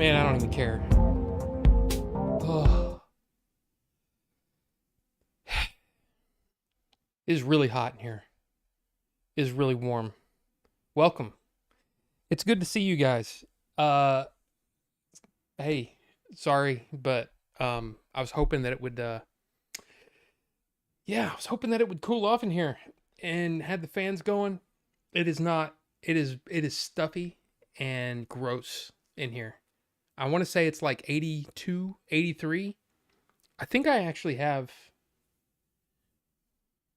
Man, I don't even care. Oh, it is really hot in here. It is really warm. Welcome. It's good to see you guys. Uh, hey, sorry, but I was hoping that it would. Yeah, I was hoping that it would cool off in here and had the fans going. It is not. It is stuffy and gross in here. I want to say it's like 82, 83. I think I actually have.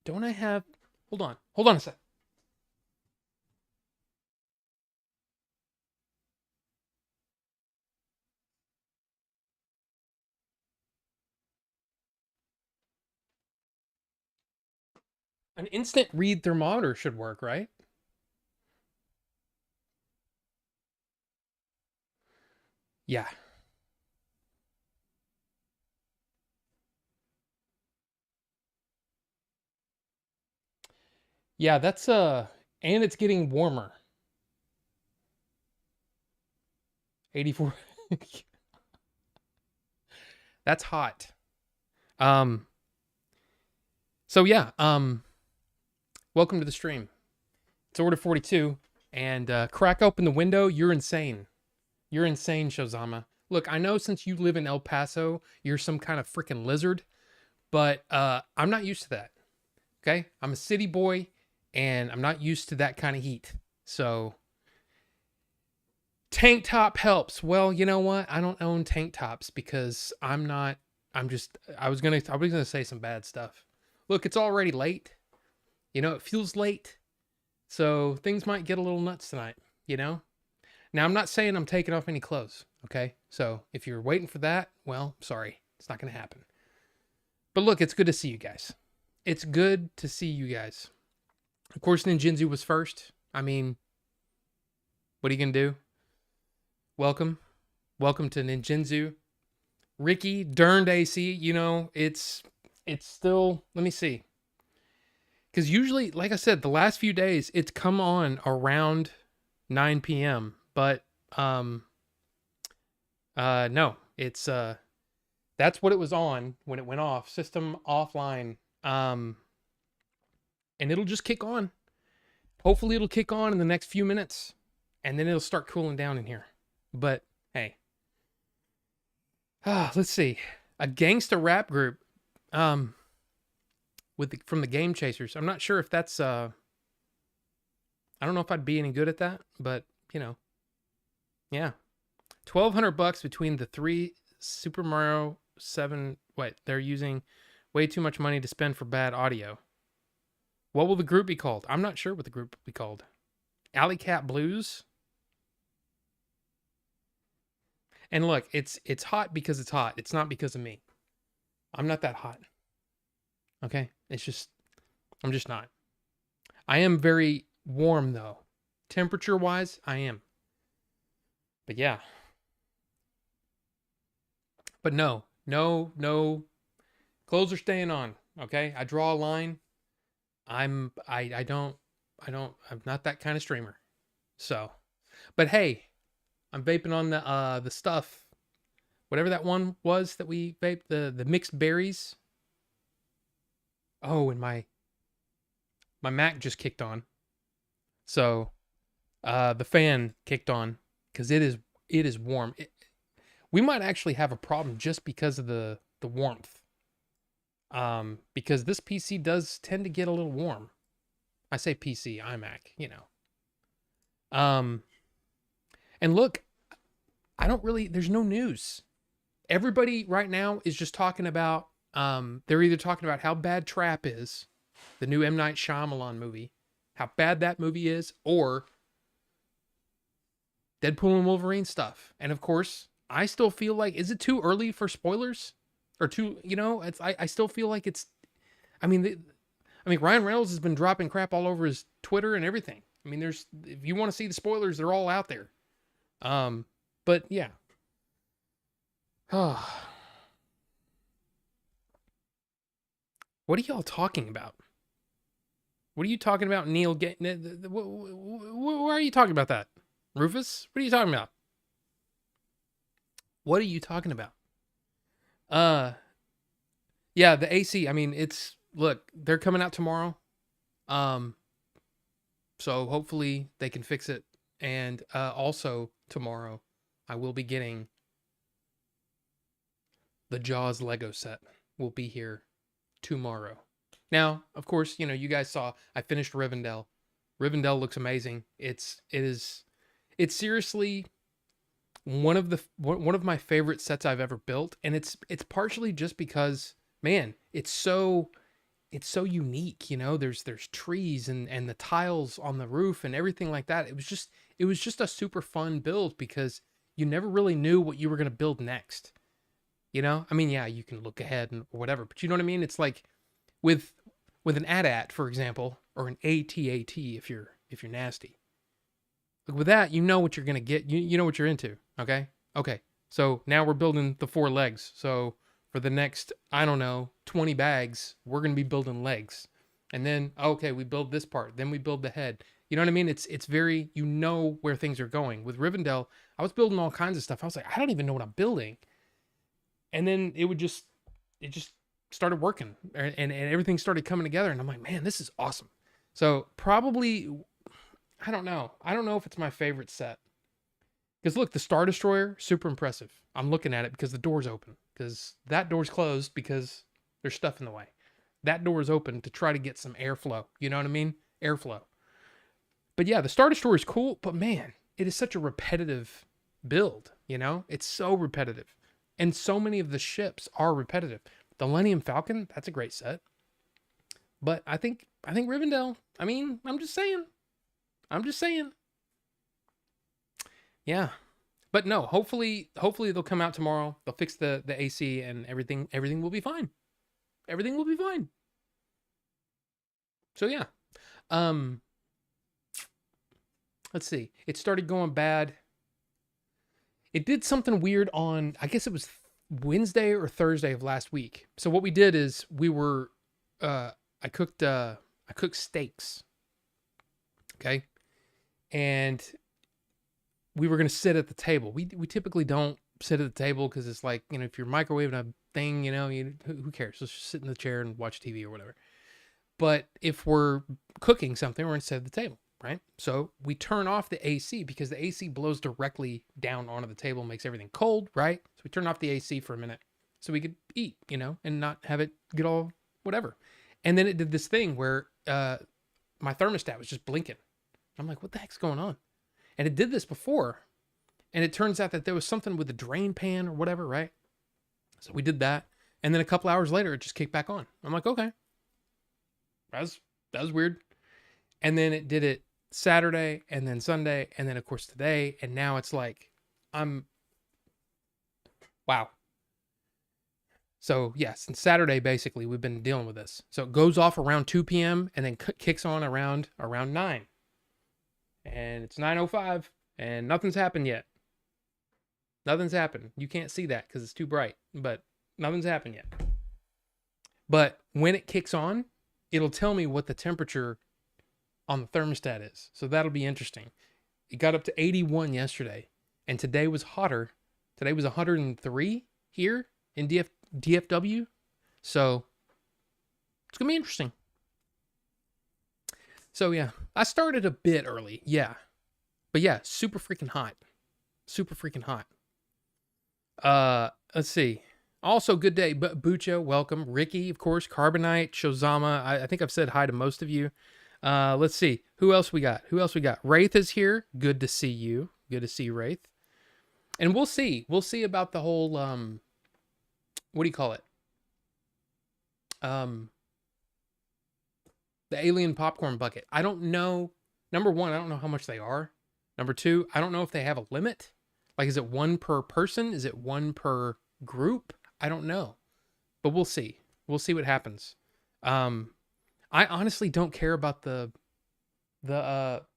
Don't I have? Hold on. Hold on a sec. An instant read thermometer should work, right? Yeah. Yeah, that's and it's getting warmer. 84. That's hot. Um so yeah, welcome to the stream. It's order 42 and crack open the window. You're insane. You're insane, Shozama. Look, I know since you live in El Paso, you're some kind of freaking lizard, but I'm not used to that. Okay? I'm a city boy and I'm not used to that kind of heat. So tank top helps. Well, you know what? I don't own tank tops because I'm not. I'm just. I was gonna say some bad stuff. Look, it's already late. You know, it feels late, so things might get a little nuts tonight. You know. Now, I'm not saying I'm taking off any clothes. Okay, so if you're waiting for that, well, sorry, it's not gonna happen. But look, it's good to see you guys. It's good to see you guys. Of course, Ninjinzu was first. I mean, what are you gonna do? Welcome. Welcome to Ninjinzu. Ricky, Derned AC, you know, it's still, let me see. Cuz usually, like I said, the last few days it's come on around 9 p.m., but no, it's that's what it was on when it went off. System offline. And it'll just kick on. Hopefully it'll kick on in the next few minutes and then it'll start cooling down in here. But hey, let's see. A gangsta rap group from the Game Chasers. I'm not sure if that's I don't know if I'd be any good at that, but you know. Yeah. $1,200 between the three Super Mario 7. Wait, they're using way too much money to spend for bad audio. What will the group be called? I'm not sure what the group will be called. Alley Cat Blues? And look, it's hot because it's hot. It's not because of me. I'm not that hot. Okay? I'm just not. I am very warm though. Temperature-wise, I am. But yeah. But no. Clothes are staying on. Okay? I draw a line. I'm not that kind of streamer. So, but hey, I'm vaping on the stuff, whatever that one was that we vaped, the mixed berries. Oh, and my Mac just kicked on, so the fan kicked on because it is warm. We might actually have a problem just because of the warmth. Because this PC does tend to get a little warm. I say PC, iMac, you know. And look, there's no news. Everybody right now is just talking about, they're either talking about how bad Trap is, the new M. Night Shyamalan movie, how bad that movie is, or Deadpool and Wolverine stuff. And of course, I still feel like, is it too early for spoilers? Or too, you know, I still feel like it's, I mean, Ryan Reynolds has been dropping crap all over his Twitter and everything. I mean, if you want to see the spoilers, they're all out there. But yeah. What are y'all talking about? What are you talking about, Neil? Why are you talking about that? Rufus? What are you talking about? What are you talking about? Uh, yeah, the AC. I mean, it's look, they're coming out tomorrow. Um, so hopefully they can fix it. And also tomorrow, I will be getting the Jaws Lego set. Will be here tomorrow. Now, of course, you guys saw I finished Rivendell. Rivendell looks amazing. It's seriously one of my favorite sets I've ever built, and it's partially just because, man, it's so unique. There's trees and the tiles on the roof and everything like that. It was just a super fun build because you never really knew what you were going to build next. I mean, yeah, you can look ahead and whatever, but you know what I mean? It's like with with an AT-AT, for example, or an AT-AT if you're nasty. Like with that, you know what you're gonna get. You know what you're into. Okay. Okay. So now we're building the four legs. So for the next, I don't know, 20 bags, we're gonna be building legs. And then okay, we build this part. Then we build the head. You know what I mean? It's very, where things are going. With Rivendell, I was building all kinds of stuff. I was like, I don't even know what I'm building. And then it just started working, and everything started coming together, and I'm like, man, this is awesome. So probably, I don't know if it's my favorite set, because look, the Star Destroyer, super impressive. I'm looking at it because the door's open, because that door's closed because there's stuff in the way. That door is open to try to get some airflow. You know what I mean? Airflow. But yeah, the Star Destroyer is cool, but man, it is such a repetitive build. It's so repetitive. And so many of the ships are repetitive. The Millennium Falcon, that's a great set. But I think Rivendell, I mean, I'm just saying. I'm just saying. Yeah. But no, hopefully they'll come out tomorrow. They'll fix the AC and everything will be fine. Everything will be fine. So yeah. Um let's see. It started going bad. It did something weird on, I guess it was Wednesday or Thursday of last week. So what we did is I cooked steaks. Okay? And we were going to sit at the table. We typically don't sit at the table because it's like, if you're microwaving a thing, who cares? Let's just sit in the chair and watch TV or whatever. But if we're cooking something, we're going to sit at the table, right? So we turn off the AC because the AC blows directly down onto the table, makes everything cold, right? So we turn off the AC for a minute so we could eat, and not have it get all whatever. And then it did this thing where my thermostat was just blinking. I'm like, what the heck's going on? And it did this before. And it turns out that there was something with the drain pan or whatever, right? So we did that. And then a couple hours later, it just kicked back on. I'm like, okay. That was weird. And then it did it Saturday and then Sunday. And then, of course, today. And now it's like, wow. So, yes, since Saturday, basically, we've been dealing with this. So it goes off around 2 p.m. and then kicks on around 9. And it's 9:05 and nothing's happened yet. Nothing's happened. You can't see that because it's too bright, but nothing's happened yet. But when it kicks on, it'll tell me what the temperature on the thermostat is. So that'll be interesting. It got up to 81 yesterday, and today was hotter. Today was 103 here in DFW. So it's going to be interesting. So yeah, I started a bit early. Yeah. But yeah, super freaking hot. Super freaking hot. Let's see. Also, good day, Bucho, welcome. Ricky, of course, Carbonite, Shozama. I think I've said hi to most of you. Let's see. Who else we got? Wraith is here. Good to see you. Good to see you, Wraith. And we'll see. We'll see about the whole, what do you call it? The alien popcorn bucket. I don't know. Number one, I don't know how much they are. Number two, I don't know if they have a limit. Like, is it one per person? Is it one per group? I don't know. But we'll see. We'll see what happens. I honestly don't care about the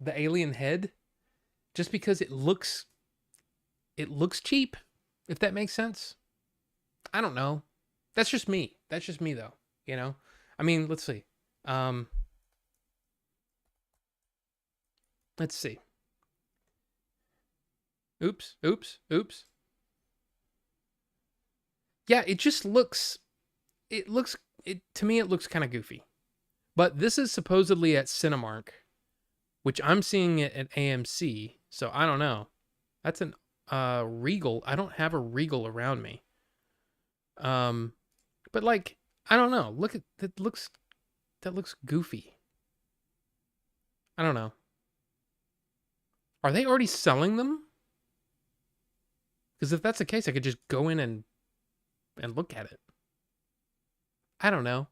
alien head, just because it looks cheap, if that makes sense. I don't know. That's just me. That's just me though. I mean, let's see. Let's see. Oops. Yeah, it just looks. It looks. It to me, it looks kind of goofy. But this is supposedly at Cinemark, which I'm seeing it at AMC. So I don't know. That's an Regal. I don't have a Regal around me. Um, but like I don't know. Look at that. Looks goofy. I don't know. Are they already selling them? Because if that's the case, I could just go in and look at it. I don't know.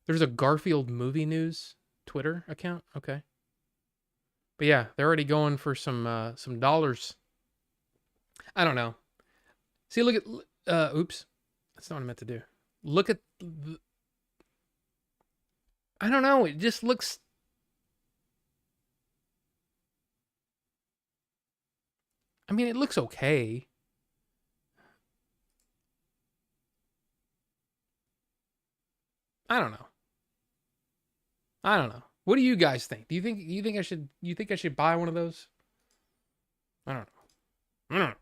There's a Garfield Movie News Twitter account. Okay. But yeah, they're already going for some dollars. I don't know. See, look at oops. That's not what I meant to do. Look at I don't know, it just looks I mean, it looks okay. I don't know. I don't know. What do you guys think? Do you think I should buy one of those? I don't know. I don't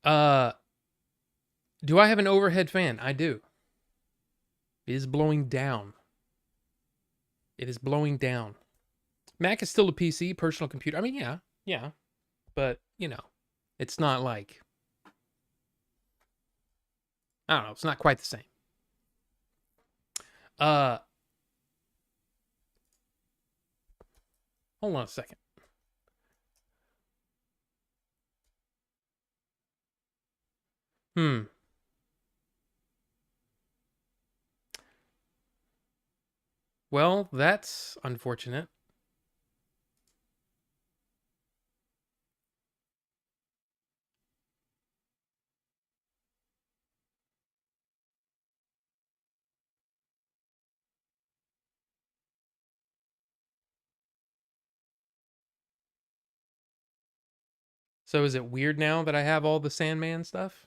know. Do I have an overhead fan? I do. It is blowing down. It is blowing down. Mac is still a PC, personal computer. I mean, yeah. But, it's not like I don't know, it's not quite the same. Uh Hold on a second. Hmm. Well, that's unfortunate. So is it weird now that I have all the Sandman stuff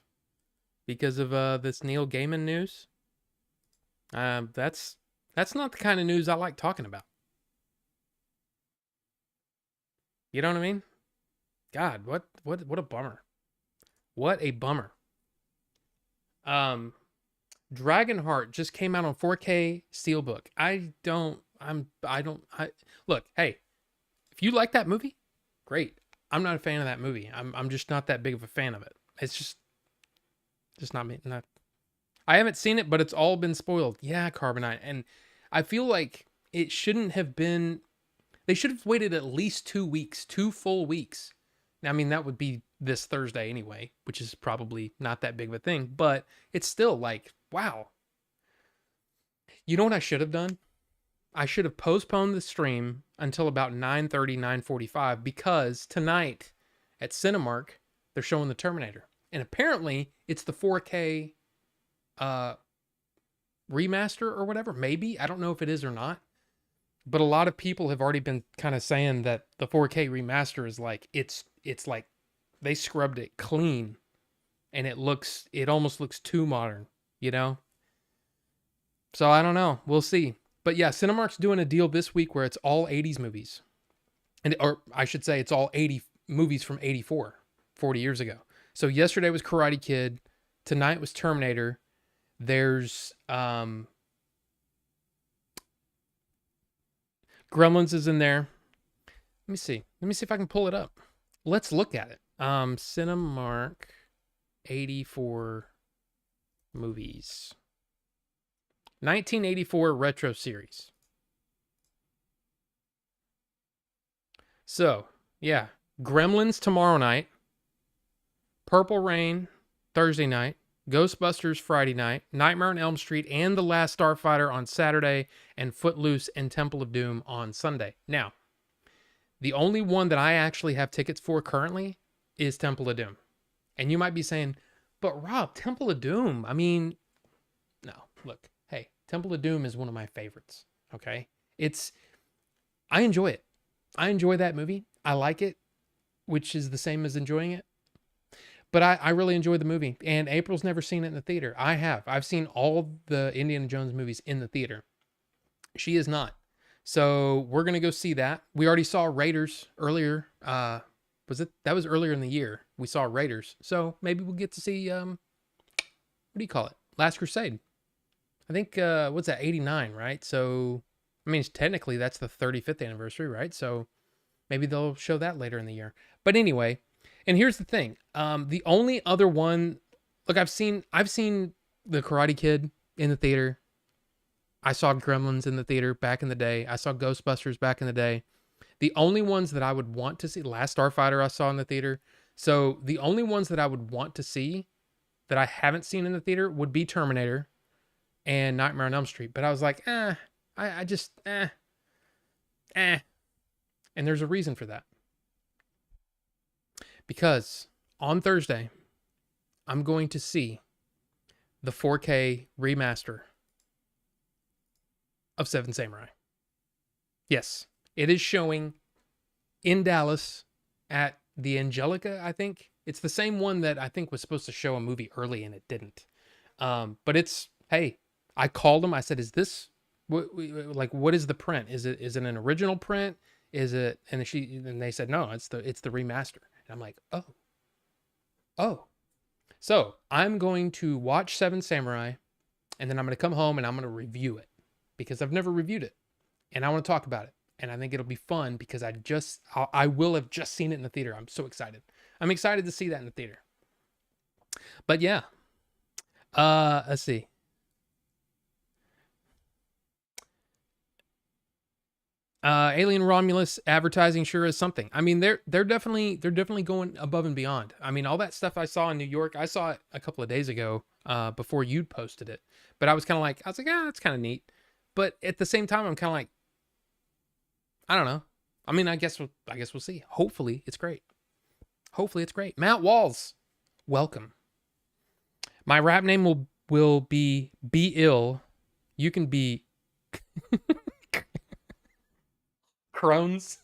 because of this Neil Gaiman news? That's not the kind of news I like talking about. You know what I mean? God, what a bummer. What a bummer. Um Dragonheart just came out on 4K Steelbook. I look, hey, if you like that movie, great. I'm not a fan of that movie. I'm just not that big of a fan of it. It's just not me. Not I haven't seen it, but it's all been spoiled. Yeah, Carbonite. And I feel like it shouldn't have been they should have waited at least 2 weeks, 2 full weeks. Now, I mean, that would be this Thursday anyway, which is probably not that big of a thing, but it's still like, wow. You know what I should have done? I should have postponed the stream until about 9:30, 9:45 because tonight at Cinemark, they're showing the Terminator. And apparently, it's the 4K uh remaster or whatever. Maybe. I don't know if it is or not. But a lot of people have already been kind of saying that the 4K remaster is like it's like they scrubbed it clean and it almost looks too modern, you know? So I don't know. We'll see. But yeah, Cinemark's doing a deal this week where it's all 80s movies. Or I should say it's all 80 movies from 84, 40 years ago. So yesterday was Karate Kid, tonight was Terminator. There's Gremlins is in there. Let me see. Let me see if I can pull it up. Let's look at it. Cinemark 84 movies. 1984 retro series. So, yeah. Gremlins tomorrow night. Purple Rain Thursday night. Ghostbusters Friday night. Nightmare on Elm Street and The Last Starfighter on Saturday. And Footloose and Temple of Doom on Sunday. Now, the only one that I actually have tickets for currently is Temple of Doom. And you might be saying, but Rob, Temple of Doom, I mean, no, look, hey, Temple of Doom is one of my favorites, okay? I enjoy it. I enjoy that movie. I like it, which is the same as enjoying it. But I really enjoy the movie. And April's never seen it in the theater. I have. I've seen all the Indiana Jones movies in the theater. She is not. So we're going to go see that. We already saw Raiders earlier Was it that was earlier in the year? We saw Raiders, so maybe we'll get to see what do you call it? Last Crusade. I think what's that? 89, right? So I mean, technically that's the 35th anniversary, right? So maybe they'll show that later in the year. But anyway, and here's the thing: the only other one, look, I've seen the Karate Kid in the theater. I saw Gremlins in the theater back in the day. I saw Ghostbusters back in the day. The only ones that I would want to see, Last Starfighter I saw in the theater. So the only ones that I would want to see that I haven't seen in the theater would be Terminator and Nightmare on Elm Street. But I was like, I just, eh. And there's a reason for that. Because on Thursday, I'm going to see the 4K remaster of Seven Samurai. Yes, it is showing in Dallas at the Angelica, I think. It's the same one that I think was supposed to show a movie early and it didn't. But it's, hey, I called them. I said, is this, what is the print? Is it an original print? Is it, and they said, no, it's the remaster. And I'm like, oh. So I'm going to watch Seven Samurai and then I'm going to come home and I'm going to review it because I've never reviewed it and I want to talk about it. And I think it'll be fun because I will have just seen it in the theater. I'm so excited. I'm excited to see that in the theater. But yeah, let's see. Alien Romulus advertising sure is something. I mean, they're definitely going above and beyond. I mean, all that stuff I saw in New York, I saw it a couple of days ago before you'd posted it. But I was like, that's kind of neat. But at the same time, I'm kind of like, I don't know. I mean, I guess we'll see. Hopefully, it's great. Matt Walls, welcome. My rap name will be ill. You can be Crohn's.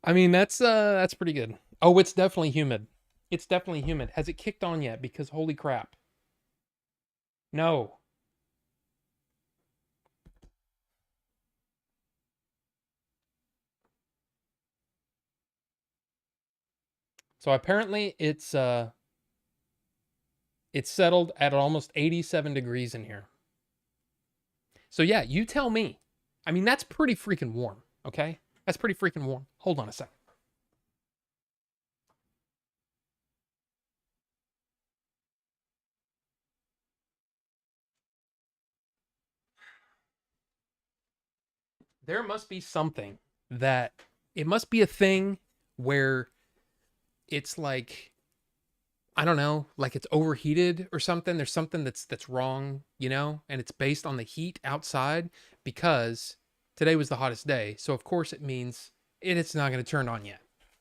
I mean, that's pretty good. Oh, it's definitely humid. Has it kicked on yet? Because holy crap. No. So apparently it's settled at almost 87 degrees in here. So yeah, you tell me. I mean, that's pretty freaking warm, okay? That's pretty freaking warm. Hold on a second. There must be something it must be a thing where it's like, I don't know, like it's overheated or something. There's something that's wrong, and it's based on the heat outside because today was the hottest day. So of course it means it's not going to turn on yet.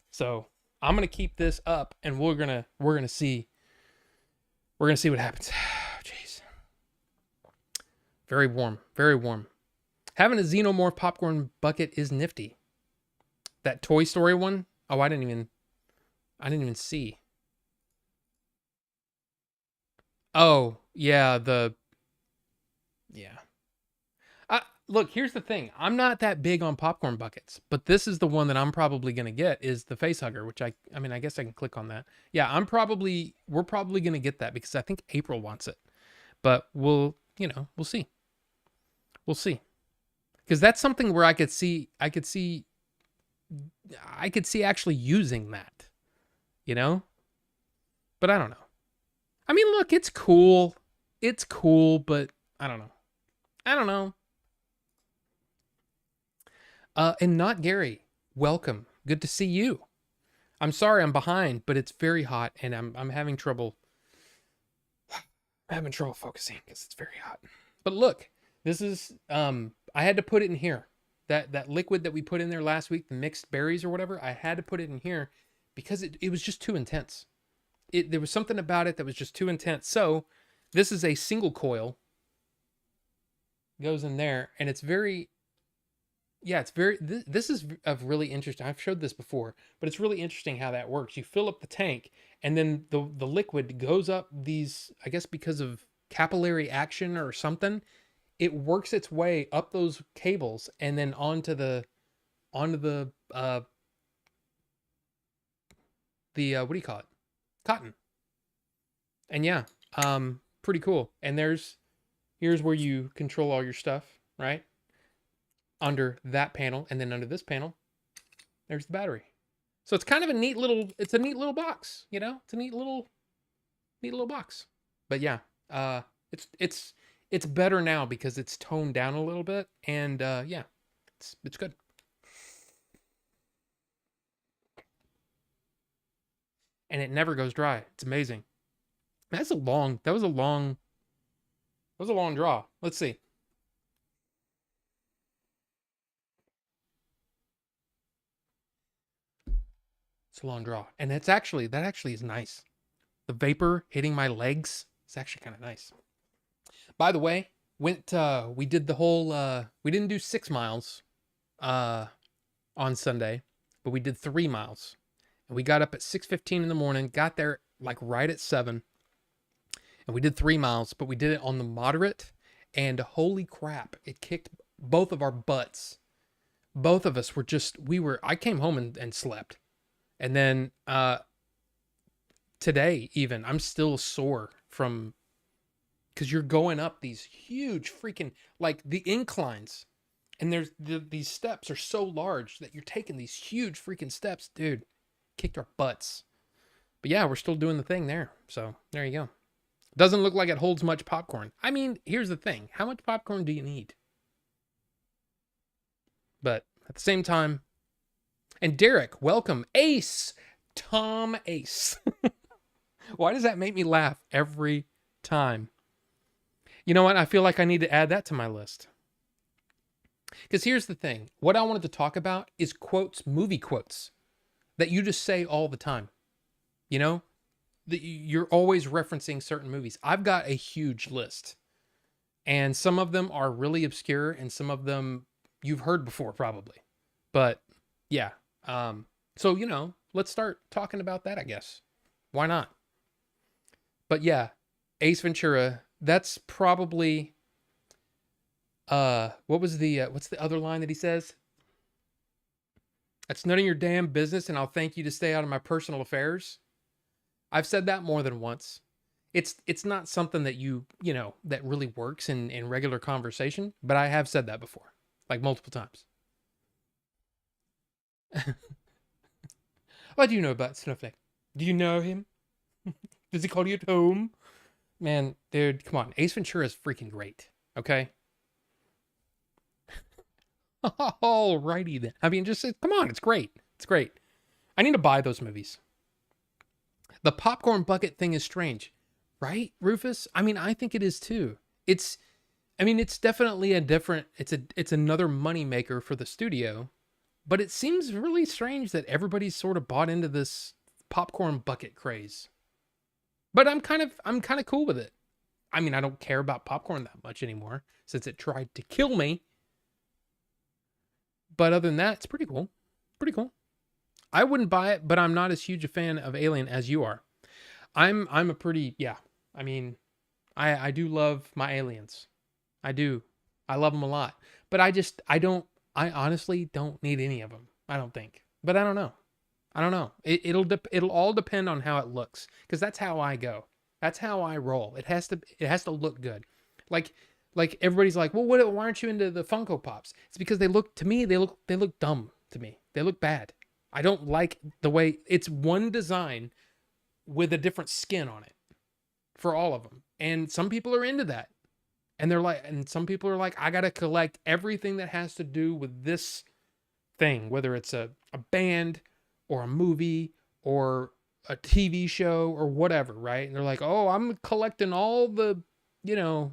So I'm going to keep this up and we're going to see what happens. Jeez. Very warm. Having a Xenomorph popcorn bucket is nifty. That Toy Story one? Oh, I didn't even see. Oh, yeah, yeah. Look, here's the thing. I'm not that big on popcorn buckets, but this is the one that I'm probably going to get is the face hugger, which I mean, I guess I can click on that. Yeah, we're probably going to get that because I think April wants it. But we'll see. We'll see. Because that's something where I could see actually using that, But I don't know. I mean, look, it's cool. But I don't know. And not Gary, welcome. Good to see you. I'm sorry I'm behind, but it's very hot and I'm having trouble. I'm having trouble focusing because it's very hot. But look, this is I had to put it in here. That liquid that we put in there last week, the mixed berries or whatever, I had to put it in here because it was just too intense. There was something about it that was just too intense. So this is a single coil. Goes in there, and it's very, this is a really interesting. I've showed this before, but it's really interesting how that works. You fill up the tank, and then the liquid goes up these, I guess because of capillary action or something, it works its way up those cables and then onto the the what do you call it? Cotton. And yeah, pretty cool. And here's where you control all your stuff, right? Under that panel, and then under this panel, there's the battery. So it's kind of a neat little box, you know? It's a neat little box. But yeah, it's better now because it's toned down a little bit, and yeah, it's good. And it never goes dry. It's amazing. That was a long draw. Let's see. It's a long draw. And that actually is nice. The vapor hitting my legs is actually kind of nice. By the way, we did the whole we didn't do 6 miles on Sunday, but we did 3 miles. And we got up at 6:15 in the morning, got there like right at 7. And we did 3 miles, but we did it on the moderate, and holy crap, it kicked both of our butts. Both of us I came home and slept. And then today even, I'm still sore from, because you're going up these huge freaking, like the inclines, and these steps are so large that you're taking these huge freaking steps, dude. Kicked our butts. But yeah, we're still doing the thing there. So there you go. Doesn't look like it holds much popcorn. I mean, here's the thing. How much popcorn do you need? But at the same time, and Derek, welcome. Ace. Tom Ace. Why does that make me laugh every time? You know what? I feel like I need to add that to my list. Because here's the thing. What I wanted to talk about is quotes, movie quotes, that you just say all the time. You know? You're always referencing certain movies. I've got a huge list. And some of them are really obscure, and some of them you've heard before, probably. But, yeah. So, you know, let's start talking about that, I guess. Why not? But, yeah. Ace Ventura, that's probably... what's the other line that he says? That's none of your damn business, and I'll thank you to stay out of my personal affairs. I've said that more than once. It's not something that that really works in regular conversation, but I have said that before, like multiple times. What do you know about Snowflake? Do you know him? Does he call you at home? Man, dude, come on. Ace Ventura is freaking great, okay? Alrighty then. I mean, just come on, it's great. It's great. I need to buy those movies. The popcorn bucket thing is strange, right, Rufus? I mean, I think it is too. It's definitely it's another money maker for the studio, but it seems really strange that everybody's sort of bought into this popcorn bucket craze. But I'm kind of cool with it. I mean, I don't care about popcorn that much anymore since it tried to kill me. But other than that, it's pretty cool. Pretty cool. I wouldn't buy it, but I'm not as huge a fan of Alien as you are. I'm a pretty, yeah. I mean, I do love my aliens. I do. I love them a lot. But I honestly don't need any of them. I don't think. But I don't know. It'll all depend on how it looks, because that's how I go. That's how I roll. It has to look good. Like everybody's like, well, why aren't you into the Funko Pops? It's because they look dumb to me. They look bad. I don't like the way it's one design with a different skin on it for all of them. And some people are into that. And some people are like, I got to collect everything that has to do with this thing, whether it's a band or a movie or a TV show or whatever, right? And they're like, oh, I'm collecting all the Ghoulies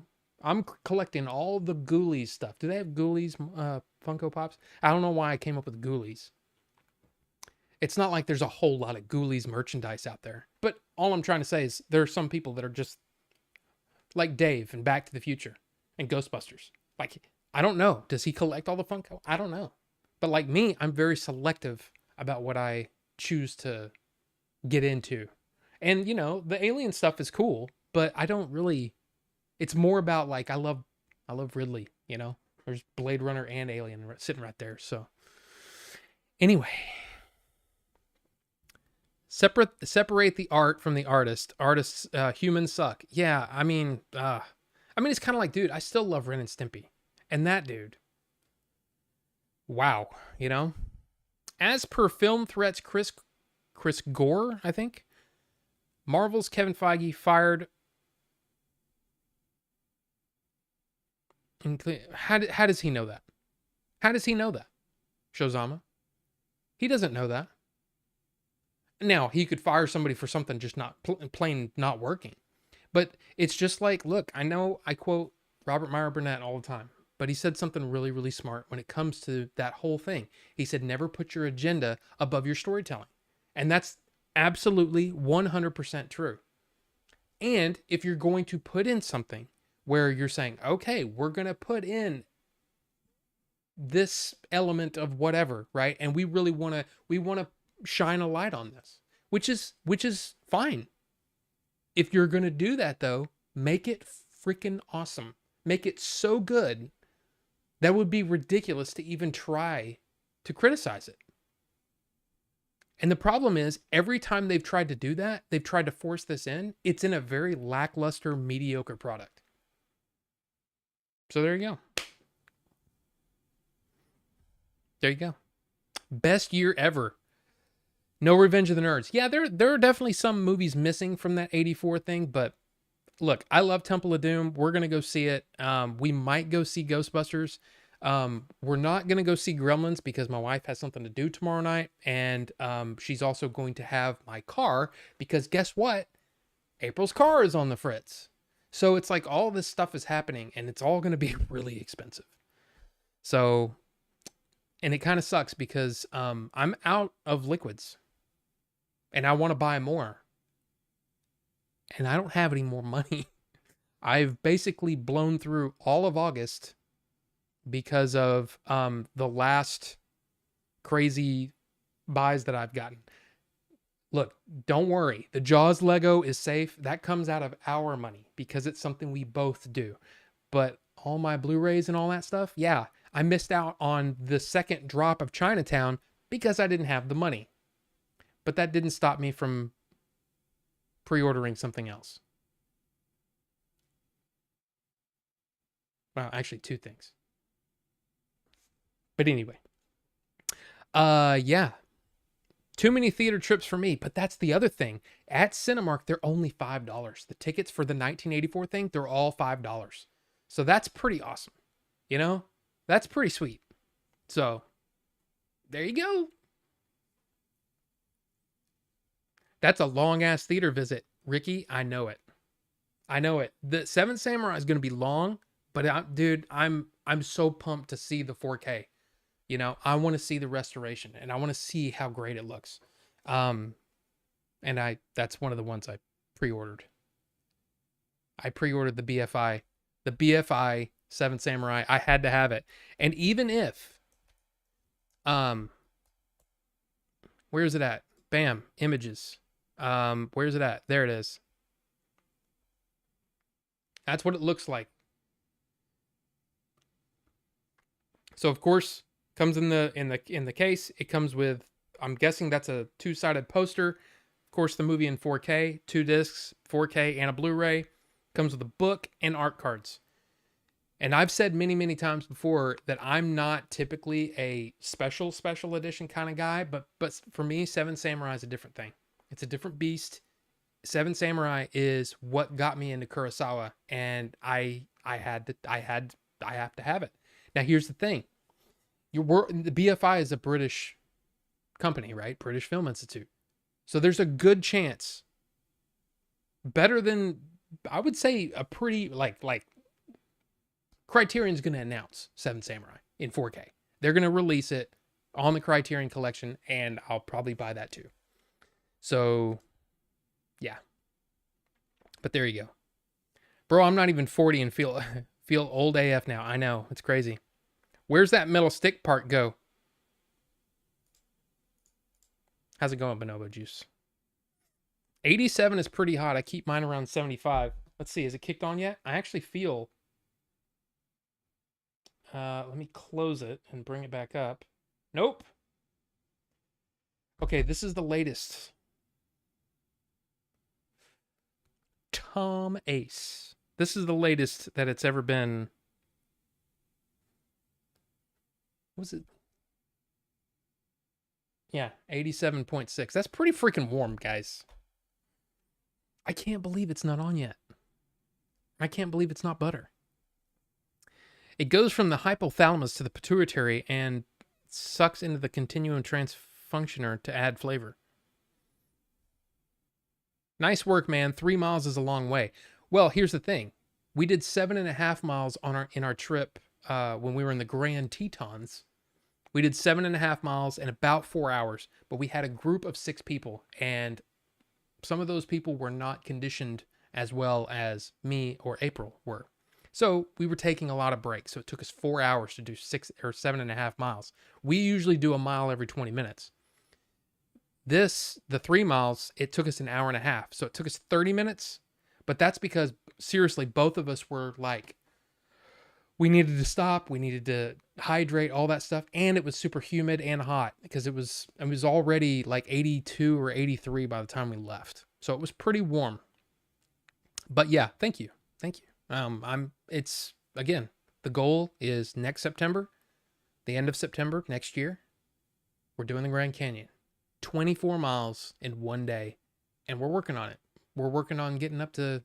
stuff. Do they have Ghoulies Funko Pops? I don't know why I came up with Ghoulies. It's not like there's a whole lot of Ghoulies merchandise out there. But all I'm trying to say is there are some people that are just like Dave in Back to the Future and Ghostbusters. Like, I don't know. Does he collect all the Funko? I don't know. But like me, I'm very selective about what I choose to get into. And, the alien stuff is cool, but I don't really... It's more about, like, I love Ridley, There's Blade Runner and Alien sitting right there, so... Anyway... Separate the art from the artist. Artists, humans suck. Yeah, I mean, it's kind of like, dude, I still love Ren and Stimpy, and that dude, wow, you know. As per Film Threats, Chris Gore, I think, Marvel's Kevin Feige fired. How does he know that? How does he know that? Shozama, he doesn't know that. Now he could fire somebody for something just not plain not working. But it's just like, look, I know I quote Robert Meyer Burnett all the time, but he said something really, really smart when it comes to that whole thing. He said, never put your agenda above your storytelling. And that's absolutely 100% true. And if you're going to put in something where you're saying, okay, we're going to put in this element of whatever, right? And we want to shine a light on this, which is fine. If you're going to do that, though, make it freaking awesome. Make it so good that would be ridiculous to even try to criticize it. And the problem is, every time they've tried to do that, they've tried to force this in, it's in a very lackluster, mediocre product. So there you go. There you go. Best year ever. No Revenge of the Nerds. Yeah, there are definitely some movies missing from that 84 thing, but look, I love Temple of Doom. We're going to go see it. We might go see Ghostbusters. We're not going to go see Gremlins because my wife has something to do tomorrow night, and she's also going to have my car because guess what? April's car is on the fritz. So it's like all this stuff is happening, and it's all going to be really expensive. So, and it kind of sucks because I'm out of liquids. And I want to buy more. And I don't have any more money. I've basically blown through all of August because of the last crazy buys that I've gotten. Look, don't worry. The Jaws Lego is safe. That comes out of our money because it's something we both do. But all my Blu-rays and all that stuff, yeah, I missed out on the second drop of Chinatown because I didn't have the money. But that didn't stop me from pre-ordering something else. Well, actually, two things. But anyway. Yeah. Too many theater trips for me, but that's the other thing. At Cinemark, they're only $5. The tickets for the 1984 thing, they're all $5. So that's pretty awesome. You know? That's pretty sweet. So, there you go. That's a long-ass theater visit. Ricky, I know it. I know it. The Seven Samurai is going to be long, but dude, I'm so pumped to see the 4K. You know, I want to see the restoration and I want to see how great it looks. And that's one of the ones I pre-ordered. I pre-ordered the BFI. The BFI Seven Samurai. I had to have it. And even if where is it at? Bam, images. Where's it at? There it is. That's what it looks like. So of course, comes in the case. It comes with, I'm guessing that's a two-sided poster. Of course, the movie in 4K, 2 discs, 4K and a Blu-ray. Comes with a book and art cards. And I've said many, many times before that I'm not typically a special edition kind of guy, but for me, Seven Samurai is a different thing. It's a different beast. Seven Samurai is what got me into Kurosawa, and I have to have it. Now here's the thing. The BFI is a British company, right? British Film Institute. So there's a good chance, better than, I would say, a pretty like Criterion's going to announce Seven Samurai in 4K. They're going to release it on the Criterion Collection, and I'll probably buy that too. So, yeah. But there you go. Bro, I'm not even 40 and feel old AF now. I know. It's crazy. Where's that metal stick part go? How's it going, Bonobo Juice? 87 is pretty hot. I keep mine around 75. Let's see. Is it kicked on yet? I actually feel... let me close it and bring it back up. Nope. Okay, this is the latest. Hum Ace. This is the latest that it's ever been. What was it? Yeah, 87.6. That's pretty freaking warm, guys. I can't believe it's not on yet. I can't believe it's not butter. It goes from the hypothalamus to the pituitary and sucks into the continuum transfunctioner to add flavor. Nice work, man. 3 miles is a long way. Well, here's the thing. We did 7.5 miles in our trip when we were in the Grand Tetons. We did 7.5 miles in about 4 hours, but we had a group of 6 people, and some of those people were not conditioned as well as me or April were. So we were taking a lot of breaks. So it took us 4 hours to do 6 or 7.5 miles. We usually do a mile every 20 minutes. The 3 miles, it took us an hour and a half. So it took us 30 minutes. But that's because, seriously, both of us were like, we needed to stop. We needed to hydrate, all that stuff. And it was super humid and hot because it was already like 82 or 83 by the time we left. So it was pretty warm. But yeah, thank you. Thank you. It's, again, the goal is next September, the end of September next year, we're doing the Grand Canyon. 24 miles in one day, and we're working on it. We're working on getting up to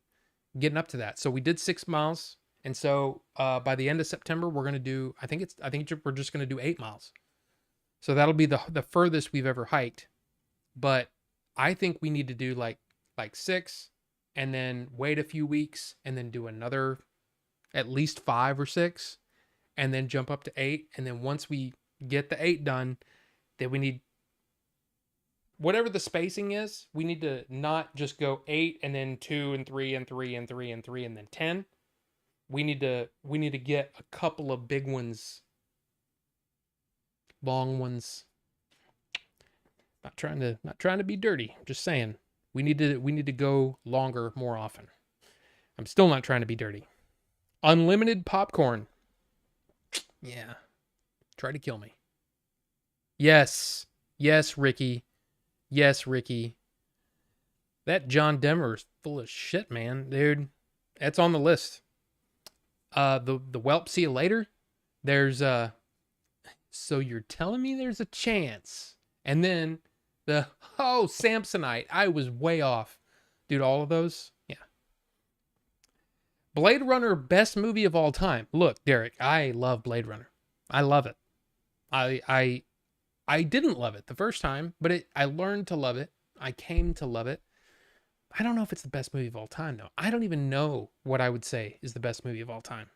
that. So we did 6 miles, and so by the end of September, we're going to do, I think we're just going to do 8 miles. So that'll be the furthest we've ever hiked. But I think we need to do like 6, and then wait a few weeks, and then do another at least 5 or 6, and then jump up to 8. And then once we get the 8 done, then we need, whatever the spacing is, we need to not just go 8 and then 2 and 3 and 3 and 3 and 3 and then 10. We need to get a couple of big ones, long ones. Not trying to be dirty. I'm just saying. We need to go longer more often. I'm still not trying to be dirty. Unlimited popcorn. Yeah. Try to kill me. Yes. Yes, Ricky. Yes, Ricky. That John Denver is full of shit, man. Dude. That's on the list. The whelp, see you later. There's so you're telling me there's a chance. And then Samsonite. I was way off. Dude, all of those? Yeah. Blade Runner, best movie of all time. Look, Derek, I love Blade Runner. I love it. I didn't love it the first time, but I learned to love it. I came to love it. I don't know if it's the best movie of all time, though. I don't even know what I would say is the best movie of all time.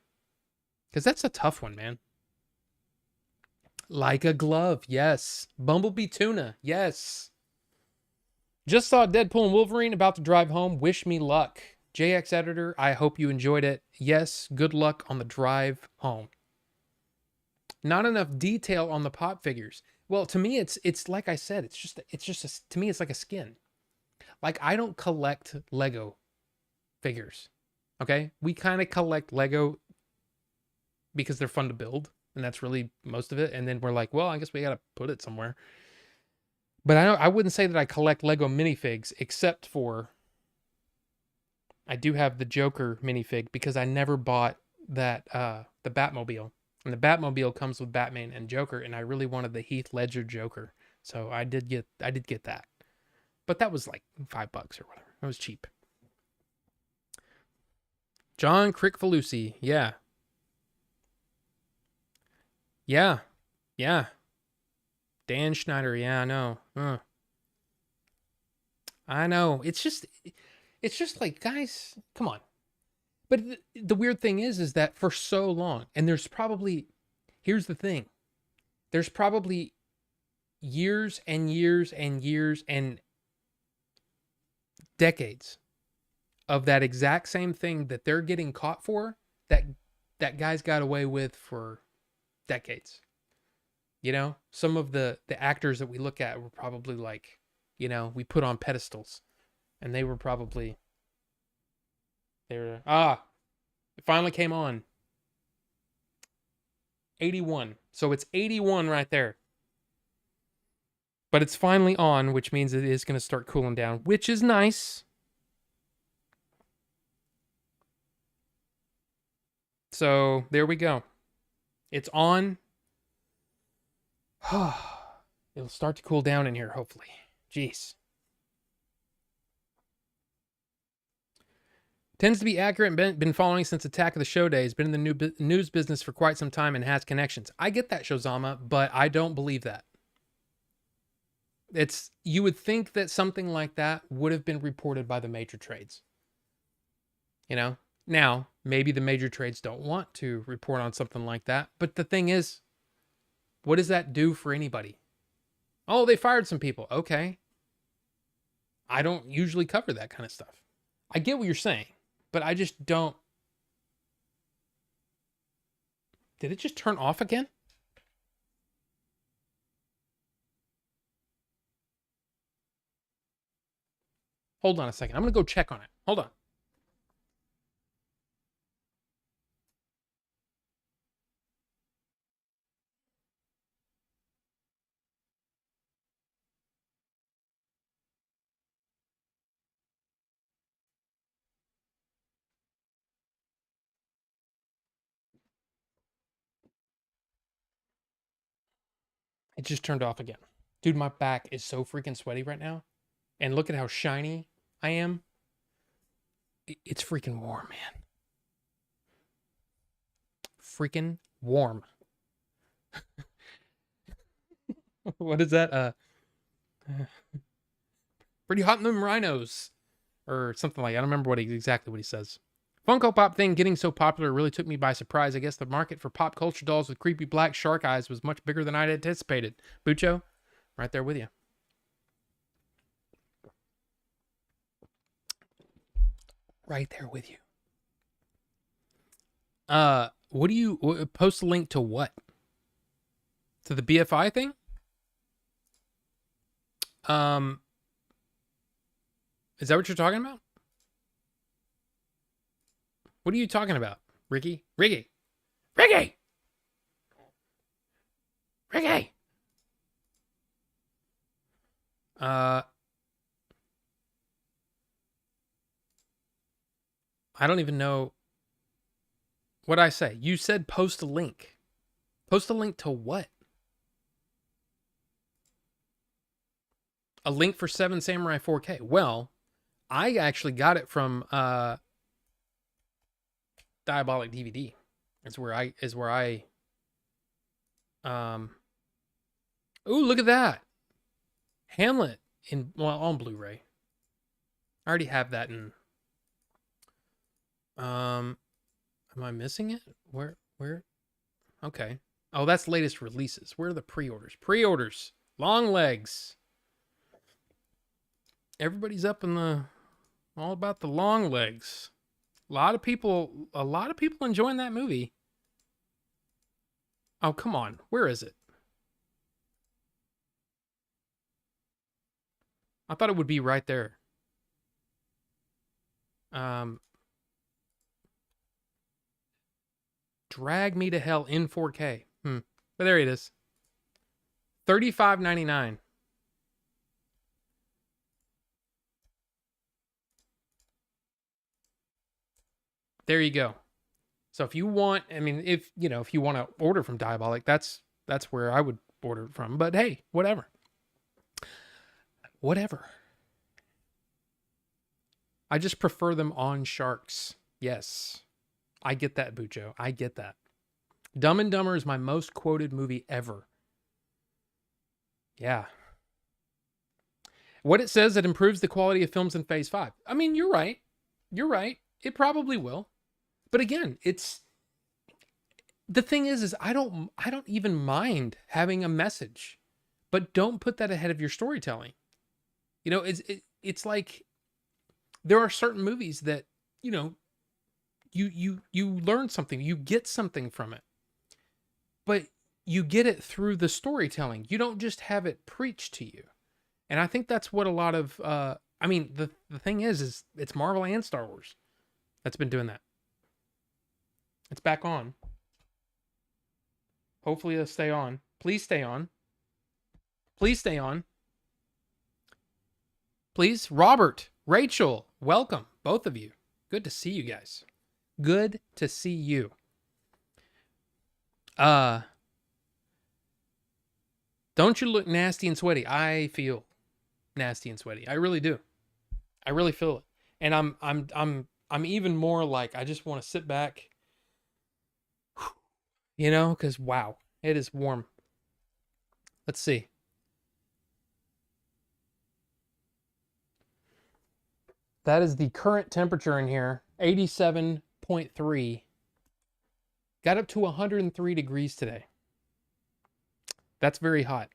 Because that's a tough one, man. Like a Glove, yes. Bumblebee Tuna, yes. Just saw Deadpool and Wolverine, about to drive home. Wish me luck. JX Editor, I hope you enjoyed it. Yes, good luck on the drive home. Not enough detail on the pop figures. Well, to me, it's like I said, to me, it's like a skin. Like, I don't collect Lego figures. Okay? We kind of collect Lego because they're fun to build. And that's really most of it. And then we're like, well, I guess we got to put it somewhere. But I wouldn't say that I collect Lego minifigs, except for I do have the Joker minifig because I never bought that the Batmobile. And the Batmobile comes with Batman and Joker, and I really wanted the Heath Ledger Joker. So I did get that. But that was like $5 or whatever. It was cheap. John Crickfalusi, yeah. Yeah. Yeah. Dan Schneider, yeah, I know. I know. It's just like, guys, come on. But the weird thing is that for so long, and here's the thing. There's probably years and years and years and decades of that exact same thing that they're getting caught for, that guys got away with for decades. You know, some of the actors that we look at were probably like, you know, we put on pedestals, and they were probably, it finally came on. 81. So it's 81 right there. But it's finally on, which means it is going to start cooling down, which is nice. So there we go. It's on. It'll start to cool down in here, hopefully. Jeez. Tends to be accurate and been following since Attack of the Show days. Been in the news business for quite some time and has connections. I get that, Shozama, but I don't believe that. You would think that something like that would have been reported by the major trades. You know? Now, maybe the major trades don't want to report on something like that. But the thing is, what does that do for anybody? Oh, they fired some people. Okay. I don't usually cover that kind of stuff. I get what you're saying, but I just don't. Did it just turn off again? Hold on a second. I'm going to go check on it. Hold on. It just turned off again. Dude, my back is so freaking sweaty right now. And look at how shiny I am. It's freaking warm, man. Freaking warm. What is that? Pretty hot in them rhinos. Or something like that. I don't remember exactly what he says. Funko Pop thing getting so popular really took me by surprise. I guess the market for pop culture dolls with creepy black shark eyes was much bigger than I'd anticipated. Bucho, right there with you. Right there with you. What do you post a link to what? To the BFI thing? Is that what you're talking about? What are you talking about, Ricky? Ricky! Ricky! Ricky! I don't even know what I say. You said post a link. Post a link to what? A link for 7 Samurai 4K. Well, I actually got it from Diabolic DVD. Is where I ooh, look at that. Hamlet on Blu-ray. I already have that in. Am I missing it? Where? Okay. Oh, that's latest releases. Where are the pre-orders? Pre-orders. Long legs. Everybody's up in all about the long legs. A lot of people enjoying that movie. Oh, come on. Where is it? I thought it would be right there. Drag Me to Hell in 4K. But there it is. $35.99. There you go. So if you want, if you want to order from Diabolic, that's where I would order it from. But hey, whatever. I just prefer them on sharks. Yes. I get that, Bucho. I get that. Dumb and Dumber is my most quoted movie ever. Yeah. What it says, it improves the quality of films in Phase 5. I mean, you're right. You're right. It probably will. But again, the thing is I don't even mind having a message, but don't put that ahead of your storytelling. It's like there are certain movies that, you learn something, you get something from it, but you get it through the storytelling. You don't just have it preached to you. And I think that's what a lot of, the thing is it's Marvel and Star Wars that's been doing that. It's back on. Hopefully it'll stay on. Please stay on. Please stay on. Please. Robert, Rachel, welcome. Both of you. Good to see you guys. Good to see you. Uh, don't you look nasty and sweaty? I feel nasty and sweaty. I really do. I really feel it. And I'm even more like I just want to sit back, because wow, it is warm. Let's see. That is the current temperature in here, 87.3. Got up to 103 degrees today. That's very hot.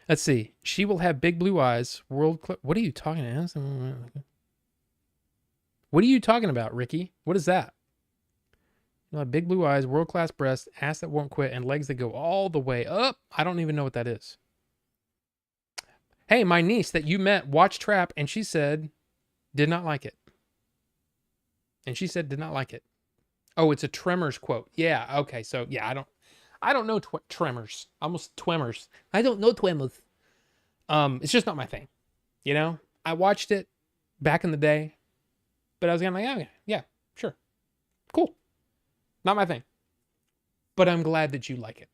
Let's see. She will have big blue eyes. What are you talking about? What are you talking about, Ricky? What is that? You'll have big blue eyes, world-class breasts, ass that won't quit, and legs that go all the way up. I don't even know what that is. Hey, my niece that you met watched Trap, and she said did not like it. And she said did not like it. Oh, it's a Tremors quote. Yeah, okay. So, yeah, I don't know Tremors. Almost Twemmers. I don't know Twemmers. It's just not my thing. I watched it back in the day, but I was kind of like, oh, yeah, sure. Cool. Not my thing. But I'm glad that you like it.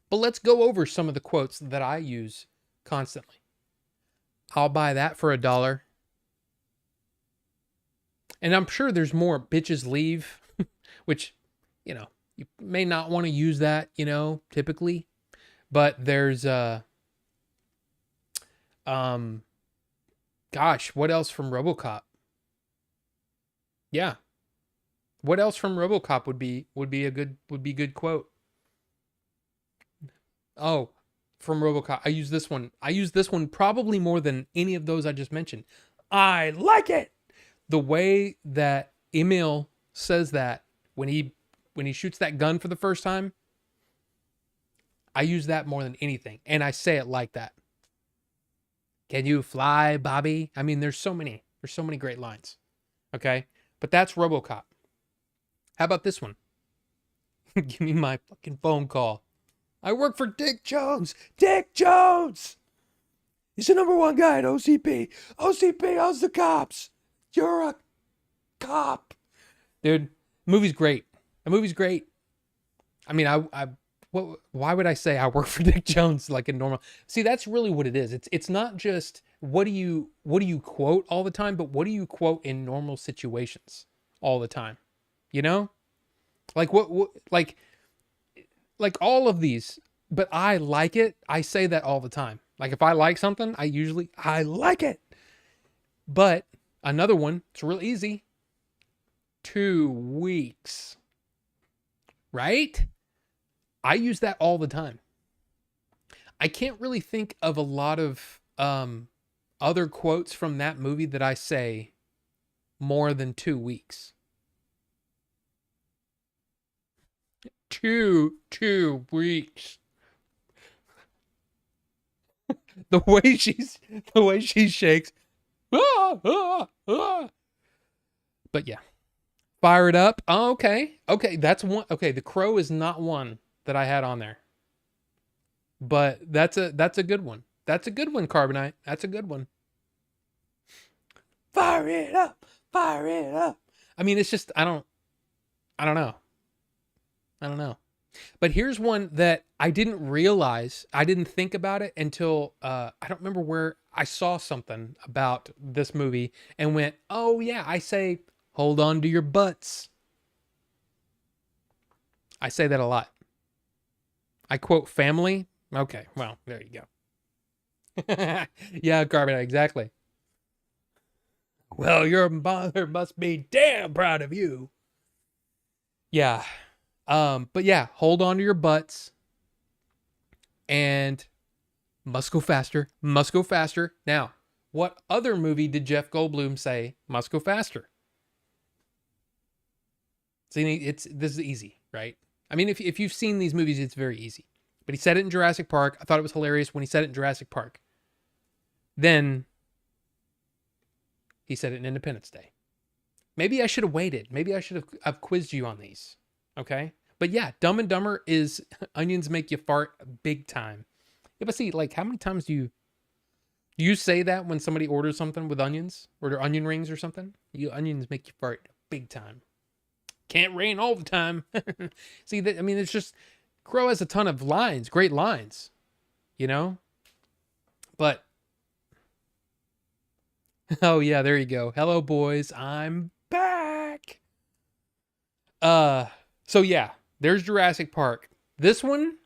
But let's go over some of the quotes that I use constantly. I'll buy that for $1. And I'm sure there's more. Bitches leave, which, you may not want to use that, typically. But there's gosh, what else from RoboCop? Yeah. What else from RoboCop would be a good quote? Oh, from RoboCop. I use this one. I use this one probably more than any of those I just mentioned. I like it. The way that Emil says that when he shoots that gun for the first time, I use that more than anything, and I say it like that. Can you fly, Bobby? I mean, there's so many great lines. Okay? But that's RoboCop. How about this one? Give me my fucking phone call. I work for Dick Jones. Dick Jones! He's the #1 guy at OCP. OCP owns the cops. You're a cop. Dude, the movie's great. The movie's great. I mean, why would I say I work for Dick Jones like a normal? See, that's really what it is. It's not just what do you quote all the time, but what do you quote in normal situations all the time? Like what like all of these, but I like it. I say that all the time. Like if I like something, I like it. But another one, it's real easy. 2 weeks. Right? I use that all the time. I can't really think of a lot of other quotes from that movie that I say more than 2 weeks. 2 weeks. the way she shakes. Ah, ah, ah. But yeah. Fire it up. Oh, okay. Okay, that's one. Okay, The Crow is not one that I had on there. But that's a good one. That's a good one, Carbonite. That's a good one. Fire it up. Fire it up. I mean, it's just I don't know. But here's one that I didn't realize. I didn't think about it until I don't remember where I saw something about this movie and went, "Oh yeah, I say hold on to your butts." I say that a lot. I quote family. Okay, well, there you go. Yeah, Carbonite, exactly. Well, your mother must be damn proud of you. Yeah. But yeah, hold on to your butts and must go faster. Must go faster. Now, what other movie did Jeff Goldblum say must go faster? See, this is easy, right? I mean, if you've seen these movies, it's very easy. But he said it in Jurassic Park. I thought it was hilarious when he said it in Jurassic Park. Then he said it in Independence Day. Maybe I should have waited. Maybe I should have quizzed you on these. Okay? But yeah, Dumb and Dumber is onions make you fart big time. Yeah, but see, like, how many times do you say that when somebody orders something with onions? Order onion rings or something? Onions make you fart big time. Can't rain all the time. See, I mean, it's just Crow has a ton of lines, great lines, you know? But, oh yeah, there you go. Hello, boys. I'm back. So yeah, there's Jurassic Park. This one,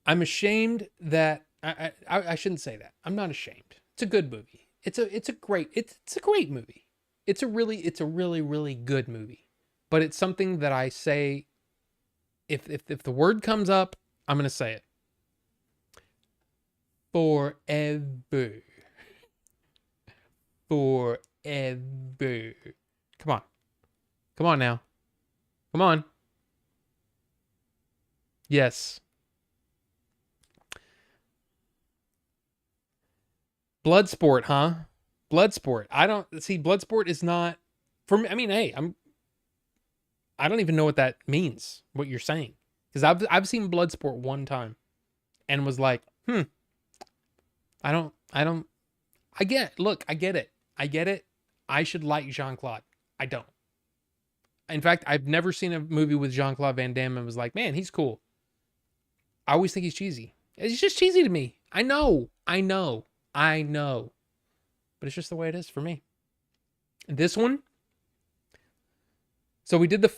I'm ashamed that I shouldn't say that. I'm not ashamed. It's a good movie. It's a great movie. It's a really good movie. But it's something that I say, if the word comes up, I'm gonna say it. Forever. Forever. Come on. Come on now. Come on. Yes. Bloodsport, huh? Bloodsport. I don't see Bloodsport is not for me. I mean, hey, I don't even know what that means, what you're saying. Because I've seen Bloodsport one time and was like, I don't I get look, I get it. I get it. I should like Jean-Claude. I don't. In fact, I've never seen a movie with Jean-Claude Van Damme and was like, man, he's cool. I always think he's cheesy. He's just cheesy to me. I know. But it's just the way it is for me. This one. So we did the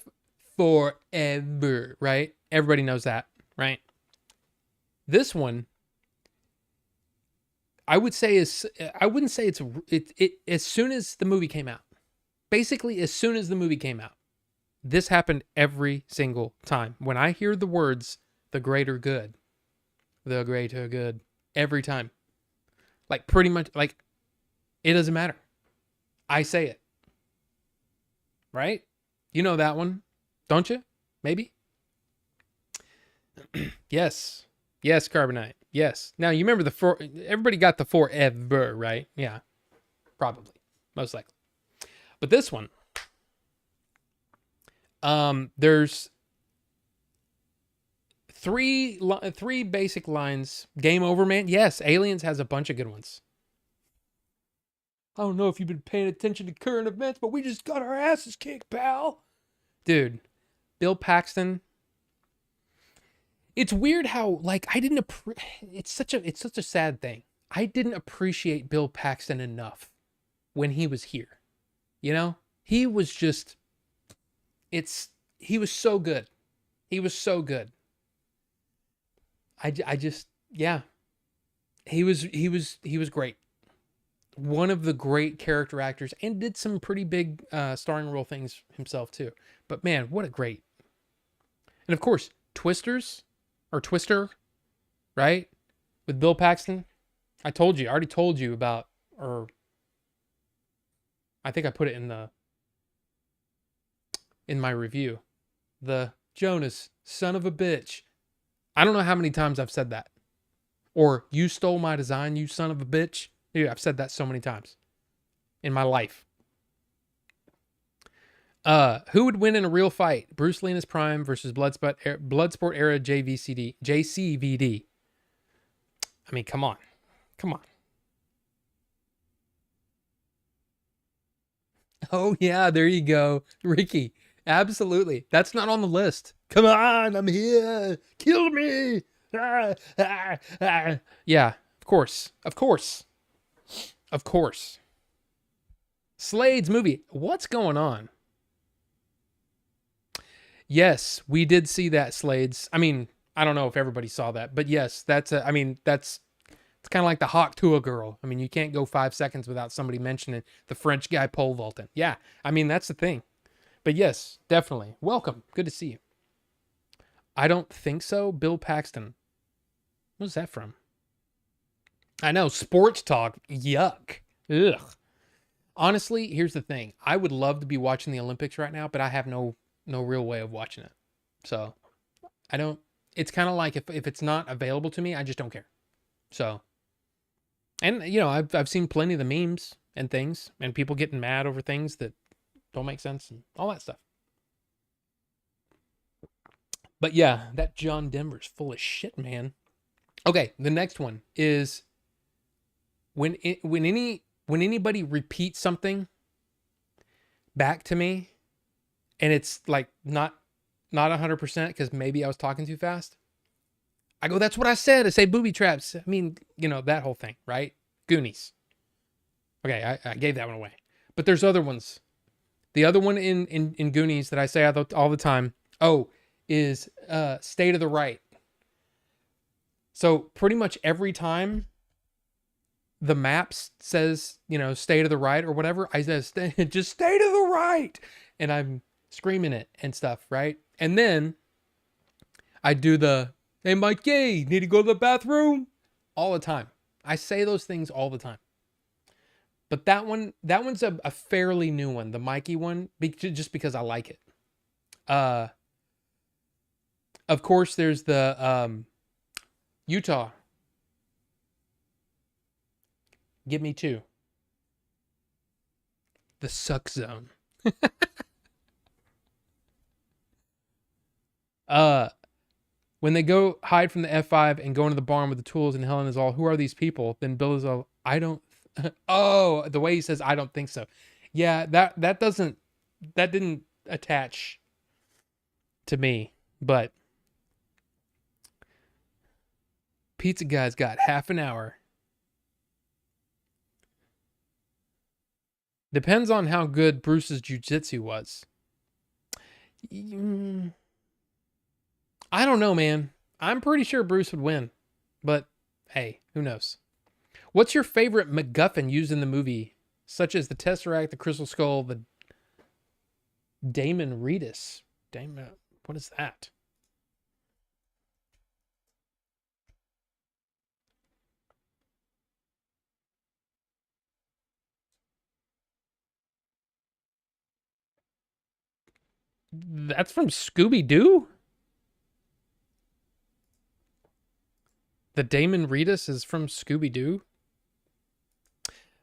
forever, right? Everybody knows that, right? This one, I would say I wouldn't say it as soon as the movie came out. Basically, as soon as the movie came out. This happened every single time. When I hear the words, the greater good, every time. Like pretty much, like, it doesn't matter. I say it. Right? You know that one, don't you? Maybe? Yes. Yes, Carbonite. Yes. Now, you remember everybody got the forever, right? Yeah. Probably. Most likely. But this one, there's three basic lines. Game over, man. Yes, Aliens has a bunch of good ones. I don't know if you've been paying attention to current events, but we just got our asses kicked, pal. Dude, Bill Paxton. It's weird how, like, I didn't it's such a sad thing. I didn't appreciate Bill Paxton enough when he was here. You know? He was just he was so good. He was so good. I just, yeah. He was great. One of the great character actors, and did some pretty big starring role things himself too. But man, what a great. And of course, Twister, right? With Bill Paxton. I already told you about, or I think I put it in my review. The Jonas, son of a bitch. I don't know how many times I've said that. Or, you stole my design, you son of a bitch. Dude, I've said that so many times in my life. Who would win in a real fight? Bruce Lee in his prime versus Bloodsport era JCVD. I mean, come on. Oh yeah, there you go. Ricky. Absolutely. That's not on the list. Come on, I'm here. Kill me. Yeah, of course. Slade's movie. What's going on? Yes, we did see that, Slade's. I mean, I don't know if everybody saw that, but yes, it's kind of like the Hawk Tuah girl. I mean, you can't go 5 seconds without somebody mentioning the French guy pole vaulting. Yeah, I mean, that's the thing. But yes, definitely. Welcome. Good to see you. I don't think so. Bill Paxton. What's that from? I know. Sports talk. Yuck. Ugh. Honestly, here's the thing. I would love to be watching the Olympics right now, but I have no real way of watching it. So, I don't. It's kind of like if it's not available to me, I just don't care. So, and you know, I've seen plenty of the memes and things, and people getting mad over things that don't make sense and all that stuff. But yeah, that John Denver's full of shit, man. Okay, the next one is when anybody repeats something back to me, and it's like not 100% because maybe I was talking too fast. I go, that's what I said. I say booby traps. I mean, that whole thing, right? Goonies. Okay, I gave that one away. But there's other ones. The other one in Goonies that I say all the time, is Stay to the Right. So pretty much every time the maps says, stay to the right or whatever, I says, just stay to the right. And I'm screaming it and stuff, right? And then I do hey, Mikey, need to go to the bathroom? All the time. I say those things all the time. But that one's a fairly new one, the Mikey one, just because I like it. Of course, there's the Utah. Give me two. The suck zone. When they go hide from the F5 and go into the barn with the tools, and Helen is all, who are these people? Then Bill is all, I don't. Oh, the way he says, I don't think so. Yeah, that didn't attach to me, but Pizza Guy's got half an hour. Depends on how good Bruce's jiu-jitsu was. I don't know, man. I'm pretty sure Bruce would win. But, hey, who knows? What's your favorite MacGuffin used in the movie? Such as the Tesseract, the Crystal Skull, the Damon Reedus. What is that? That's from Scooby-Doo? The Damon Reedus is from Scooby-Doo?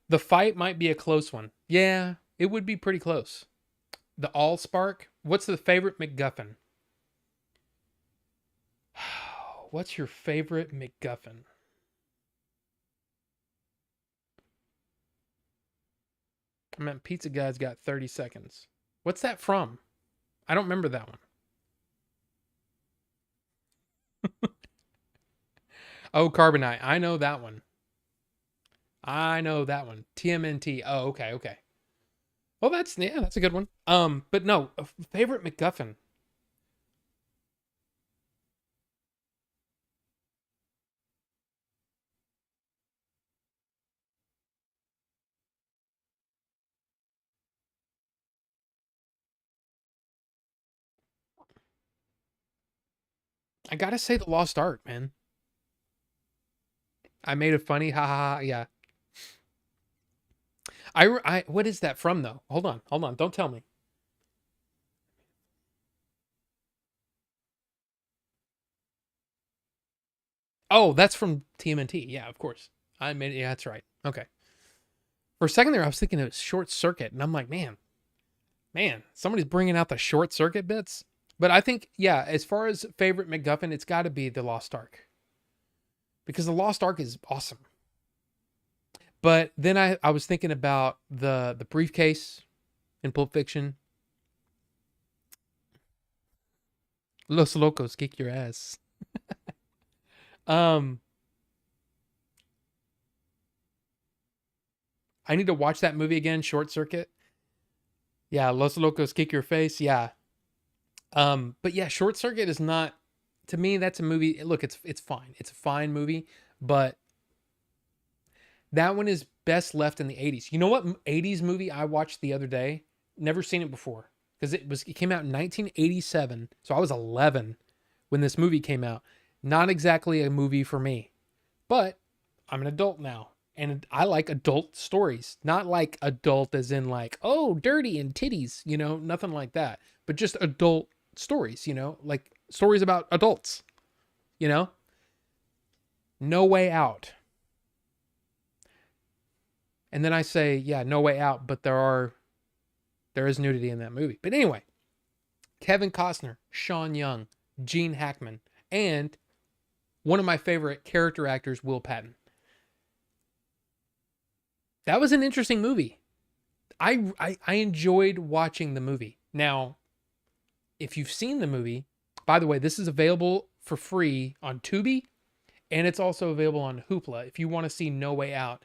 The fight might be a close one. Yeah, it would be pretty close. The Allspark? What's the favorite MacGuffin? What's your favorite MacGuffin? I meant Pizza Guy's got 30 seconds. What's that from? I don't remember that one. Oh, Carbonite. I know that one. TMNT. Oh, okay. Well, that's a good one. But no, favorite MacGuffin. I gotta say the Lost Art, man. I made it funny. Ha ha ha. Yeah. What is that from though? Hold on. Don't tell me. Oh, that's from TMNT. Yeah, of course. I made it. Yeah, that's right. Okay. For a second there, I was thinking it was Short Circuit, and I'm like, man, somebody's bringing out the Short Circuit bits. But I think, yeah, as far as favorite MacGuffin, it's got to be the Lost Ark, because the Lost Ark is awesome. But then I was thinking about the briefcase in Pulp Fiction. Los Locos kick your ass. I need to watch that movie again, Short Circuit. Yeah, Los Locos kick your face. Yeah. But yeah, Short Circuit is not, to me, that's a movie. Look, it's fine. It's a fine movie, but that one is best left in the 80s. You know what 80s movie I watched the other day? Never seen it before, because it came out in 1987. So I was 11 when this movie came out. Not exactly a movie for me, but I'm an adult now, and I like adult stories. Not like adult as in like, oh, dirty and titties, nothing like that, but just adult stories, like stories about adults, No Way Out. And then I say, yeah, No Way Out, but there is nudity in that movie. But anyway, Kevin Costner, Sean Young, Gene Hackman, and one of my favorite character actors, Will Patton. That was an interesting movie. I enjoyed watching the movie. Now, if you've seen the movie, by the way, this is available for free on Tubi, and it's also available on Hoopla if you want to see No Way Out.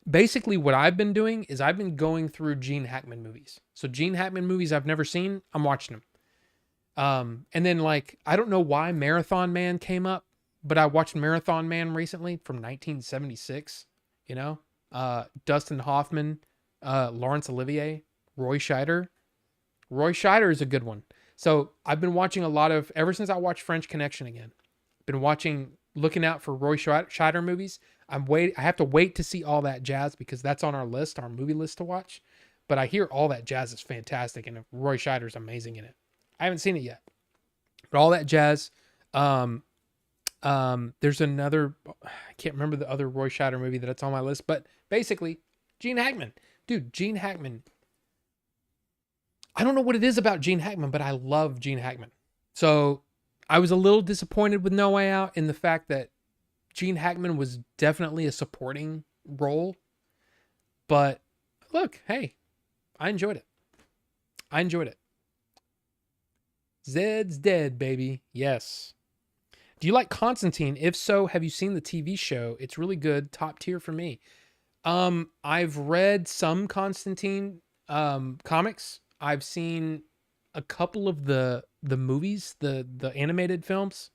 Basically, what I've been doing is I've been going through Gene Hackman movies. So Gene Hackman movies I've never seen, I'm watching them. And then like, I don't know why Marathon Man came up, but I watched Marathon Man recently from 1976, you know, Dustin Hoffman, Laurence Olivier, Roy Scheider. Roy Scheider is a good one. So I've been watching a lot of, ever since I watched French Connection again, been looking out for Roy Scheider movies. I have to wait to see All That Jazz because that's on our list, our movie list to watch. But I hear All That Jazz is fantastic and Roy Scheider's amazing in it. I haven't seen it yet, but All That Jazz. There's another, I can't remember the other Roy Scheider movie that's on my list, but basically Gene Hackman, dude, Gene Hackman. I don't know what it is about Gene Hackman, but I love Gene Hackman. So I was a little disappointed with No Way Out in the fact that Gene Hackman was definitely a supporting role, but look, hey, I enjoyed it. Zed's dead, baby. Yes. Do you like Constantine? If so, have you seen the TV show? It's really good. Top tier for me. I've read some Constantine comics. I've seen a couple of the movies, the animated films.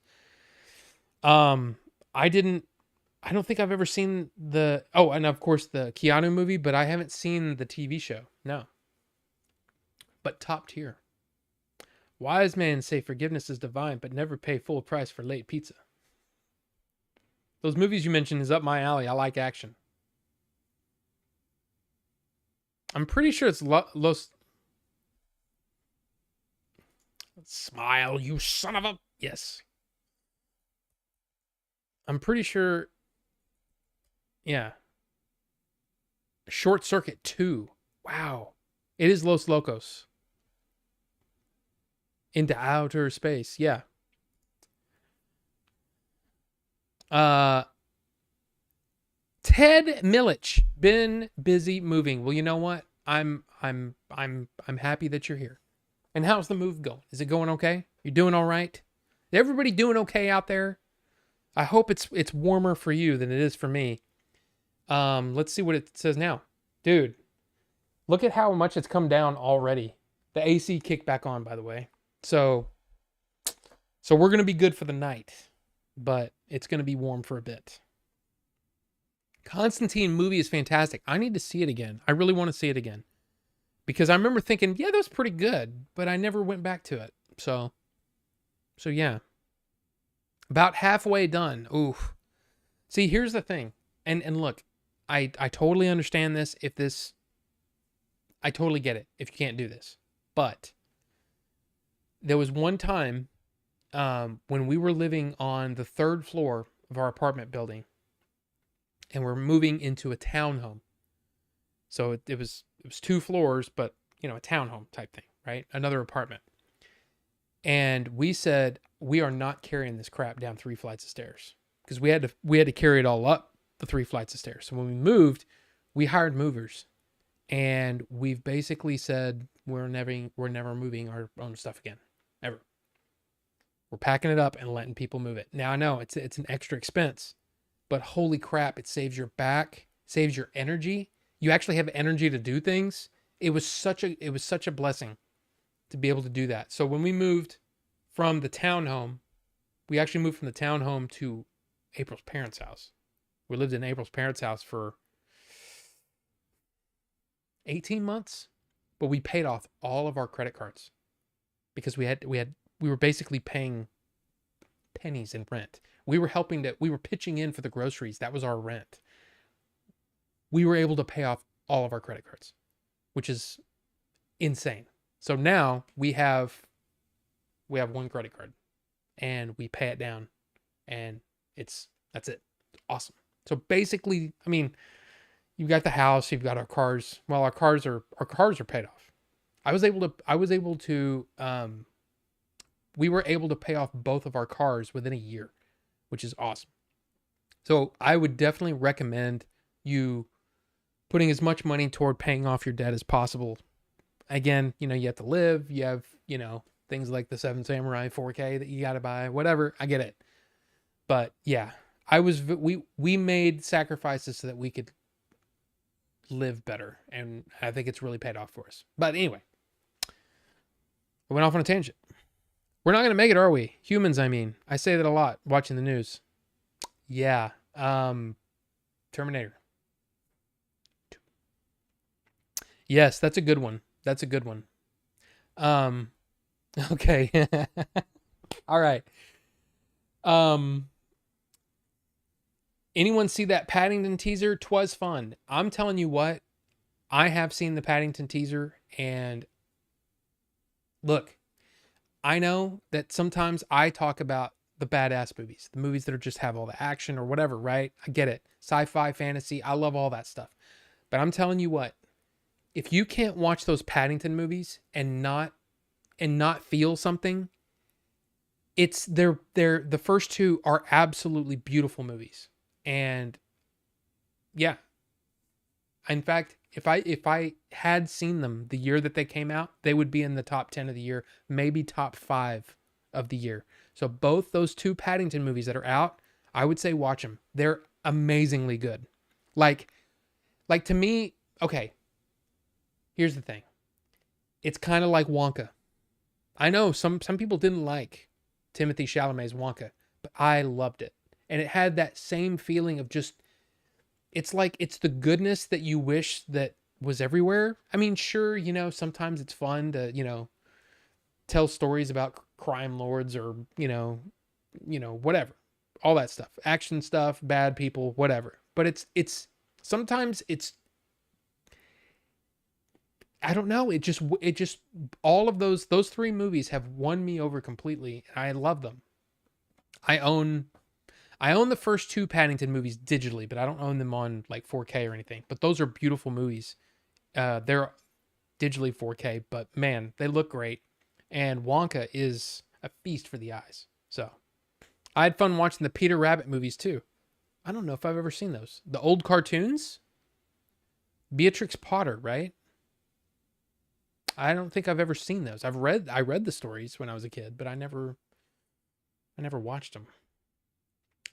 I don't think I've ever seen and of course the Keanu movie, but I haven't seen the TV show. No. But top tier. Wise men say forgiveness is divine, but never pay full price for late pizza. Those movies you mentioned is up my alley. I like action. I'm pretty sure it's Los. Smile, you son of a. Yes. I'm pretty sure. Yeah. Short Circuit 2. Wow. It is Los Locos. Into outer space. Yeah. Ted Milich, been busy moving. Well, you know what? I'm happy that you're here. And how's the move going? Is it going okay? You doing all right? Is everybody doing okay out there? I hope it's warmer for you than it is for me. Let's see what it says now. Dude, look at how much it's come down already. The AC kicked back on, by the way. So we're going to be good for the night, but it's going to be warm for a bit. Constantine movie is fantastic. I need to see it again. I really want to see it again because I remember thinking, yeah, that was pretty good, but I never went back to it. So yeah, about halfway done. Oof. See, here's the thing. And look, I totally understand this. I totally get it if you can't do this, but there was one time when we were living on the 3rd floor of our apartment building and we're moving into a townhome. So it was 2 floors, but a townhome type thing, right? Another apartment. And we said, we are not carrying this crap down 3 flights of stairs because we had to carry it all up the 3 flights of stairs. So when we moved, we hired movers and we've basically said, we're never moving our own stuff again. Ever. We're packing it up and letting people move it. Now I know it's an extra expense, but holy crap, it saves your back, saves your energy. You actually have energy to do things. It was such a blessing to be able to do that. So when we moved from the townhome, we actually moved from the townhome to April's parents' house. We lived in April's parents' house for 18 months, but we paid off all of our credit cards. Because we were basically paying pennies in rent. We were pitching in for the groceries. That was our rent. We were able to pay off all of our credit cards, which is insane. So now we have 1 credit card and we pay it down and that's it. It's awesome. So basically, I mean, you've got the house, you've got our cars. Well, our cars are paid off. We were able to pay off both of our cars within a year, which is awesome. So I would definitely recommend you putting as much money toward paying off your debt as possible. Again, you have to live, you have, things like the Seven Samurai 4K that you got to buy, whatever. I get it. But yeah, we made sacrifices so that we could live better. And I think it's really paid off for us. But anyway, I went off on a tangent. We're not going to make it, are we? Humans, I mean. I say that a lot watching the news. Yeah. Terminator. Yes, that's a good one. That's a good one. Okay. All right. Anyone see that Paddington teaser? 'Twas fun. I'm telling you what, I have seen the Paddington teaser, and look, I know that sometimes I talk about the badass movies, the movies that are just have all the action or whatever, right? I get it. Sci-fi, fantasy, I love all that stuff. But I'm telling you what, if you can't watch those Paddington movies and not feel something, the first two are absolutely beautiful movies. And yeah, in fact, if I had seen them the year that they came out, they would be in the top 10 of the year, maybe top 5 of the year. So both those two Paddington movies that are out, I would say watch them. They're amazingly good. Like to me, okay, here's the thing. It's kind of like Wonka. I know some people didn't like Timothée Chalamet's Wonka, but I loved it. And it had that same feeling of just, it's like, it's the goodness that you wish that was everywhere. I mean, sure, sometimes it's fun to, tell stories about crime lords or, whatever, all that stuff, action stuff, bad people, whatever. But sometimes it's, I don't know. It just, all of those 3 movies have won me over completely. And I love them. I own the first 2 Paddington movies digitally, but I don't own them on like 4K or anything. But those are beautiful movies. They're digitally 4K, but man, they look great. And Wonka is a feast for the eyes. So I had fun watching the Peter Rabbit movies too. I don't know if I've ever seen those. The old cartoons? Beatrix Potter, right? I don't think I've ever seen those. I read the stories when I was a kid, but I never watched them.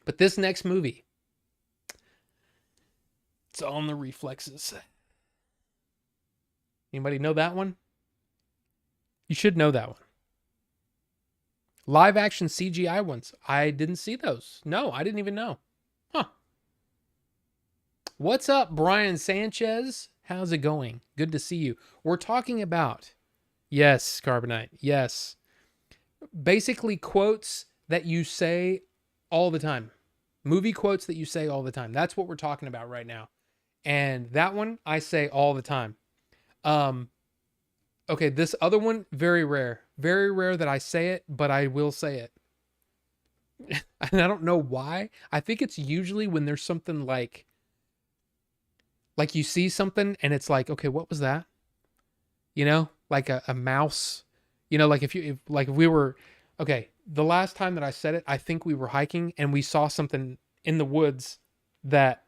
But this next movie, it's on the reflexes. Anybody know that one? You should know that one. Live action CGI ones. I didn't see those. No, I didn't even know. Huh. What's up, Brian Sanchez? How's it going? Good to see you. We're talking about, yes, Carbonite, yes. Basically quotes that you say all the time. Movie quotes that you say all the time. That's what we're talking about right now. And that one I say all the time. Okay, this other one, very rare. Very rare that I say it, but I will say it. And I don't know why. I think it's usually when there's something like you see something and it's like, okay, what was that? Like a mouse. Like if we were, okay, the last time that I said it, I think we were hiking and we saw something in the woods that,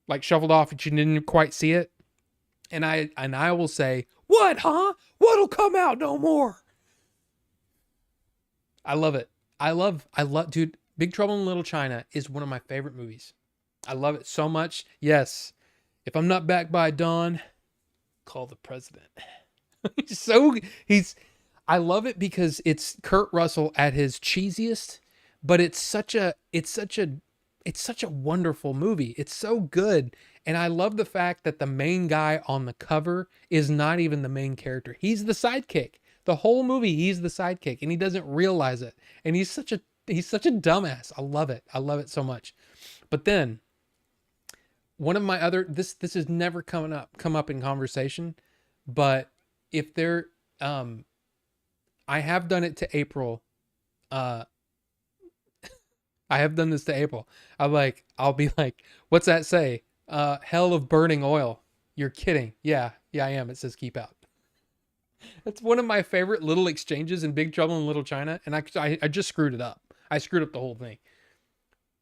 like shoveled off, but you didn't quite see it. And I will say, what, huh? What'll come out no more? I love it. I love, dude, Big Trouble in Little China is one of my favorite movies. I love it so much. Yes. If I'm not back by dawn, call the president. I love it because it's Kurt Russell at his cheesiest, but it's such a wonderful movie. It's so good. And I love the fact that the main guy on the cover is not even the main character. He's the sidekick. The whole movie, he's the sidekick, and he doesn't realize it. And he's such a dumbass. I love it. I love it so much. But then one of my other, this has never come up in conversation, but if there, I have done it to April. I have done this to April. I'll be like, what's that say? Hell of burning oil. You're kidding. Yeah, I am. It says keep out. That's one of my favorite little exchanges in Big Trouble in Little China. And I just screwed it up. I screwed up the whole thing.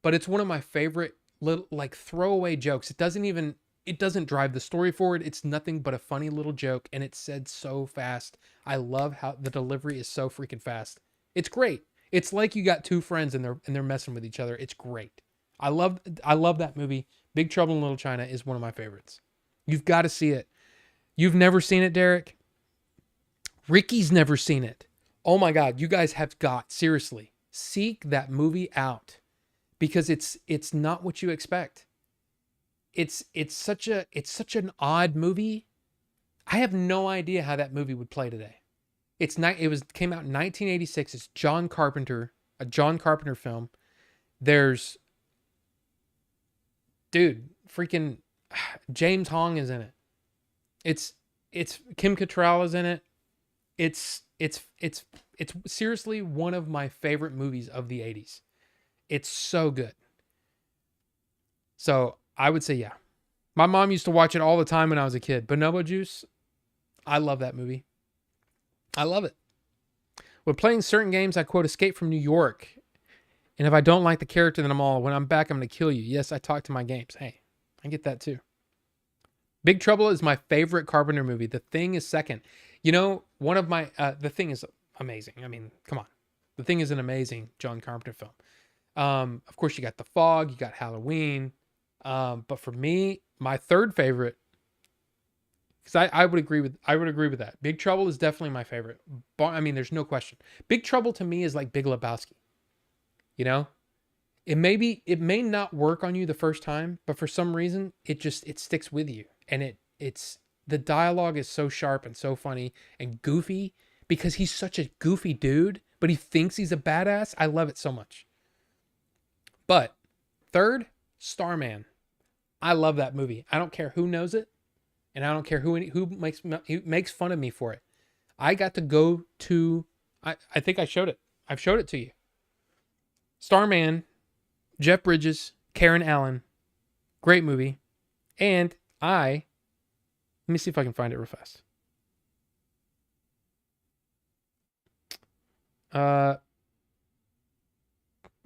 But it's one of my favorite little like throwaway jokes. It doesn't even, it doesn't drive the story forward. It's nothing but a funny little joke, and it's said so fast. I love how the delivery is so freaking fast. It's great. It's like you got two friends and they're messing with each other. It's great. I love that movie. Big Trouble in Little China is one of my favorites. You've got to see it. You've never seen it, Derek? Ricky's never seen it. Oh my God, you guys have got, seriously, seek that movie out because it's not what you expect. It's such an odd movie. I have no idea how that movie would play today. Came out in 1986. It's John Carpenter, a John Carpenter film. There's freaking James Hong is in it. It's Kim Cattrall is in it. It's seriously one of my favorite movies of the 80s. It's so good. So I would say, yeah. My mom used to watch it all the time when I was a kid. Bonobo Juice, I love that movie. I love it. When playing certain games, I quote Escape from New York. And if I don't like the character, then when I'm back, I'm going to kill you. Yes, I talk to my games. Hey, I get that too. Big Trouble is my favorite Carpenter movie. The Thing is second. You know, one of my, The Thing is amazing. I mean, come on. The Thing is an amazing John Carpenter film. Of course, you got The Fog, you got Halloween. But for me, my third favorite, because I would agree with that. Big Trouble is definitely my favorite. I mean, there's no question. Big Trouble to me is like Big Lebowski. You know, it may not work on you the first time, but for some reason, it sticks with you, and it's the dialogue is so sharp and so funny and goofy because he's such a goofy dude, but he thinks he's a badass. I love it so much. But third, Starman. I love that movie. I don't care who knows it, and I don't care who makes fun of me for it. I got to go to. I think I showed it. I've showed it to you. Starman, Jeff Bridges, Karen Allen, great movie, and let me see if I can find it real fast.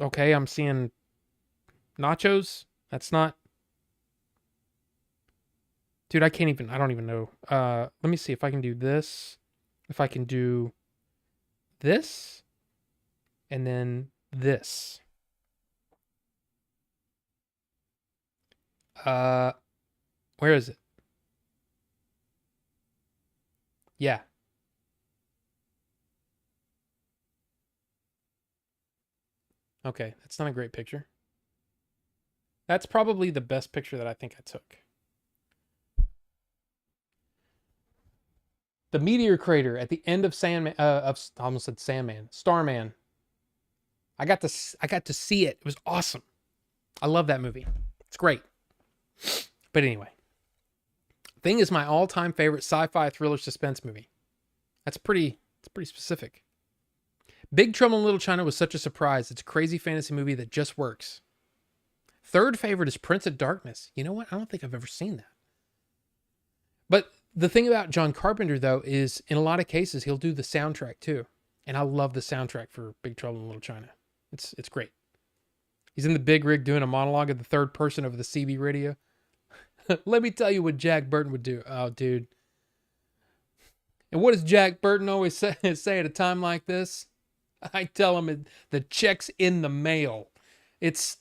Okay, I'm seeing nachos. That's not. Dude, I don't even know. Let me see if I can do this. If I can do this. And then this. Where is it? Yeah. Okay, that's not a great picture. That's probably the best picture that I think I took. The meteor crater at the end of Sandman, I almost said Sandman, Starman. I got to see it. It was awesome. I love that movie. It's great. But anyway, Thing is my all-time favorite sci-fi thriller suspense movie. It's pretty specific. Big Trouble in Little China was such a surprise. It's a crazy fantasy movie that just works. Third favorite is Prince of Darkness. You know what? I don't think I've ever seen that. But the thing about John Carpenter, though, is in a lot of cases, he'll do the soundtrack too. And I love the soundtrack for Big Trouble in Little China. It's great. He's in the big rig doing a monologue of the third person over the CB radio. Let me tell you what Jack Burton would do. Oh, dude. And what does Jack Burton always say at a time like this? I tell him the check's in the mail. It's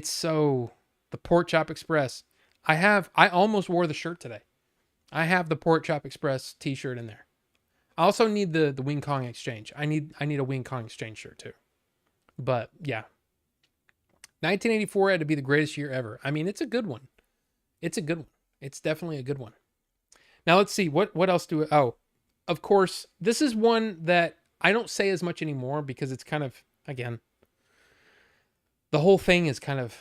so, the Pork Chop Express. I almost wore the shirt today. I have the Pork Chop Express t-shirt in there. I also need the Wing Kong Exchange. I need a Wing Kong Exchange shirt too. But yeah. 1984 had to be the greatest year ever. I mean, it's a good one. It's a good one. It's definitely a good one. Now let's see. What else do we... Oh, of course, this is one that I don't say as much anymore because it's kind of, again, the whole thing is kind of,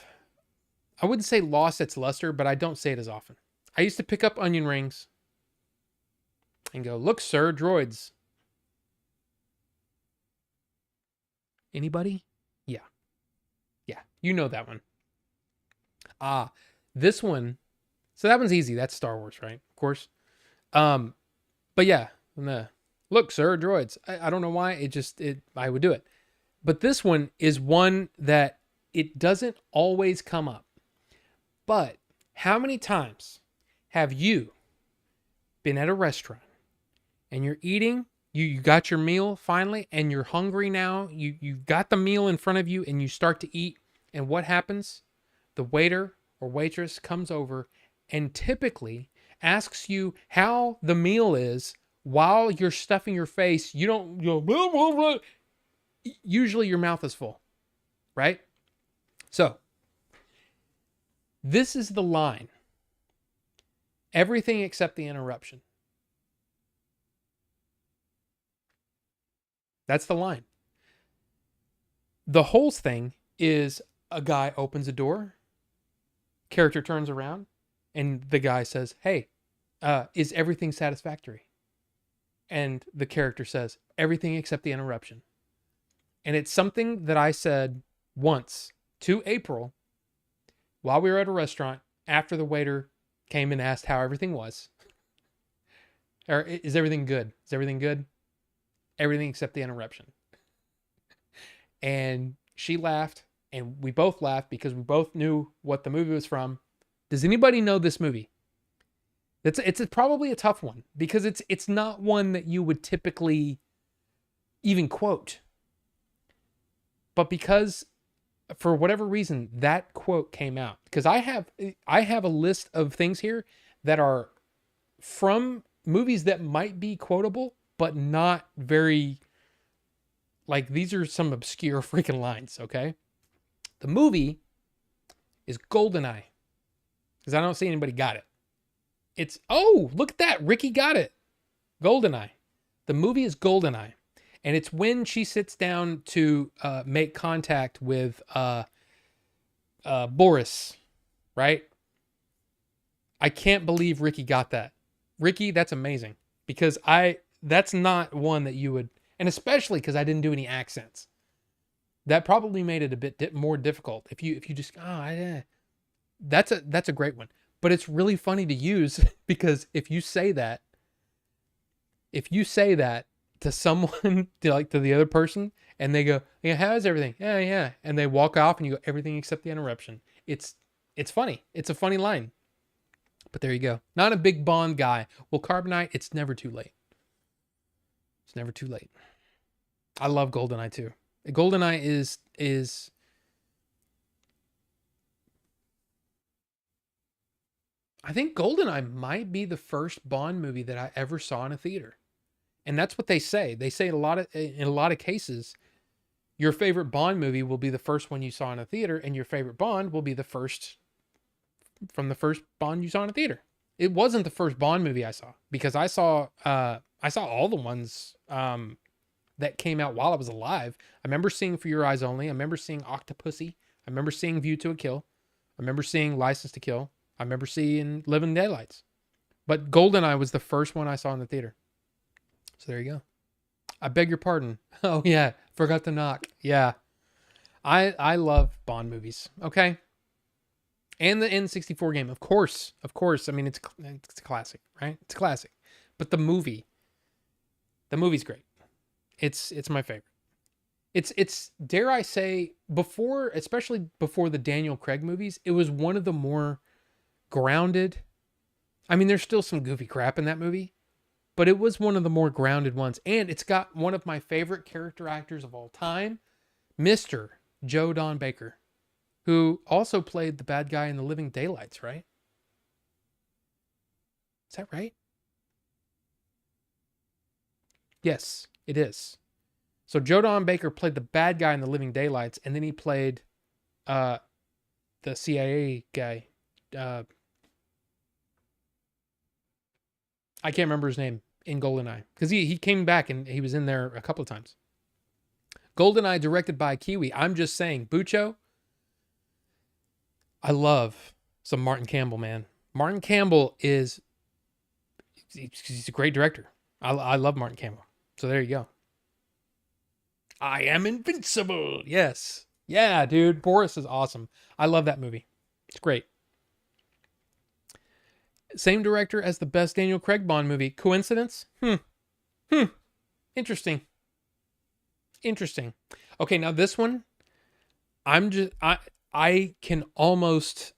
I wouldn't say lost its luster, but I don't say it as often. I used to pick up onion rings and go, look, sir, droids. Anybody? Yeah. Yeah. You know that one. This one. So that one's easy. That's Star Wars, right? Of course. But yeah. Look, sir, droids. I don't know why. I would do it. But this one is one that it doesn't always come up. But how many times Have you been at a restaurant and you're eating, you got your meal finally, and you're hungry now, you got the meal in front of you and you start to eat, and what happens? The waiter or waitress comes over and typically asks you how the meal is while you're stuffing your face. You don't go, blah, blah, blah. Usually your mouth is full, right? So this is the line. Everything except the interruption. That's the line. The whole thing is a guy opens a door, character turns around, and the guy says, hey, is everything satisfactory? And the character says, everything except the interruption. And it's something that I said once to April while we were at a restaurant after the waiter came and asked how everything was. Or is everything good? Is everything good? Everything except the interruption. And she laughed, and we both laughed because we both knew what the movie was from. Does anybody know this movie? It's probably a tough one because it's not one that you would typically even quote. But because for whatever reason that quote came out, because I have a list of things here that are from movies that might be quotable but not very, like, these are some obscure freaking lines, okay? The movie is GoldenEye. Because I don't see anybody got it. It's, oh, look at that. Ricky got it. GoldenEye. The movie is GoldenEye. And it's when she sits down to make contact with Boris, right? I can't believe Ricky got that. Ricky, that's amazing. Because that's not one that you would, and especially because I didn't do any accents. That probably made it a bit more difficult. If you just, that's a great one. But it's really funny to use because if you say that to someone, to the other person, and they go, yeah, how's everything? Yeah. And they walk off and you go, everything except the interruption. It's funny. It's a funny line. But there you go. Not a big Bond guy. Well, Carbonite, it's never too late. It's never too late. I love GoldenEye too. GoldenEye is I think GoldenEye might be the first Bond movie that I ever saw in a theater. And that's what they say. They say in a lot of cases, your favorite Bond movie will be the first one you saw in a theater, and your favorite Bond will be the first Bond you saw in a theater. It wasn't the first Bond movie I saw because I saw all the ones that came out while I was alive. I remember seeing For Your Eyes Only. I remember seeing Octopussy. I remember seeing View to a Kill. I remember seeing License to Kill. I remember seeing Living Daylights. But GoldenEye was the first one I saw in the theater. So there you go. I beg your pardon. Oh yeah, forgot to knock. Yeah. I love Bond movies. Okay. And the N64 game, of course. I mean, it's a classic, right? It's a classic. But the movie's great. It's my favorite. It's dare I say, especially before the Daniel Craig movies, it was one of the more grounded. I mean, there's still some goofy crap in that movie, but it was one of the more grounded ones. And it's got one of my favorite character actors of all time, Mr. Joe Don Baker, who also played the bad guy in The Living Daylights, right? Is that right? Yes, it is. So Joe Don Baker played the bad guy in The Living Daylights, and then he played the CIA guy. I can't remember his name in GoldenEye because he came back and he was in there a couple of times. GoldenEye, directed by Kiwi. I'm just saying, Bucho, I love some Martin Campbell, man. Martin Campbell he's a great director. I love Martin Campbell. So there you go. I am invincible. Yes. Yeah, dude. Boris is awesome. I love that movie. It's great. Same director as the best Daniel Craig Bond movie. Coincidence? Interesting. Okay, now this one, I can almost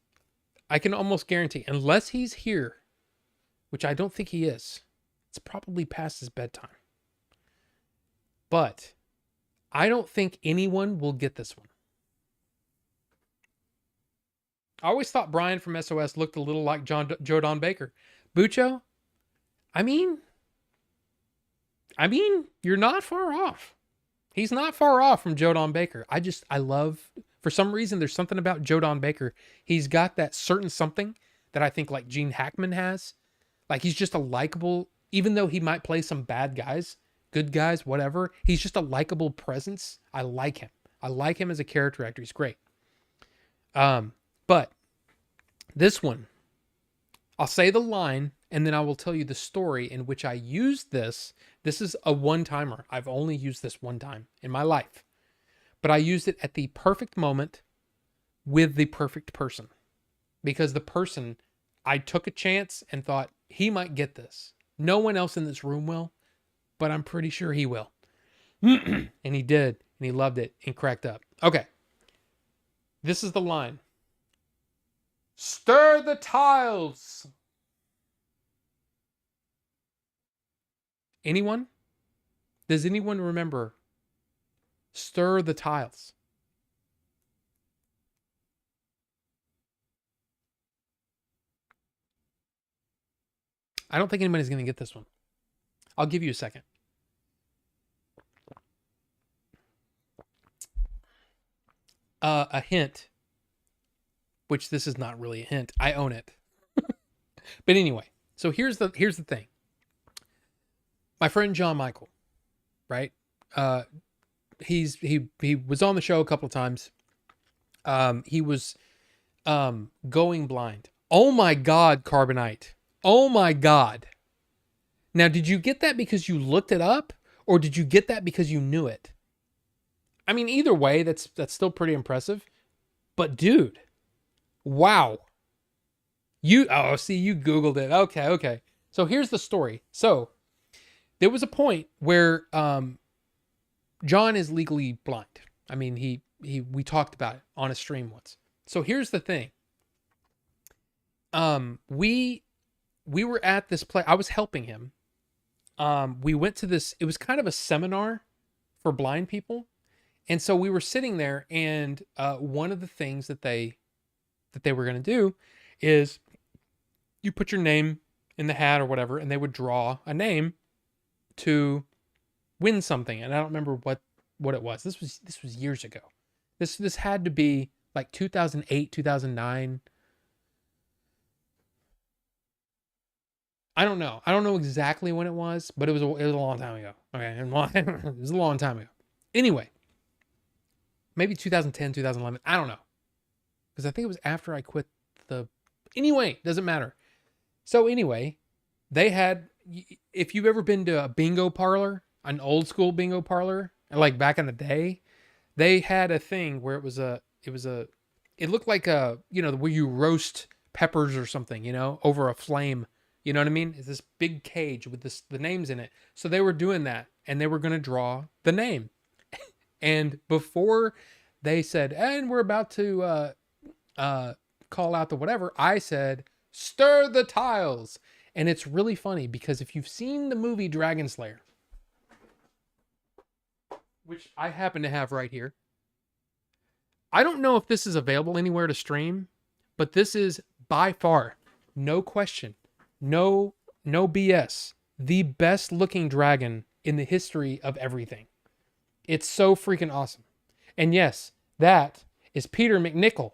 guarantee, unless he's here which I don't think he is. It's probably past his bedtime. But I don't think anyone will get this one. I always thought Brian from SOS looked a little like Joe Don Baker. Bucho, I mean, you're not far off. He's not far off from Joe Don Baker. I love, for some reason, there's something about Joe Don Baker. He's got that certain something that I think like Gene Hackman has. Like he's just a likable, even though he might play some bad guys, good guys, whatever. He's just a likable presence. I like him. I like him as a character actor. He's great. But this one, I'll say the line and then I will tell you the story in which I used this. This is a one-timer. I've only used this one time in my life, but I used it at the perfect moment with the perfect person, because the person, I took a chance and thought he might get this. No one else in this room will, but I'm pretty sure he will. And he did, and he loved it and cracked up. Okay. This is the line. Stir the tiles. Anyone? Does anyone remember Stir the Tiles? I don't think anybody's going to get this one. I'll give you a second. A hint, which this is not really a hint. I own it. But anyway, so here's the thing. My friend John Michael, right? He was on the show a couple of times. He was going blind. Oh my God, Carbonite. Oh my God. Now, did you get that because you looked it up, or did you get that because you knew it? I mean, either way, that's still pretty impressive. But dude, wow. You Googled it. Okay. So here's the story. So there was a point where John is legally blind. I mean, we talked about it on a stream once. So here's the thing. We were at this play. I was helping him. We went to this. It was kind of a seminar for blind people, and so we were sitting there. And one of the things that they were going to do is you put your name in the hat or whatever, and they would draw a name to win something. And I don't remember what it was. This was years ago. This had to be like 2008, 2009. I don't know. I don't know exactly when it was, but it was a long time ago. Okay. It was a long time ago. Anyway, maybe 2010, 2011. I don't know. Because I think it was after I quit anyway, doesn't matter. So anyway, they had, if you've ever been to a bingo parlor, an old school bingo parlor, like back in the day, they had a thing where it looked like where you roast peppers or something, over a flame. You know what I mean? It's this big cage with the names in it. So they were doing that, and they were going to draw the name. And before they said, and we're about to call out the whatever, I said, stir the tiles. And it's really funny because if you've seen the movie Dragon Slayer, which I happen to have right here, I don't know if this is available anywhere to stream, but this is by far, no question, no BS, the best looking dragon in the history of everything. It's so freaking awesome. And yes, that is Peter McNichol,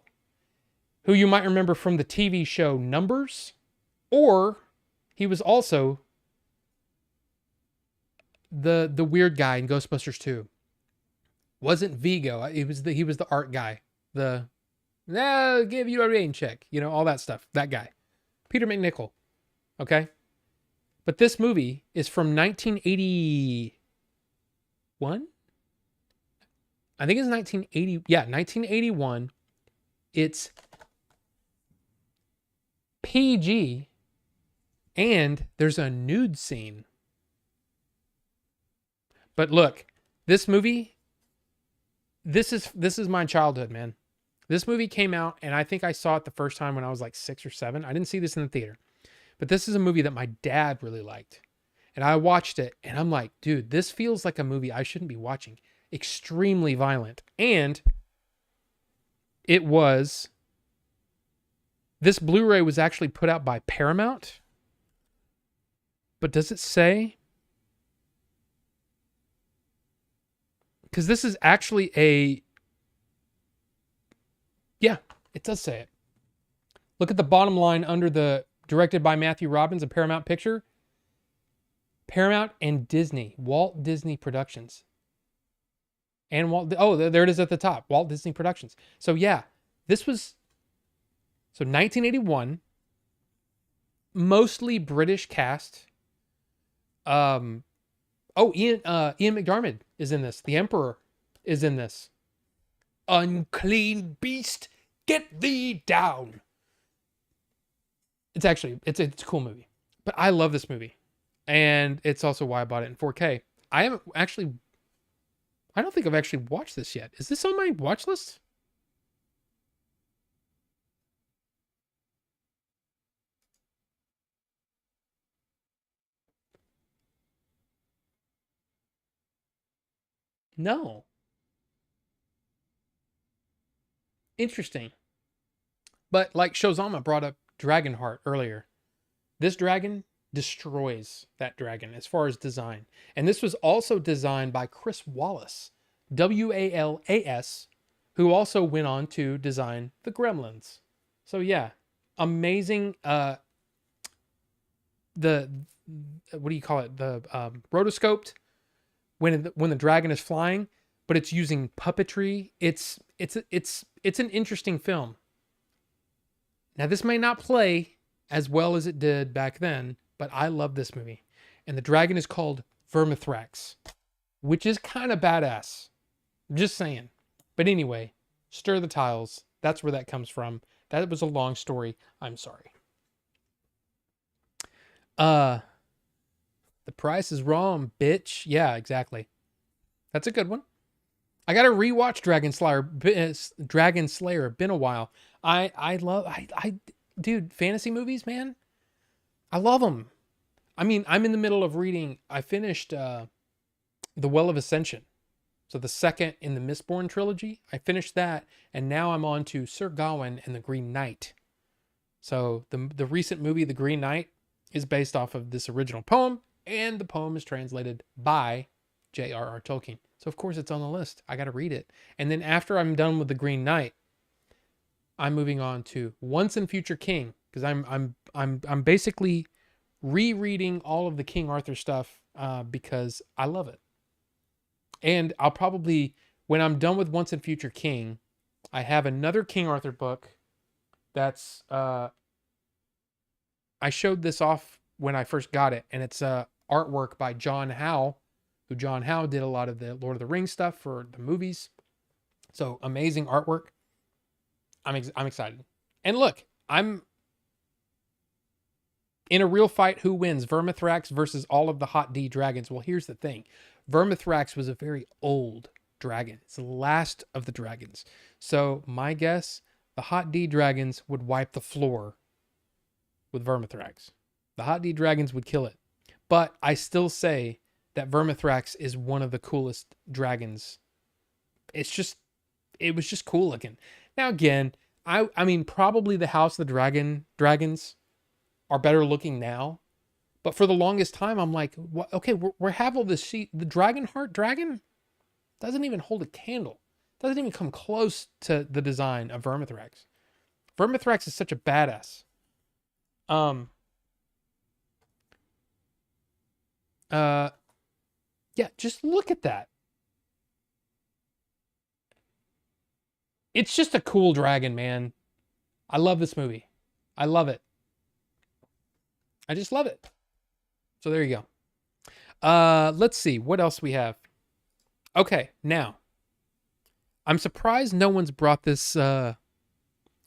who you might remember from the TV show Numbers, or he was also the weird guy in Ghostbusters 2. Wasn't Vigo. He was the art guy. Give you a rain check. All that stuff. That guy. Peter McNichol. Okay? But this movie is from 1981? I think it's 1980. Yeah, 1981. It's PG, and there's a nude scene. But look, this movie, this is my childhood, man. This movie came out, and I think I saw it the first time when I was like 6 or 7. I didn't see this in the theater. But this is a movie that my dad really liked. And I watched it and I'm like, dude, this feels like a movie I shouldn't be watching. Extremely violent. And it was, this Blu-ray was actually put out by Paramount. But does it say? Because this is actually yeah, it does say it. Look at the bottom line under the directed by Matthew Robbins, a Paramount picture. Paramount and Disney, Walt Disney Productions. And there it is at the top, Walt Disney Productions. So yeah, this was, 1981, mostly British cast. Ian McDiarmid is in this. The Emperor is in this. Unclean beast, get thee down. It's a cool movie. But I love this movie. And it's also why I bought it in 4K. I don't think I've actually watched this yet. Is this on my watch list? No. Interesting. But like Shozama brought up Dragonheart earlier. This dragon destroys that dragon as far as design. And this was also designed by Chris Wallace, Walas, who also went on to design the Gremlins. So yeah, amazing. The what do you call it? The rotoscoped when the dragon is flying, but it's using puppetry. It's an interesting film. Now this may not play as well as it did back then, but I love this movie. And the dragon is called Vermithrax, which is kind of badass. Just saying. But anyway, Stir the Tiles. That's where that comes from. That was a long story. I'm sorry. The Price is Wrong, bitch. Yeah, exactly. That's a good one. I gotta rewatch Dragon Slayer. Been a while. Dude, fantasy movies, man. I love them. I mean, I'm in the middle of reading. I finished The Well of Ascension. So the second in the Mistborn trilogy. I finished that, and now I'm on to Sir Gawain and the Green Knight. So the recent movie, The Green Knight, is based off of this original poem, and the poem is translated by J.R.R. Tolkien. So of course it's on the list. I got to read it. And then after I'm done with The Green Knight, I'm moving on to Once and Future King, because I'm basically rereading all of the King Arthur stuff because I love it. And I'll probably, when I'm done with Once and Future King, I have another King Arthur book that's I showed this off when I first got it, and it's artwork by John Howe, who John Howe did a lot of the Lord of the Rings stuff for the movies. So amazing artwork. I'm excited. And look, I'm in a real fight. Who wins? Vermithrax versus all of the Hot D dragons. Well, here's the thing. Vermithrax was a very old dragon. It's the last of the dragons. So my guess, the Hot D dragons would wipe the floor with Vermithrax. The Hot D dragons would kill it. But I still say that Vermithrax is one of the coolest dragons. It was just cool looking. Now again, I mean, probably the House of the dragons are better looking now. But for the longest time, I'm like, what? Okay, we have all this sheet. The Dragonheart dragon doesn't even hold a candle. Doesn't even come close to the design of Vermithrax. Vermithrax is such a badass. Yeah, just look at that. It's just a cool dragon, man. I love this movie. I love it. I just love it. So there you go. Let's see what else we have. Okay, now I'm surprised no one's brought this. Wait a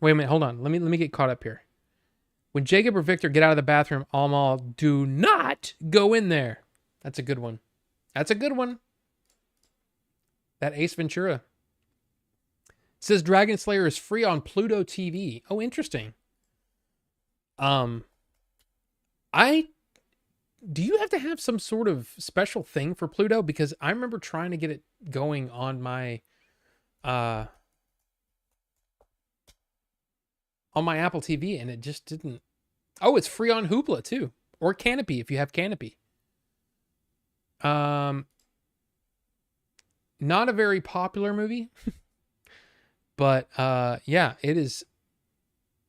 minute, hold on. Let me get caught up here. When Jacob or Victor get out of the bathroom, Amal, do not go in there. That's a good one. That's a good one. That Ace Ventura. It says Dragon Slayer is free on Pluto TV. Oh, interesting. I do you have to have some sort of special thing for Pluto? Because I remember trying to get it going uh on my Apple TV and it just didn't. Oh, it's free on Hoopla too. Or Canopy if you have Canopy. Um Not a very popular movie. But yeah, it is.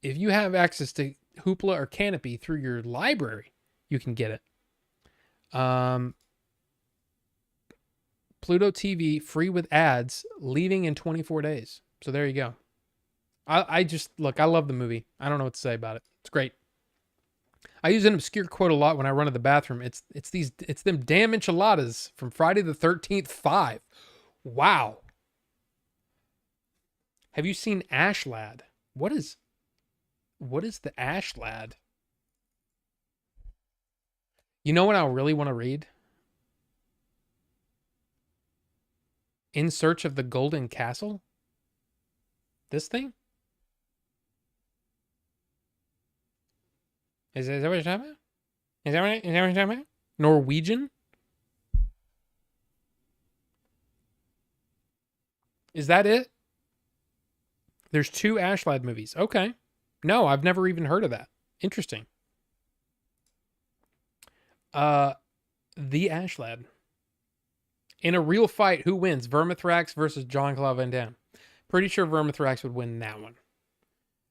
If you have access to Hoopla or Canopy through your library, you can get it. Pluto TV free with ads, leaving in 24 days. So there you go. I just look. I love the movie. I don't know what to say about it. It's great. I use an obscure quote a lot when I run to the bathroom. It's them damn enchiladas from Friday the 13th 5. Wow. Have you seen Ash Lad? What is the Ash Lad? You know what I really want to read? In Search of the Golden Castle? This thing? Is that what you're talking about? Is that what you're talking about? Norwegian? Is that it? There's 2 Ash Lad movies. Okay. No, I've never even heard of that. Interesting. The Ash Lad. In a real fight, who wins? Vermithrax versus Jean-Claude Van Damme. Pretty sure Vermithrax would win that one.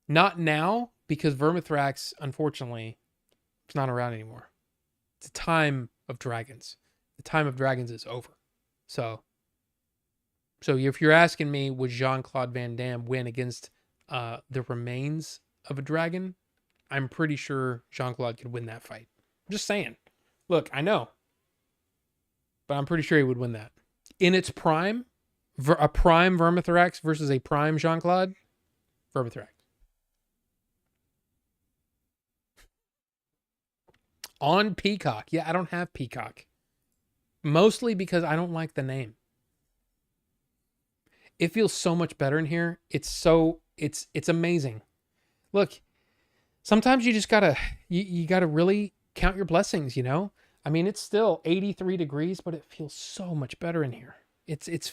Not now, because Vermithrax, unfortunately, is not around anymore. It's a time of dragons. The time of dragons is over. So if you're asking me, would Jean-Claude Van Damme win against the remains of a dragon? I'm pretty sure Jean-Claude could win that fight. I'm just saying. Look, I know. But I'm pretty sure he would win that. In its prime, a prime Vermithrax versus a prime Jean-Claude, Vermithrax. On Peacock. Yeah, I don't have Peacock. Mostly because I don't like the name. It feels so much better in here. It's amazing. Look, sometimes you just gotta you gotta really count your blessings, you know? I mean, it's still 83 degrees, but it feels so much better in here. It's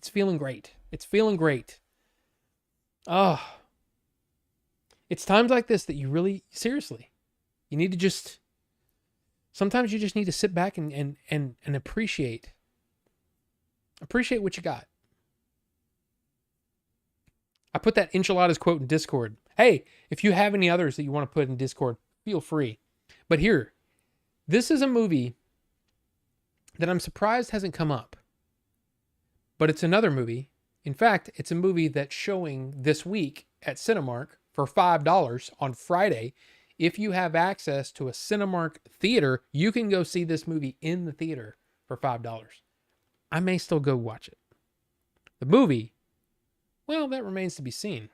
feeling great. It's feeling great. Oh. It's times like this that you really, seriously, you need to just, sometimes you just need to sit back and appreciate what you got. I put that enchiladas quote in Discord. Hey, if you have any others that you want to put in Discord, feel free. But here, this is a movie that I'm surprised hasn't come up. But it's another movie. In fact, it's a movie that's showing this week at Cinemark for $5 on Friday. If you have access to a Cinemark theater, you can go see this movie in the theater for $5. I may still go watch it. The movie, well, that remains to be seen.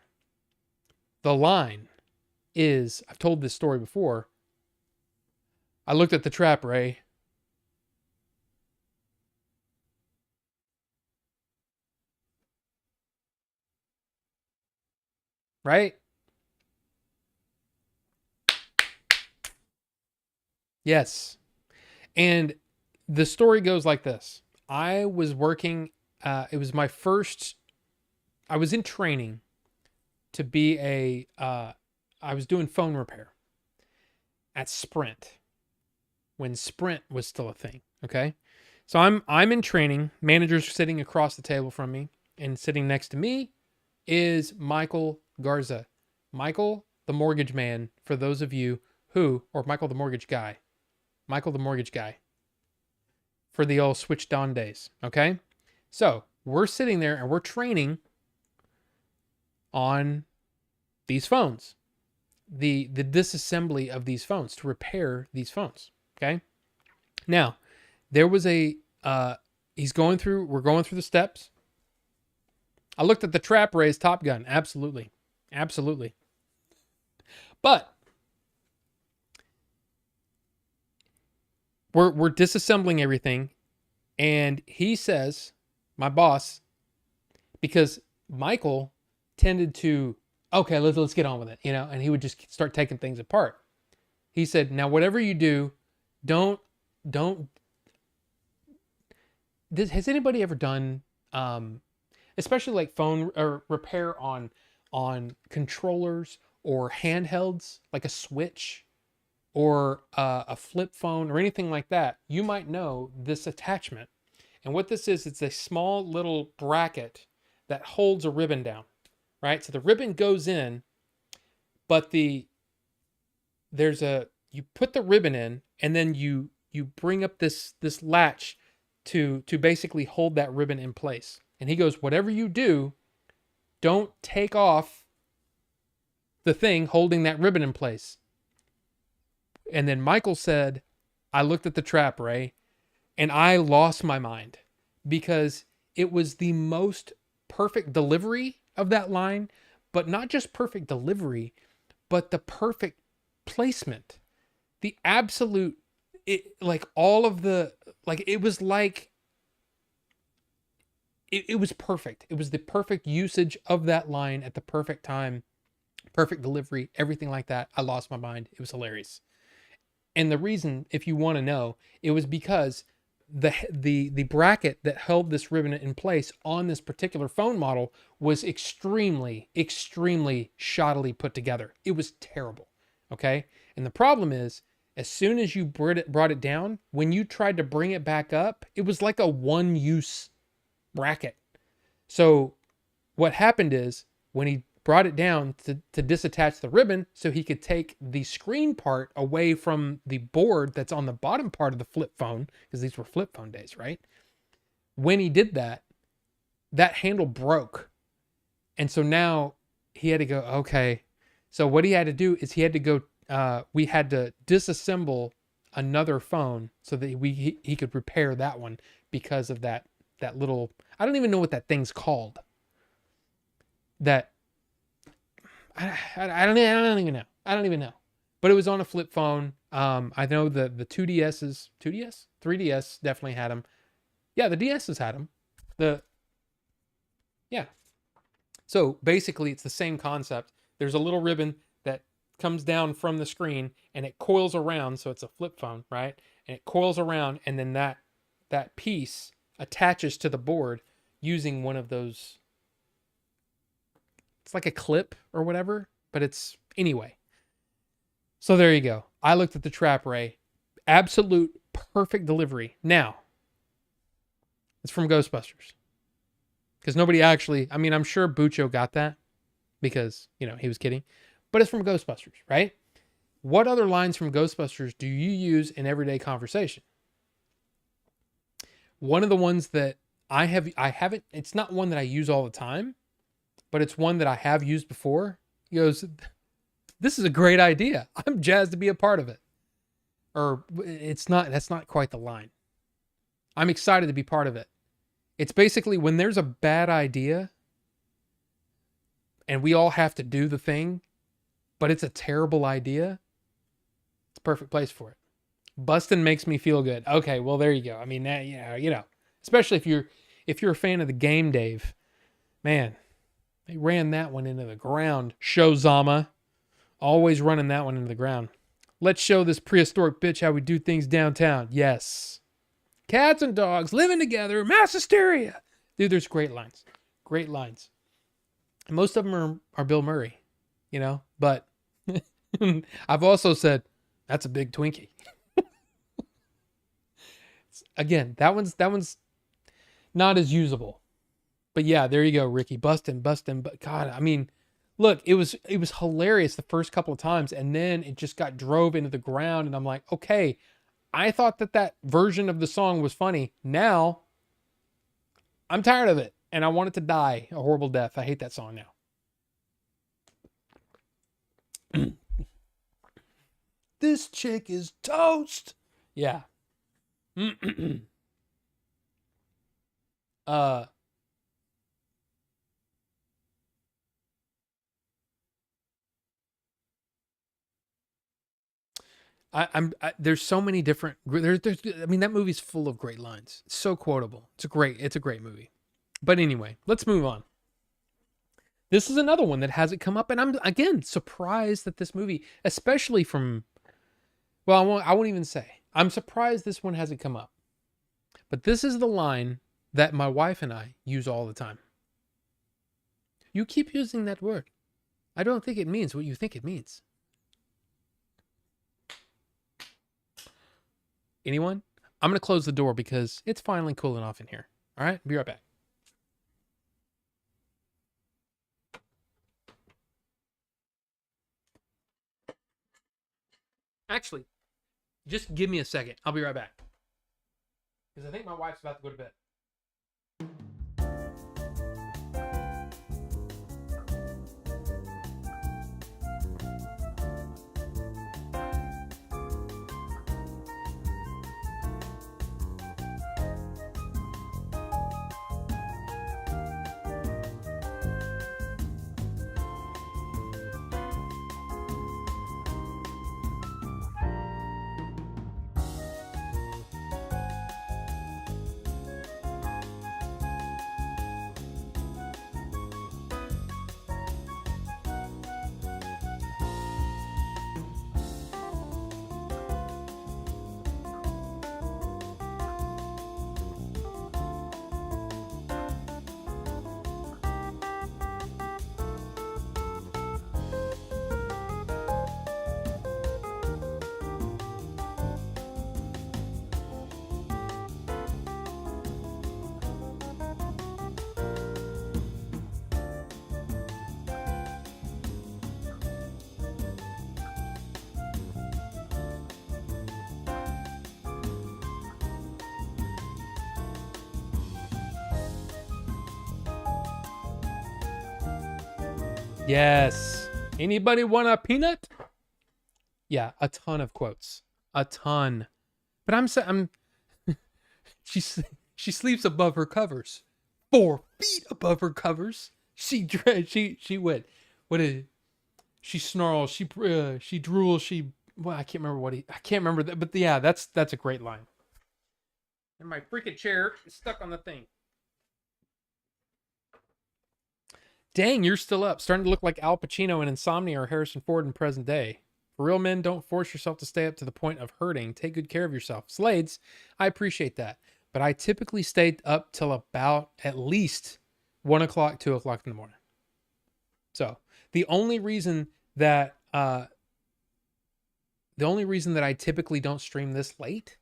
The line is, I've told this story before. I looked at the trap, Ray. Right? Yes. And the story goes like this. I was working, it was my first, I was in training to be I was doing phone repair at Sprint when Sprint was still a thing. Okay. So I'm in training. Managers are sitting across the table from me, and sitting next to me is Michael Garza. Michael, the mortgage man, for those of you who, or Michael, the mortgage guy. Michael, the mortgage guy. For the old switched on days. Okay. So we're sitting there and we're training on these phones, the disassembly of these phones, to repair these phones. Okay. Now, there was we're going through the steps. I looked at the trap, Ray's Top Gun. Absolutely. Absolutely. But we're disassembling everything. And he says, my boss, because Michael tended to, okay, let's get on with it, you know, and he would just start taking things apart. He said, now whatever you do, don't don't has anybody ever done especially like phone or repair on controllers or handhelds, like a Switch or a flip phone or anything like that? You might know this attachment. And what this is, it's a small little bracket that holds a ribbon down, right? So the ribbon goes in, but you put the ribbon in, and then you bring up this latch to basically hold that ribbon in place. And he goes, whatever you do, don't take off the thing holding that ribbon in place. And then Michael said, I looked at the trap, Ray, and I lost my mind because it was the most perfect delivery of that line, but not just perfect delivery, but the perfect placement. The absolute, like all of the, like it was like, it was perfect. It was the perfect usage of that line at the perfect time, perfect delivery, everything like that. I lost my mind. It was hilarious. And the reason, if you want to know, it was because the bracket that held this ribbon in place on this particular phone model was extremely shoddily put together. It was terrible. Okay. And the problem is, as soon as you brought it down, when you tried to bring it back up, it was like a one-use bracket. So what happened is, when he brought it down to disattach the ribbon so he could take the screen part away from the board that's on the bottom part of the flip phone, because these were flip phone days, right? When he did that, that handle broke. And so now he had to go, okay. So what he had to do is he had to go, we had to disassemble another phone so that he could repair that one because of that little, I don't even know what that thing's called. That, I don't even know. I don't even know. But it was on a flip phone. I know the 2DS's, 2DS? 3DS definitely had them. Yeah, the DS's had them. Yeah. So basically it's the same concept. There's a little ribbon that comes down from the screen and it coils around. So it's a flip phone, right? And it coils around, and then that piece attaches to the board using one of those. It's like a clip or whatever, but it's anyway. So there you go. I looked at the trap, Ray. Absolute perfect delivery. Now, it's from Ghostbusters. Because nobody actually, I mean, I'm sure Bucho got that because, he was kidding. But it's from Ghostbusters, right? What other lines from Ghostbusters do you use in everyday conversation? One of the ones that I haven't, it's not one that I use all the time, but it's one that I have used before. He goes, this is a great idea. I'm jazzed to be a part of it. Or that's not quite the line. I'm excited to be part of it. It's basically when there's a bad idea and we all have to do the thing, but it's a terrible idea, it's a perfect place for it. Bustin' makes me feel good. Okay, well, there you go. I mean, especially if you're a fan of the game, Dave, man, they ran that one into the ground. Showzama, always running that one into the ground. Let's show this prehistoric bitch how we do things downtown. Yes. Cats and dogs living together, mass hysteria. Dude, there's great lines. Great lines. And most of them are Bill Murray, but I've also said, that's a big Twinkie. Again, that one's not as usable. But yeah, there you go, Ricky. Bustin'. But God, I mean, look, it was hilarious the first couple of times, and then it just got drove into the ground, and I'm like, okay, I thought that version of the song was funny. Now, I'm tired of it, and I want it to die a horrible death. I hate that song now. This chick is toast. Yeah. There's so many different, I mean, that movie's full of great lines. It's so quotable. It's a great movie. But anyway, let's move on. This is another one that hasn't come up, and I'm again surprised that this movie, especially from Well, I won't even say. I'm surprised this one hasn't come up. But this is the line that my wife and I use all the time. You keep using that word. I don't think it means what you think it means. Anyone? I'm going to close the door because it's finally cooling off in here. All right? Be right back. Actually, just give me a second. I'll be right back. Because I think my wife's about to go to bed. Yes. Anybody want a peanut? Yeah, a ton of quotes. A ton. But I'm she sleeps above her covers. 4 feet above her covers. She went. What is she snarls, she drools, I can't remember I can't remember that, but yeah, that's a great line. And my freaking chair is stuck on the thing. Dang, you're still up. Starting to look like Al Pacino in Insomnia or Harrison Ford in present day. For real men, don't force yourself to stay up to the point of hurting. Take good care of yourself. Slades, I appreciate that. But I typically stay up till about at least 1 o'clock, 2 o'clock in the morning. So the only reason that I typically don't stream this late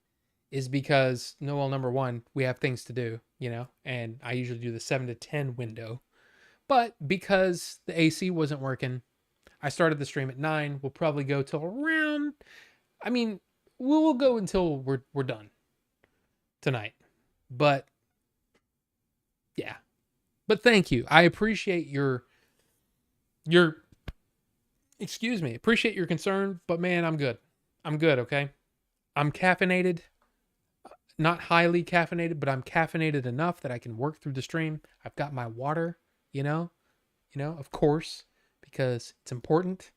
is because, number one, we have things to do, and I usually do the 7 to 10 window. But because the AC wasn't working, I started the stream at 9. We'll probably go till around, we'll go until we're done tonight. But yeah. But thank you. I appreciate your appreciate your concern, but man, I'm good. Okay? I'm caffeinated. Not highly caffeinated, but I'm caffeinated enough that I can work through the stream. I've got my water, of course, because it's important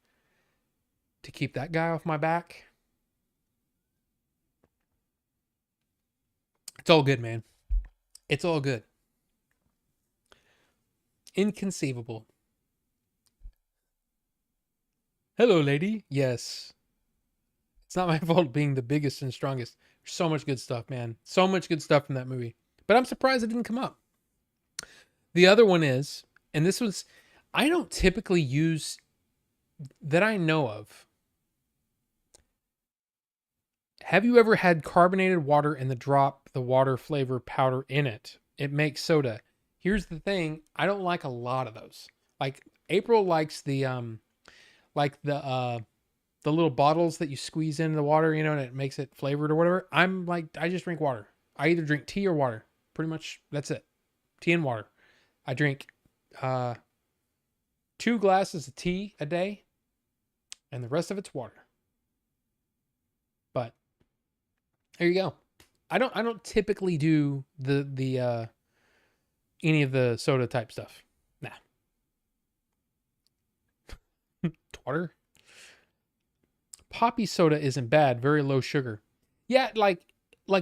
to keep that guy off my back. It's all good, man. It's all good. Inconceivable. Hello, lady. Yes. It's not my fault being the biggest and strongest. There's so much good stuff, man. So much good stuff from that movie. But I'm surprised it didn't come up. The other one is, and this was, I don't typically use, that I know of. Have you ever had carbonated water and drop the water flavor powder in it? It makes soda. Here's the thing. I don't like a lot of those. Like April likes the little bottles that you squeeze into the water, and it makes it flavored or whatever. I'm like, I just drink water. I either drink tea or water. Pretty much that's it. Tea and water. I drink 2 glasses of tea a day, and the rest of it's water. But there you go. I don't typically do the any of the soda type stuff. Nah. Water. Poppy soda isn't bad. Very low sugar. Yeah, like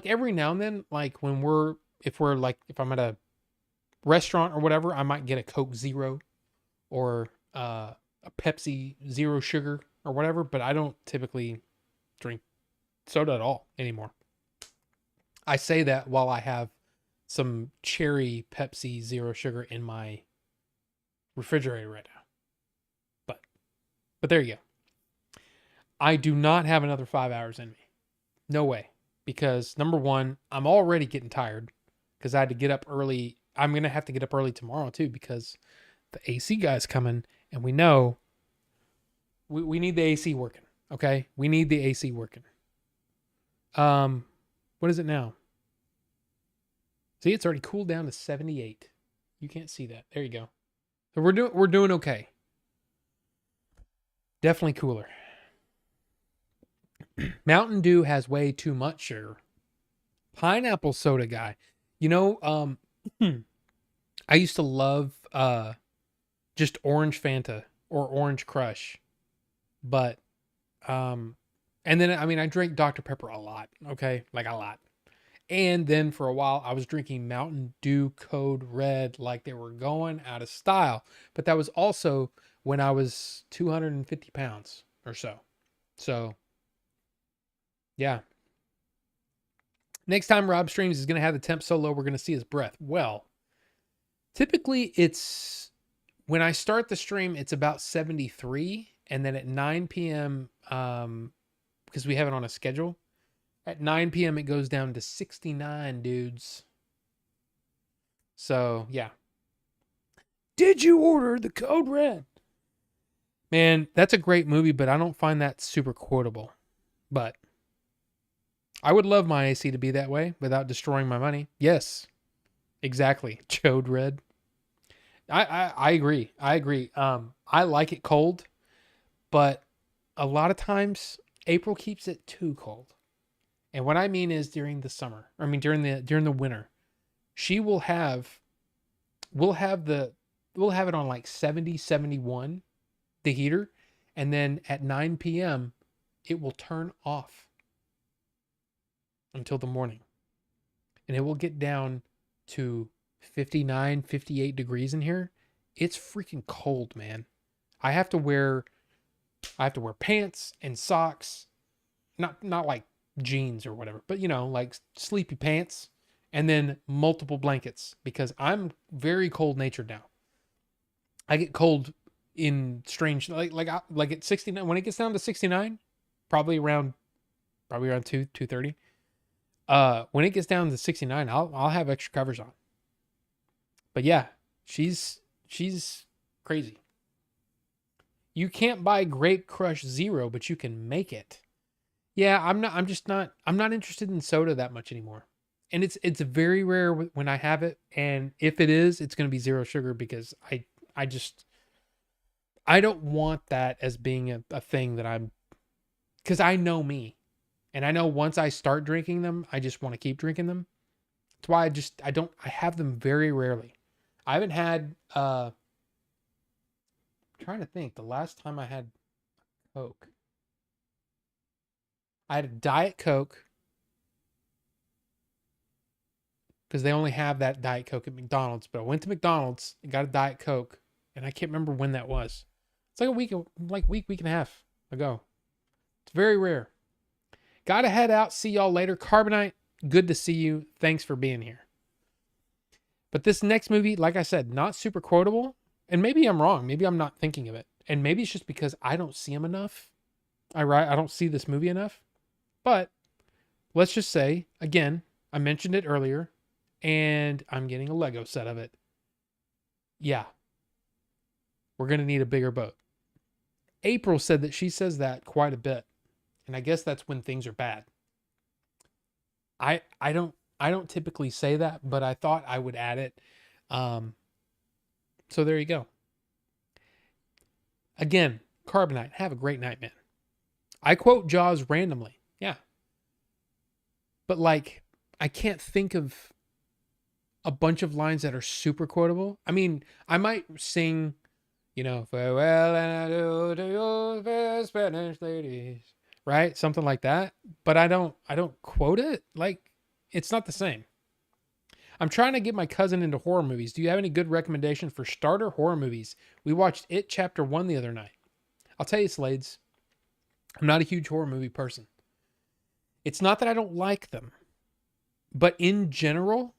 every now and then, like if I'm at a restaurant or whatever, I might get a Coke Zero or a Pepsi Zero sugar or whatever, but I don't typically drink soda at all anymore. I say that while I have some cherry Pepsi zero sugar in my refrigerator right now. But there you go. I do not have another 5 hours in me. No way. Because number one, I'm already getting tired because I had to get up early. I'm going to have to get up early tomorrow too because the AC guy's coming and we know we need the AC working. Okay. We need the AC working. What is it now? See, it's already cooled down to 78. You can't see that. There you go. So we're doing okay. Definitely cooler. Mountain Dew has way too much sugar. Pineapple soda guy. You know, I used to love just orange Fanta or orange Crush. But and then I mean I drink Dr. Pepper a lot, okay? Like a lot. And then for a while I was drinking Mountain Dew Code Red like they were going out of style. But that was also when I was 250 pounds or so. So yeah. Next time Rob streams, he's going to have the temp so low we're going to see his breath. Well, typically it's when I start the stream, it's about 73. And then at 9 p.m., because we have it on a schedule, at 9 p.m. it goes down to 69, dudes. So, yeah. Did you order the Code Red? Man, that's a great movie, but I don't find that super quotable. But I would love my AC to be that way without destroying my money. Yes, exactly. Code Red. I agree. I agree. I like it cold, but a lot of times April keeps it too cold. And what I mean is during the summer. I mean during the winter. We'll have it on like 70, 71, the heater, and then at 9 p.m. it will turn off until the morning. And it will get down to 59, 58 degrees in here. It's freaking cold, man. I have to wear pants and socks. Not like jeans or whatever, but you know, like sleepy pants and then multiple blankets because I'm very cold natured now. I get cold in strange like at 69 when it gets down to 69, probably around 2:30. When it gets down to 69, I'll have extra covers on. But yeah, she's crazy. You can't buy Grape Crush Zero, but you can make it. Yeah, I'm not interested in soda that much anymore. And it's very rare when I have it, and if it is, it's going to be zero sugar because I don't want that as being a thing that because I know me. And I know once I start drinking them, I just want to keep drinking them. That's why I have them very rarely. I haven't had, I'm trying to think, the last time I had Coke. I had a Diet Coke because they only have that Diet Coke at McDonald's. But I went to McDonald's and got a Diet Coke, and I can't remember when that was. It's like a week and a half ago. It's very rare. Gotta head out. See y'all later. Carbonite, good to see you. Thanks for being here. But this next movie, like I said, not super quotable. And maybe I'm wrong. Maybe I'm not thinking of it. And maybe it's just because I don't see him enough. I don't see this movie enough. But let's just say, again, I mentioned it earlier, and I'm getting a Lego set of it. Yeah. We're going to need a bigger boat. April said that she says that quite a bit. And I guess that's when things are bad. I don't typically say that, but I thought I would add it. So there you go. Again, Carbonite, have a great night, man. I quote Jaws randomly. Yeah. But like, I can't think of a bunch of lines that are super quotable. I mean, I might sing, farewell and adieu to your fair Spanish ladies. Right? Something like that. But I don't quote it. Like, it's not the same. I'm trying to get my cousin into horror movies. Do you have any good recommendations for starter horror movies? We watched It Chapter 1 the other night. I'll tell you, Slades, I'm not a huge horror movie person. It's not that I don't like them, but in general,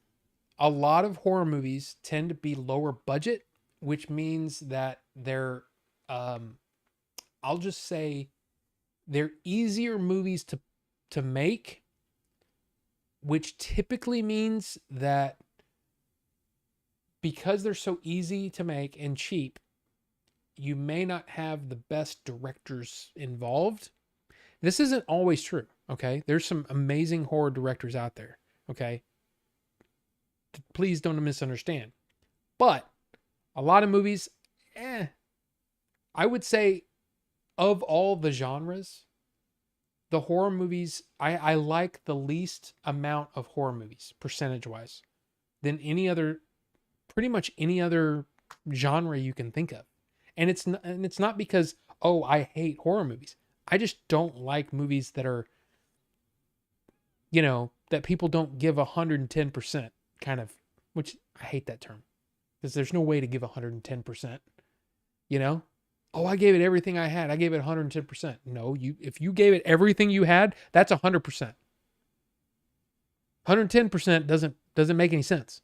a lot of horror movies tend to be lower budget, which means that they're, um, I'll just say, they're easier movies to make, which typically means that because they're so easy to make and cheap, you may not have the best directors involved. This isn't always true, okay? There's some amazing horror directors out there, okay? Please don't misunderstand. But a lot of movies, I would say of all the genres, the horror movies, I like the least amount of horror movies, percentage wise, than pretty much any other genre you can think of. And it's not because, oh, I hate horror movies. I just don't like movies that are, that people don't give 110% kind of, which I hate that term because there's no way to give 110%, you know? Oh, I gave it everything I had. I gave it 110%. No, if you gave it everything you had, that's 100%. 110% doesn't make any sense.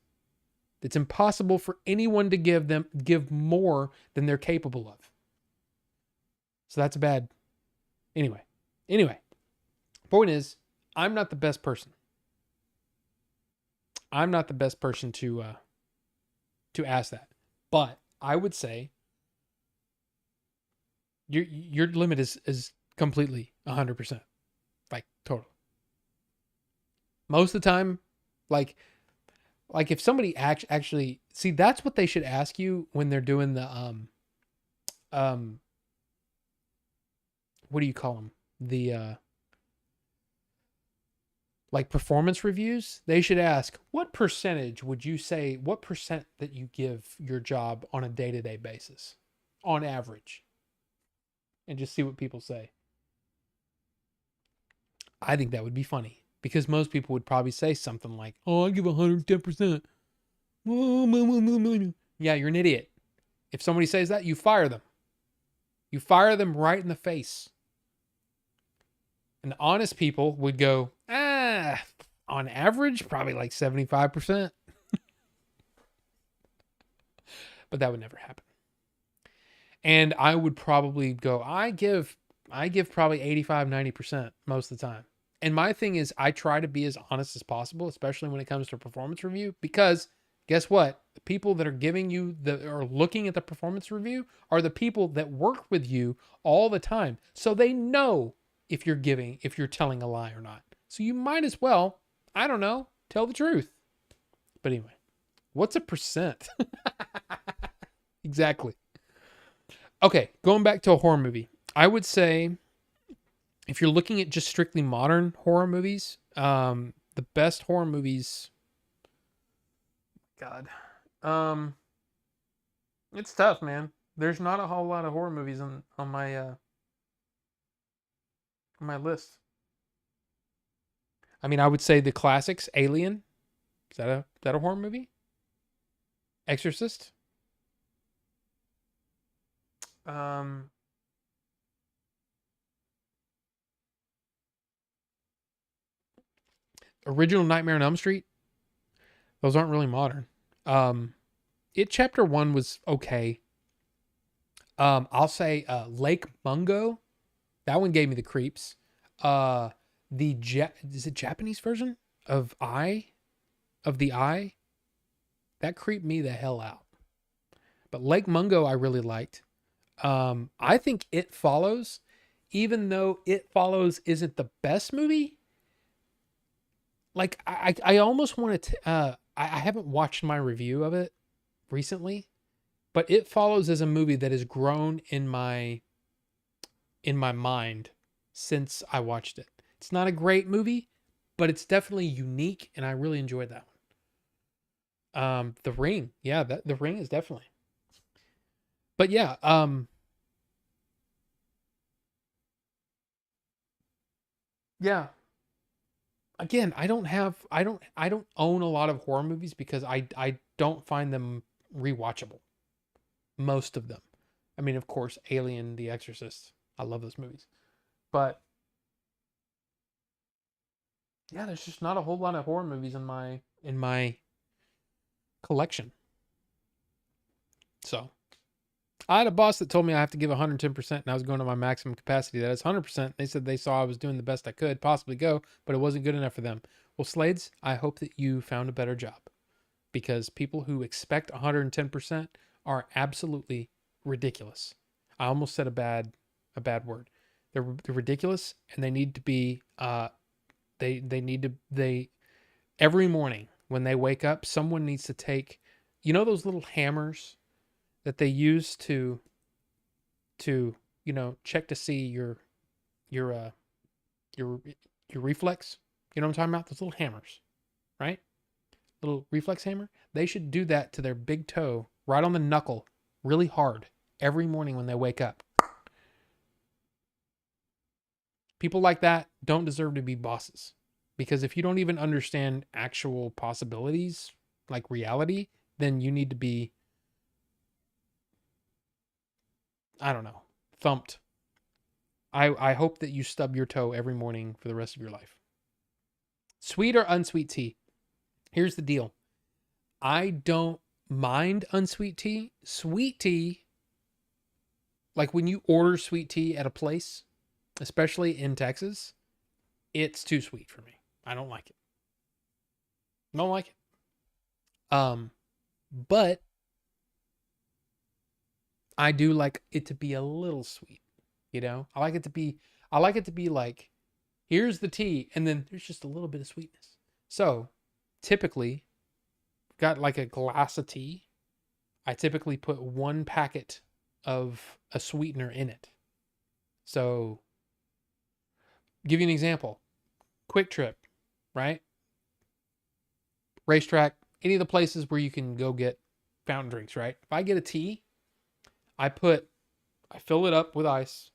It's impossible for anyone to give more than they're capable of. So that's bad. Anyway, point is, I'm not the best person. I'm not the best person to ask that. But I would say your limit is completely 100%. Like total. Most of the time, like if somebody actually see, that's what they should ask you when they're doing the what do you call them? The like performance reviews. They should ask, what percentage would you say, what percent that you give your job on a day-to-day basis on average? And just see what people say. I think that would be funny because most people would probably say something like, "Oh, I give 110%." Yeah, you're an idiot. If somebody says that, you fire them. You fire them right in the face. And the honest people would go, on average, probably like 75%. But that would never happen. And I would probably go, I give probably 85, 90% most of the time. And my thing is, I try to be as honest as possible, especially when it comes to a performance review, because guess what? The people that are giving you or looking at the performance review are the people that work with you all the time. So they know if you're telling a lie or not. So you might as well, I don't know, tell the truth. But anyway, what's a percent? Exactly. Okay, going back to a horror movie. I would say if you're looking at just strictly modern horror movies, the best horror movies, God, it's tough, man. There's not a whole lot of horror movies on my list. I mean, I would say the classics, Alien. Is that a horror movie? Exorcist. Um, Original Nightmare on Elm Street. Those aren't really modern. It Chapter 1 was okay. I'll say Lake Mungo. That one gave me the creeps. Is it Japanese version of the Eye? That creeped me the hell out. But Lake Mungo I really liked. I think It Follows, even though It Follows isn't the best movie, like I almost want to I haven't watched my review of it recently, but It Follows is a movie that has grown in my mind since I watched it. It's not a great movie, but it's definitely unique and I really enjoyed that one. The Ring. Yeah, The Ring is definitely. But yeah, yeah. Again, I don't own a lot of horror movies because I don't find them rewatchable. Most of them. I mean, of course, Alien, The Exorcist. I love those movies. But Yeah, there's just not a whole lot of horror movies in my collection. So I had a boss that told me I have to give 110%, and I was going to my maximum capacity. That is 100%. They said they saw I was doing the best I could possibly go, but it wasn't good enough for them. Well, Slades, I hope that you found a better job, because people who expect 110% are absolutely ridiculous. I almost said a bad word. They're ridiculous, and they need to be they every morning when they wake up, someone needs to take, those little hammers that they use to check to see your your your reflex. You know what I'm talking about? Those little hammers, right? Little reflex hammer. They should do that to their big toe, right on the knuckle, really hard every morning when they wake up. People like that don't deserve to be bosses, because if you don't even understand actual possibilities, like reality, then you need to be, I don't know, thumped. I hope that you stub your toe every morning for the rest of your life. Sweet or unsweet tea? Here's the deal. I don't mind unsweet tea. Sweet tea, like when you order sweet tea at a place, especially in Texas, it's too sweet for me. I don't like it. Don't like it. But I do like it to be a little sweet. I like it to be like, here's the tea, and then there's just a little bit of sweetness. So typically, got like a glass of tea, I typically put 1 packet of a sweetener in it. So, give you an example. Quick Trip, right? Racetrack, any of the places where you can go get fountain drinks, right? If I get a tea, I fill it up with ice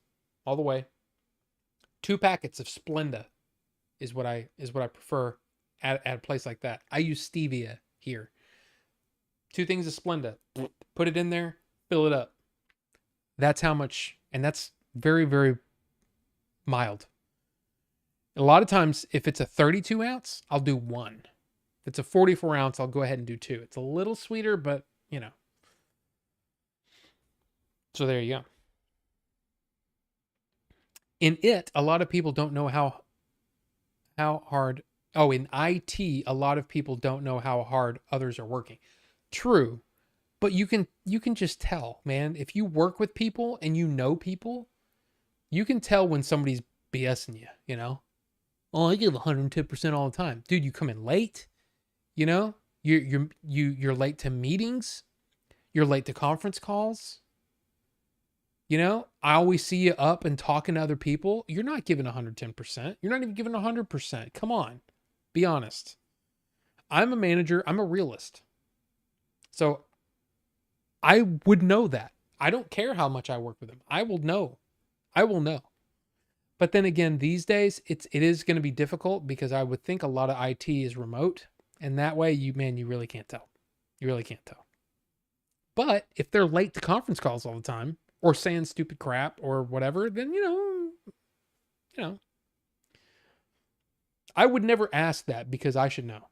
all the way. 2 packets of Splenda is what I prefer at a place like that. I use stevia here. 2 things of Splenda. Put it in there, fill it up. That's how much, and that's very, very mild. A lot of times, if it's a 32 ounce, I'll do 1. If it's a 44 ounce, I'll go ahead and do 2. It's a little sweeter, but So there you go. In it, a lot of people don't know how hard. Oh, in IT, a lot of people don't know how hard others are working. True, but you can just tell, man. If you work with people and you know people, you can tell when somebody's BSing you. Oh, I give 110% all the time, dude. You come in late. You're late to meetings. You're late to conference calls. I always see you up and talking to other people. You're not giving 110%. You're not even giving 100%. Come on. Be honest. I'm a manager. I'm a realist. So I would know that. I don't care how much I work with them. I will know. But then again, these days, it is going to be difficult, because I would think a lot of IT is remote. And that way, you really can't tell. You really can't tell. But if they're late to conference calls all the time, or saying stupid crap or whatever, then, I would never ask that, because I should know.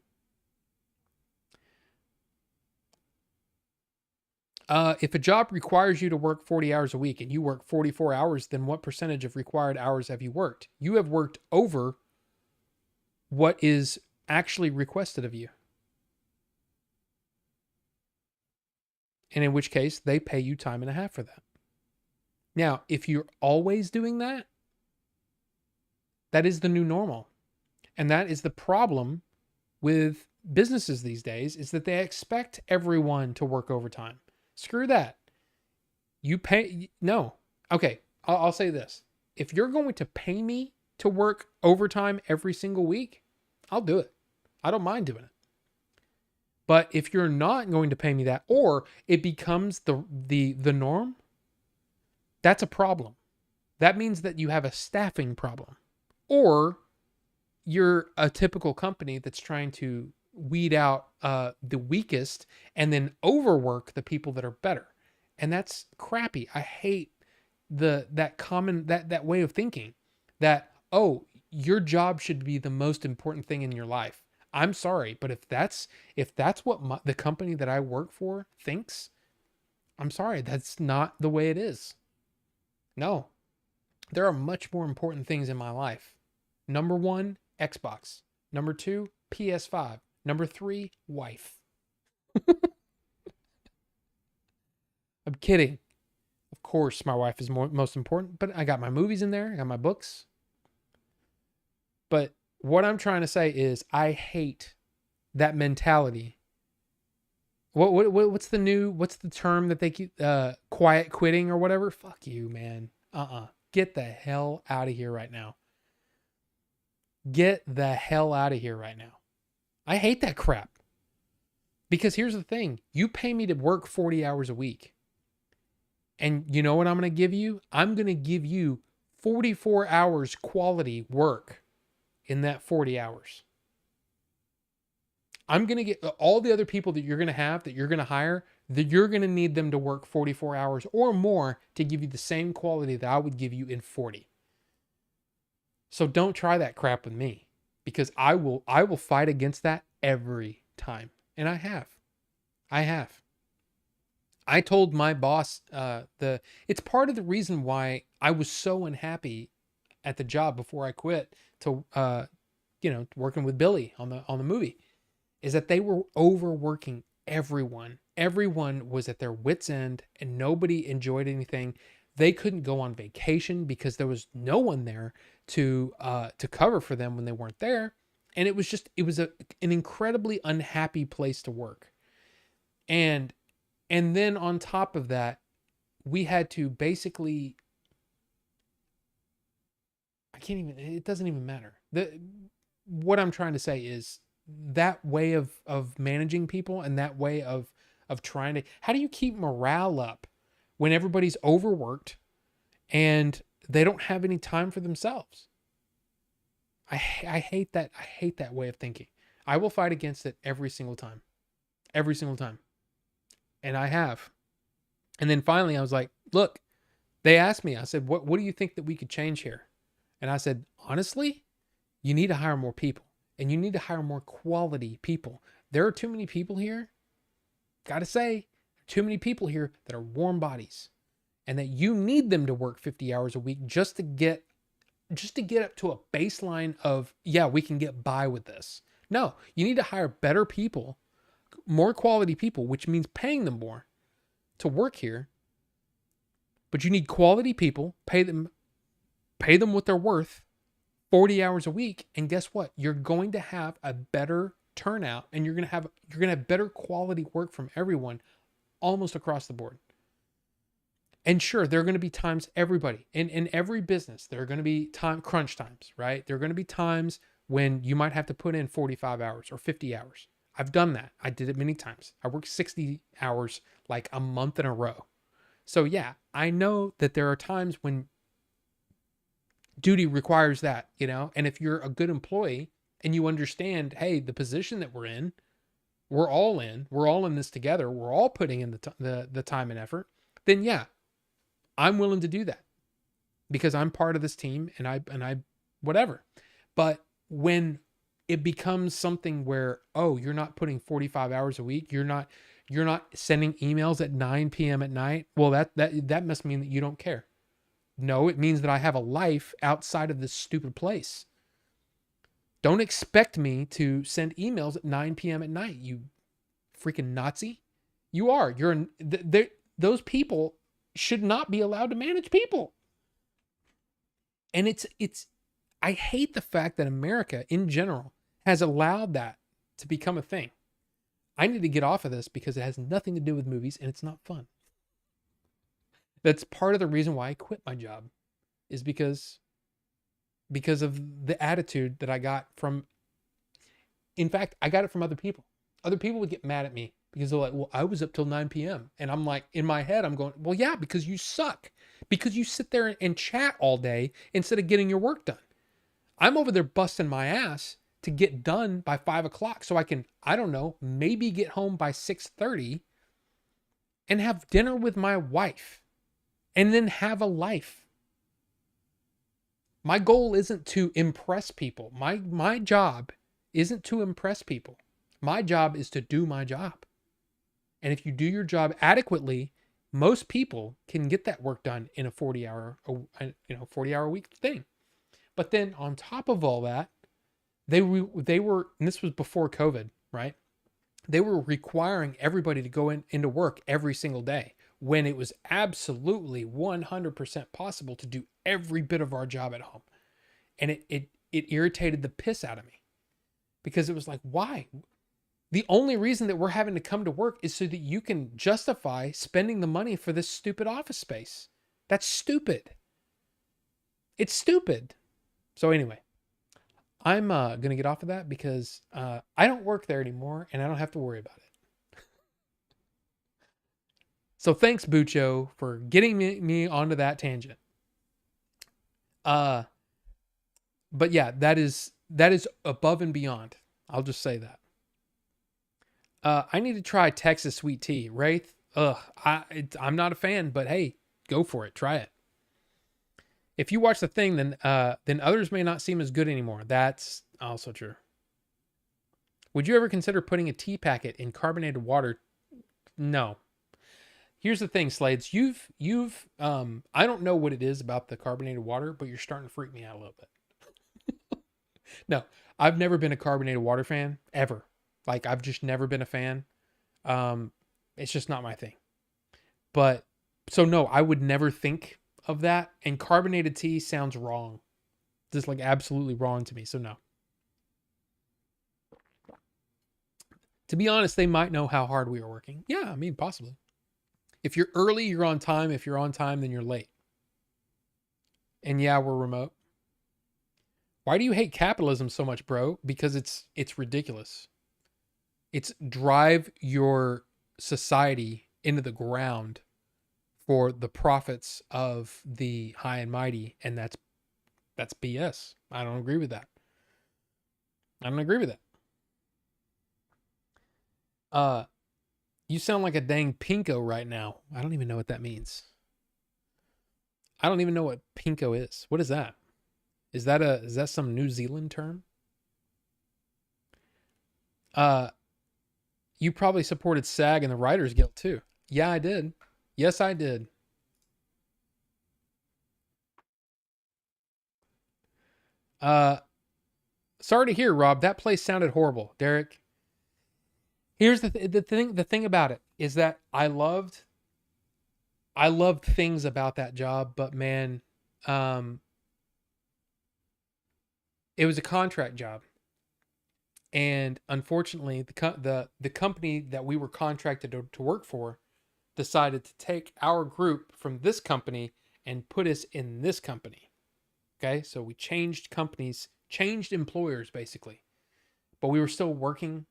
If a job requires you to work 40 hours a week and you work 44 hours, then what percentage of required hours have you worked? You have worked over what is actually requested of you. And in which case, they pay you time and a half for that. Now, if you're always doing that, that is the new normal. And that is the problem with businesses these days, is that they expect everyone to work overtime. Screw that. You pay, no. Okay, I'll say this. If you're going to pay me to work overtime every single week, I'll do it. I don't mind doing it. But if you're not going to pay me that, or it becomes the norm, that's a problem. That means that you have a staffing problem, or you're a typical company that's trying to weed out the weakest and then overwork the people that are better. And that's crappy. I hate that way of thinking, that, oh, your job should be the most important thing in your life. I'm sorry, but if that's what the company that I work for thinks, I'm sorry, that's not the way it is. No, there are much more important things in my life. Number one, Xbox. Number two, PS5. Number three, wife. I'm kidding. Of course, my wife is most important, but I got my movies in there. I got my books. But what I'm trying to say is I hate that mentality. What's the term that they keep, quiet quitting or whatever? Fuck you, man. Get the hell out of here right now. Get the hell out of here right now. I hate that crap. Because here's the thing. You pay me to work 40 hours a week. And you know what I'm going to give you? I'm going to give you 44 hours quality work in that 40 hours. I'm going to get all the other people that you're going to have, that you're going to hire, that you're going to need them to work 44 hours or more to give you the same quality that I would give you in 40. So don't try that crap with me, because I will fight against that every time. And I have. I told my boss, it's part of the reason why I was so unhappy at the job before I quit to, working with Billy on the movie, is that they were overworking everyone. Everyone was at their wits' end and nobody enjoyed anything. They couldn't go on vacation because there was no one there to cover for them when they weren't there. And it was an incredibly unhappy place to work. And then on top of that, we had to basically, it doesn't even matter. What I'm trying to say is that way of managing people and that way of trying to, how do you keep morale up when everybody's overworked and they don't have any time for themselves? I hate that. I hate that way of thinking. I will fight against it every single time. Every single time. And I have. And then finally I was like, look, they asked me, I said, what do you think that we could change here? And I said, honestly, you need to hire more people, and you need to hire more quality people. There are too many people here. Got to say, too many people here that are warm bodies, and that you need them to work 50 hours a week just to get up to a baseline of, yeah, we can get by with this. No, you need to hire better people, more quality people, which means paying them more to work here. But you need quality people, pay them what they're worth, 40 hours a week. And guess what? You're going to have a better turnout, and you're going to have better quality work from everyone almost across the board. And sure, there are going to be times, everybody in every business, there are going to be crunch times, right? There are going to be times when you might have to put in 45 hours or 50 hours. I've done that. I did it many times. I worked 60 hours like a month in a row. So yeah, I know that there are times when duty requires that, and if you're a good employee and you understand, hey, the position that we're in, we're all in this together, we're all putting in the time and effort, then yeah, I'm willing to do that because I'm part of this team and I whatever. But when it becomes something where, oh, you're not putting 45 hours a week, you're not sending emails at 9 p.m. at night, well, that must mean that you don't care. No, it means that I have a life outside of this stupid place. Don't expect me to send emails at 9 p.m. at night, you freaking Nazi. You are. Those people should not be allowed to manage people. And I hate the fact that America in general has allowed that to become a thing. I need to get off of this because it has nothing to do with movies and it's not fun. That's part of the reason why I quit my job, is because of the attitude that I got from, in fact, I got it from other people. Other people would get mad at me because they're like, well, I was up till 9 p.m. And I'm like, in my head, I'm going, well, yeah, because you suck. Because you sit there and chat all day instead of getting your work done. I'm over there busting my ass to get done by 5 o'clock so I can, I don't know, maybe get home by 6:30 and have dinner with my wife and then have a life. My goal isn't to impress people. My job isn't to impress people. My job is to do my job. And if you do your job adequately, most people can get that work done in a 40-hour week thing. But then on top of all that, they were, and this was before COVID, right? They were requiring everybody to go into work every single day when it was absolutely 100% possible to do every bit of our job at home. And it irritated the piss out of me, because it was like, why? The only reason that we're having to come to work is so that you can justify spending the money for this stupid office space. That's stupid. It's stupid. So anyway, I'm going to get off of that because I don't work there anymore and I don't have to worry about it. So thanks, Bucho, for getting me onto that tangent. But yeah, that is above and beyond. I'll just say that. I need to try Texas sweet tea. Wraith, I'm not a fan, but hey, go for it. Try it. If you watch the thing, then others may not seem as good anymore. That's also true. Would you ever consider putting a tea packet in carbonated water? No. Here's the thing, Slades. You've I don't know what it is about the carbonated water, but you're starting to freak me out a little bit. No, I've never been a carbonated water fan ever. Like, I've just never been a fan. It's just not my thing. But, so no, I would never think of that. And carbonated tea sounds wrong. Just like absolutely wrong to me. So no. To be honest, they might know how hard we are working. Yeah, I mean, possibly. If you're early, you're on time. If you're on time, then you're late. And yeah, we're remote. Why do you hate capitalism so much, bro? Because it's ridiculous. It's drive your society into the ground for the profits of the high and mighty, and that's BS. I don't agree with that. You sound like a dang pinko right now. I don't even know what that means. I don't even know what pinko is. What is that? Is that some New Zealand term? You probably supported SAG and the Writers Guild too. Yeah, I did. Yes, I did. Sorry to hear, Rob. That place sounded horrible. Derek, here's the thing about it is that I loved things about that job, but man, it was a contract job. And unfortunately, the company that we were contracted to work for decided to take our group from this company and put us in this company. Okay, so we changed companies, changed employers basically, but we were still working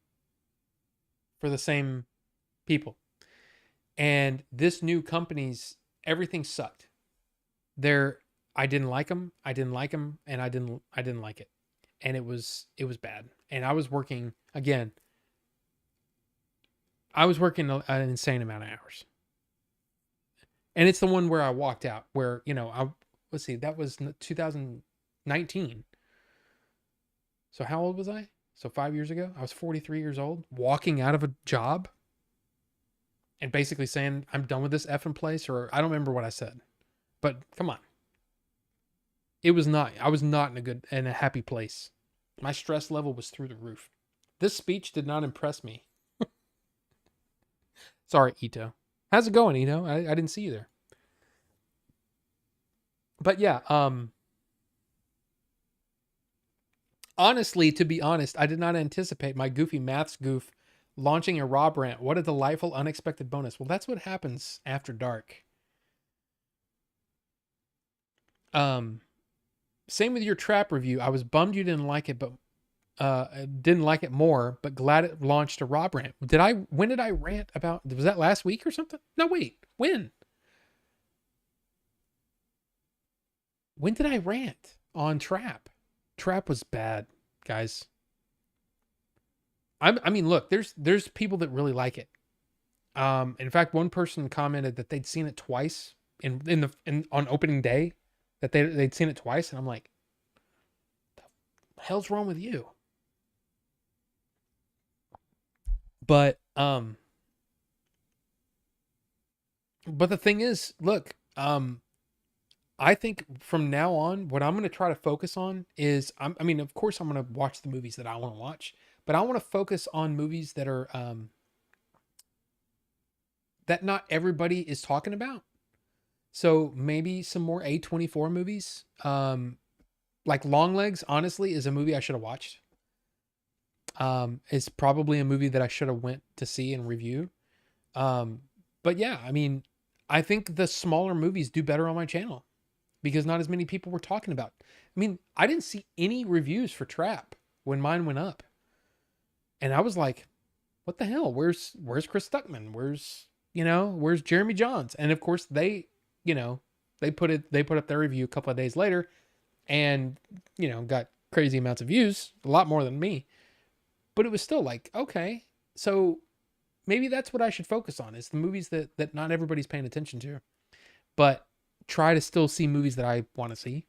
for the same people. And this new company's everything sucked. I didn't like them, and I didn't like it. And it was bad. And I was working an insane amount of hours. And it's the one where I walked out, where, let's see, that was 2019. So how old was I? So 5 years ago, I was 43 years old, walking out of a job and basically saying, I'm done with this effing place, or I don't remember what I said, but come on. I was not in a happy place. My stress level was through the roof. This speech did not impress me. Sorry, Ito. How's it going, Ito? I didn't see you there. But yeah, honestly, to be honest, I did not anticipate my goofy maths goof launching a Rob rant. What a delightful, unexpected bonus. Well, that's what happens after dark. Same with your trap review. I was bummed you didn't like it, but didn't like it more, but glad it launched a Rob rant. When did I rant about? Was that last week or something? No, wait. When? When did I rant on trap? Trap was bad, guys. I mean, look, there's people that really like it. In fact, one person commented that they'd seen it twice on opening day, that they'd seen it twice, and I'm like, the hell's wrong with you? But but the thing is, look, I think from now on, what I'm going to try to focus on is, I mean, of course, I'm going to watch the movies that I want to watch, but I want to focus on movies that are that not everybody is talking about. So maybe some more A24 movies. Like Longlegs, honestly, is a movie I should have watched. It's probably a movie that I should have went to see and review. Um, but yeah, I mean, I think the smaller movies do better on my channel because not as many people were talking about. I mean, I didn't see any reviews for Trap when mine went up. And I was like, what the hell? Where's Chris Stuckman? Where's Jeremy Johns? And of course you know, they put up their review a couple of days later and, got crazy amounts of views, a lot more than me. But it was still like, okay, so maybe that's what I should focus on is the movies that not everybody's paying attention to, but try to still see movies that I want to see,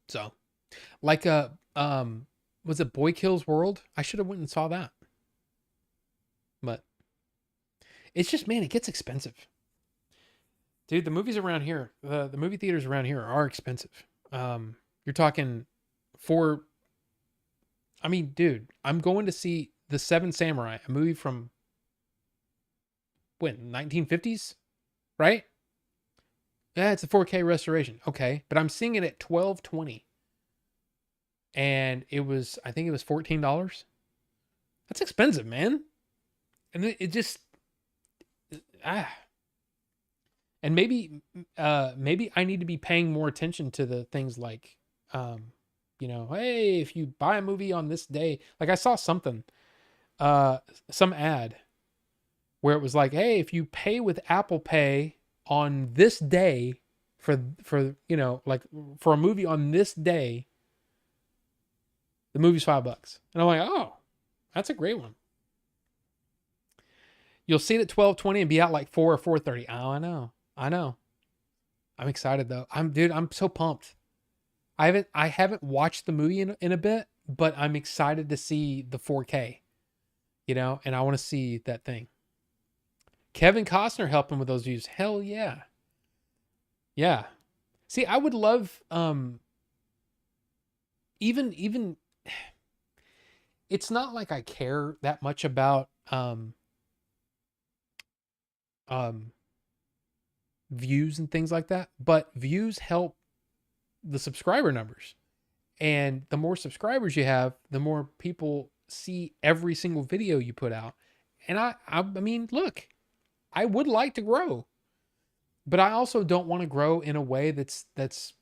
So like, was it Boy Kills World? I should have went and saw that, but it's just, man, it gets expensive. Dude, the movies around here, the movie theaters around here are expensive. You're talking for, I mean, dude, I'm going to see The Seven Samurai, a movie from when, 1950s, right? Yeah, it's a 4K restoration. Okay, but I'm seeing it at 12.20, and I think it was $14. That's expensive, man. And it just and maybe I need to be paying more attention to the things like, hey, if you buy a movie on this day, like I saw something, some ad where it was like, hey, if you pay with Apple Pay on this day for like for a movie on this day, the movie's $5. And I'm like, oh, that's a great one. You'll see it at 12:20 and be out like 4 or 4:30. Oh, I know. I'm excited though. I'm so pumped. I haven't watched the movie in a bit, but I'm excited to see the 4K, and I want to see that thing. Kevin Costner helping with those views. Hell yeah. Yeah. See, I would love, even it's not like I care that much about, views and things like that, but views help the subscriber numbers. And the more subscribers you have, the more people see every single video you put out. And I mean, look, I would like to grow, but I also don't want to grow in a way that's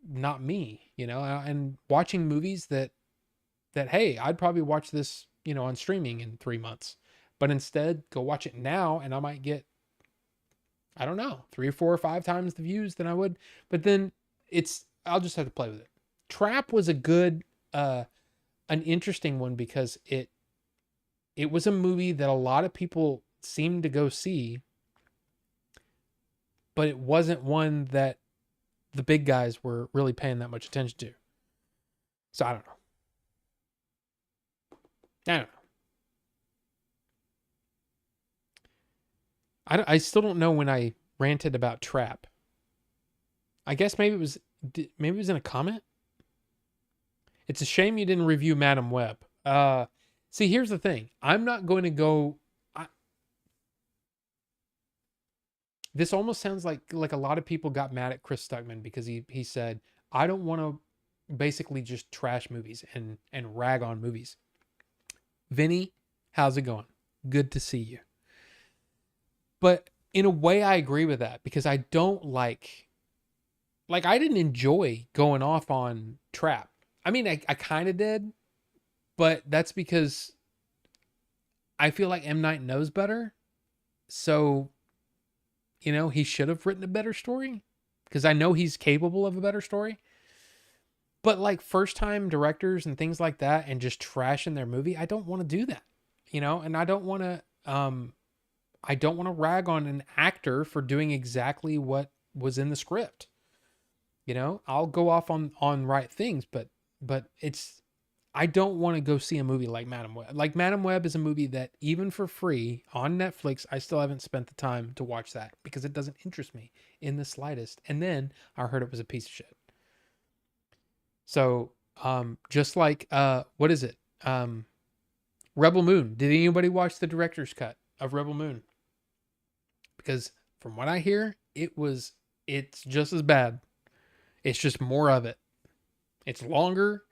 not me, and watching movies that, hey, I'd probably watch this, on streaming in 3 months, but instead go watch it now. And I might get, I don't know, 3 or 4 or 5 times the views than I would, but then I'll just have to play with it. Trap was a good, an interesting one because it was a movie that a lot of people seemed to go see, but it wasn't one that the big guys were really paying that much attention to. So I don't know. I still don't know when I ranted about Trap. I guess maybe it was in a comment. It's a shame you didn't review Madam Web. See, here's the thing. I'm not going to go. This almost sounds like a lot of people got mad at Chris Stuckman because he said, I don't want to basically just trash movies and rag on movies. Vinny, how's it going? Good to see you. But in a way, I agree with that because I don't like I didn't enjoy going off on Trap. I mean, I kind of did, but that's because I feel like M. Night knows better. So, he should have written a better story because I know he's capable of a better story. But like first time directors and things like that and just trashing their movie, I don't want to do that, and I don't want to rag on an actor for doing exactly what was in the script. I'll go off on right things, but but I don't want to go see a movie like Madam Web. Like Madam Web is a movie that even for free on Netflix, I still haven't spent the time to watch that because it doesn't interest me in the slightest. And then I heard it was a piece of shit. So, just like what is it? Rebel Moon. Did anybody watch the director's cut of Rebel Moon? Because from what I hear, it's just as bad. It's just more of it. It's longer.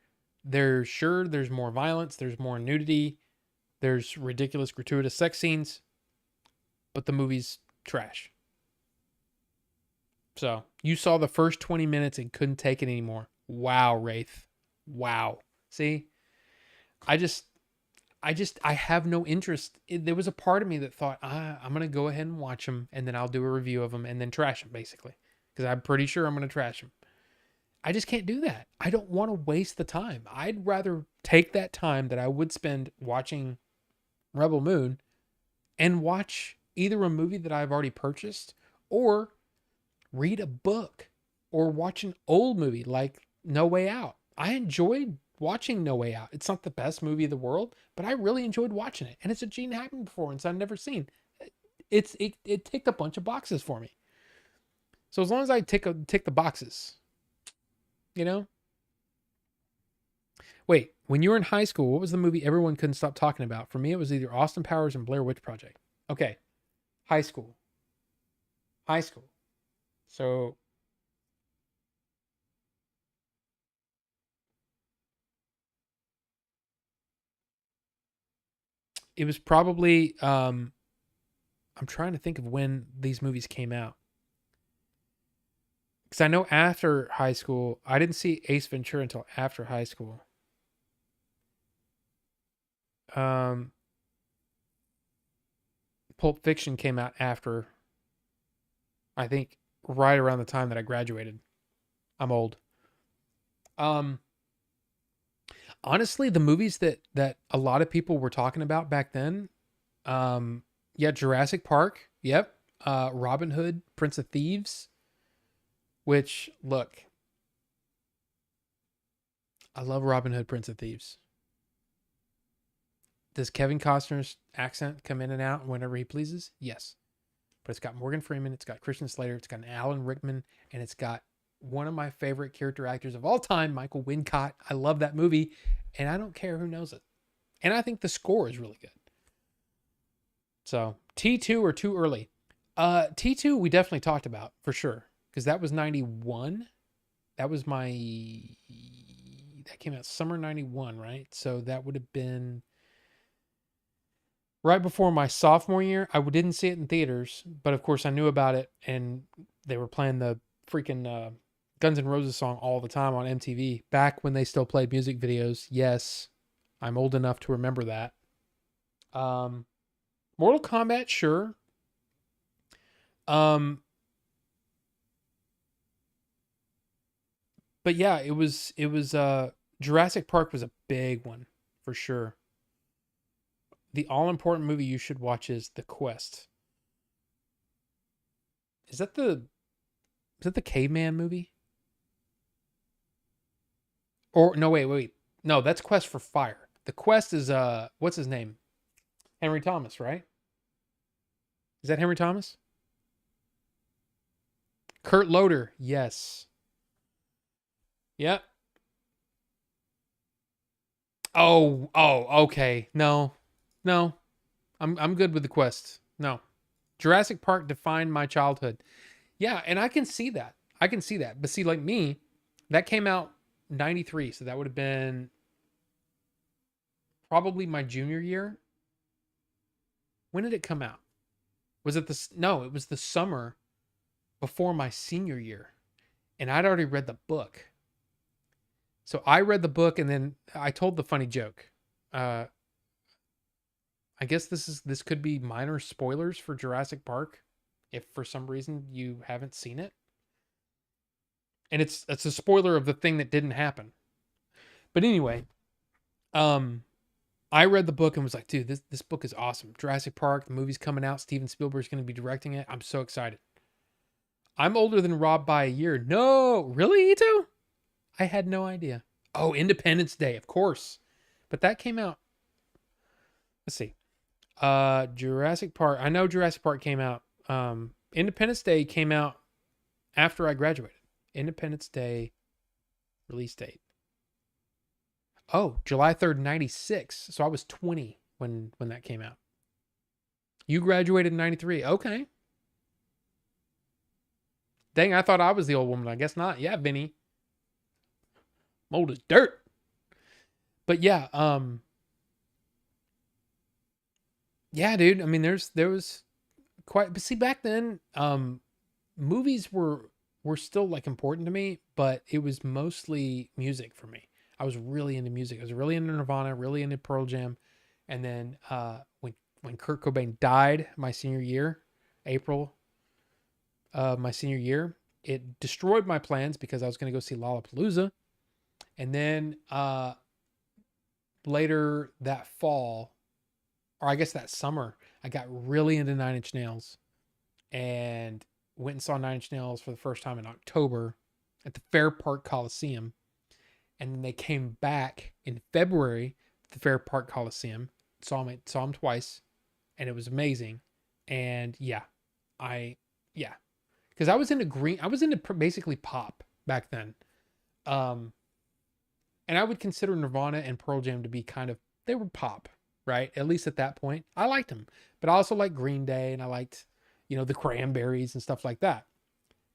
There's more violence, there's more nudity, there's ridiculous gratuitous sex scenes, but the movie's trash. So you saw the first 20 minutes and couldn't take it anymore. Wow, Wraith. Wow. See, I have no interest. There was a part of me that thought, I'm going to go ahead and watch them and then I'll do a review of them and then trash them basically. Because I'm pretty sure I'm going to trash them. I just can't do that. I don't want to waste the time. I'd rather take that time that I would spend watching Rebel Moon and watch either a movie that I've already purchased or read a book or watch an old movie like No Way Out. I enjoyed watching No Way Out. It's not the best movie of the world, but I really enjoyed watching it. And it's a Gene Hackman performance I've never seen. It ticked a bunch of boxes for me. So as long as I tick the boxes, you know? Wait, when you were in high school, what was the movie everyone couldn't stop talking about? For me, it was either Austin Powers and Blair Witch Project. Okay. High school. So it was probably I'm trying to think of when these movies came out. Because I know after high school, I didn't see Ace Ventura until after high school. Um, Pulp Fiction came out after, I think, right around the time that I graduated. I'm old. Um, Honestly, the movies that a lot of people were talking about back then, yeah, Jurassic Park, yep, Robin Hood, Prince of Thieves. Which, look, I love Robin Hood, Prince of Thieves. Does Kevin Costner's accent come in and out whenever he pleases? Yes. But it's got Morgan Freeman, it's got Christian Slater, it's got an Alan Rickman, and it's got one of my favorite character actors of all time, Michael Wincott. I love that movie, and I don't care who knows it. And I think the score is really good. So, T2 or too early? T2 we definitely talked about, for sure. Because that was 91. That was that came out summer 91, right? So that would have been right before my sophomore year. I didn't see it in theaters, but of course I knew about it, and they were playing the freaking Guns N' Roses song all the time on MTV back when they still played music videos. Yes, I'm old enough to remember that. Mortal Kombat, sure. But yeah, it was Jurassic Park was a big one for sure. The all important movie you should watch is The Quest. Is that the caveman movie? Or no, wait. No, that's Quest for Fire. The Quest is what's his name? Henry Thomas, right? Is that Henry Thomas? Kurt Loder, yes. Yep. Okay. No. I'm good with The Quest. No. Jurassic Park defined my childhood. Yeah, and I can see that. But see, like me, that came out 93, so that would have been probably my junior year. When did it come out? Was it no, it was the summer before my senior year. And I'd already read the book. So I read the book and then I told the funny joke. I guess this could be minor spoilers for Jurassic Park if for some reason you haven't seen it. And it's a spoiler of the thing that didn't happen. But anyway, I read the book and was like, dude, this book is awesome. Jurassic Park, the movie's coming out. Steven Spielberg's going to be directing it. I'm so excited. I'm older than Rob by a year. No, really, you too? I had no idea. Oh, Independence Day, of course. But that came out. Let's see. Jurassic Park. I know Jurassic Park came out. Independence Day came out after I graduated. Independence Day release date. Oh, July 3rd, 96. So I was 20 when that came out. You graduated in 93. Okay. Dang, I thought I was the old woman. I guess not. Yeah, Vinny. I'm old as dirt. But yeah, yeah, dude. I mean, there was quite, but see, back then, movies were still like important to me, but it was mostly music for me. I was really into music. I was really into Nirvana, really into Pearl Jam, and then when Kurt Cobain died my senior year, April, my senior year, it destroyed my plans because I was going to go see Lollapalooza, and then later that fall, or I guess that summer, I got really into Nine Inch Nails and went and saw Nine Inch Nails for the first time in October at the Fair Park Coliseum. And then they came back in February at the Fair Park Coliseum. Saw them twice, and it was amazing. And yeah, yeah, because I was into basically pop back then. Um, and I would consider Nirvana and Pearl Jam to be they were pop, right? At least at that point, I liked them, but I also liked Green Day and I liked, the Cranberries and stuff like that.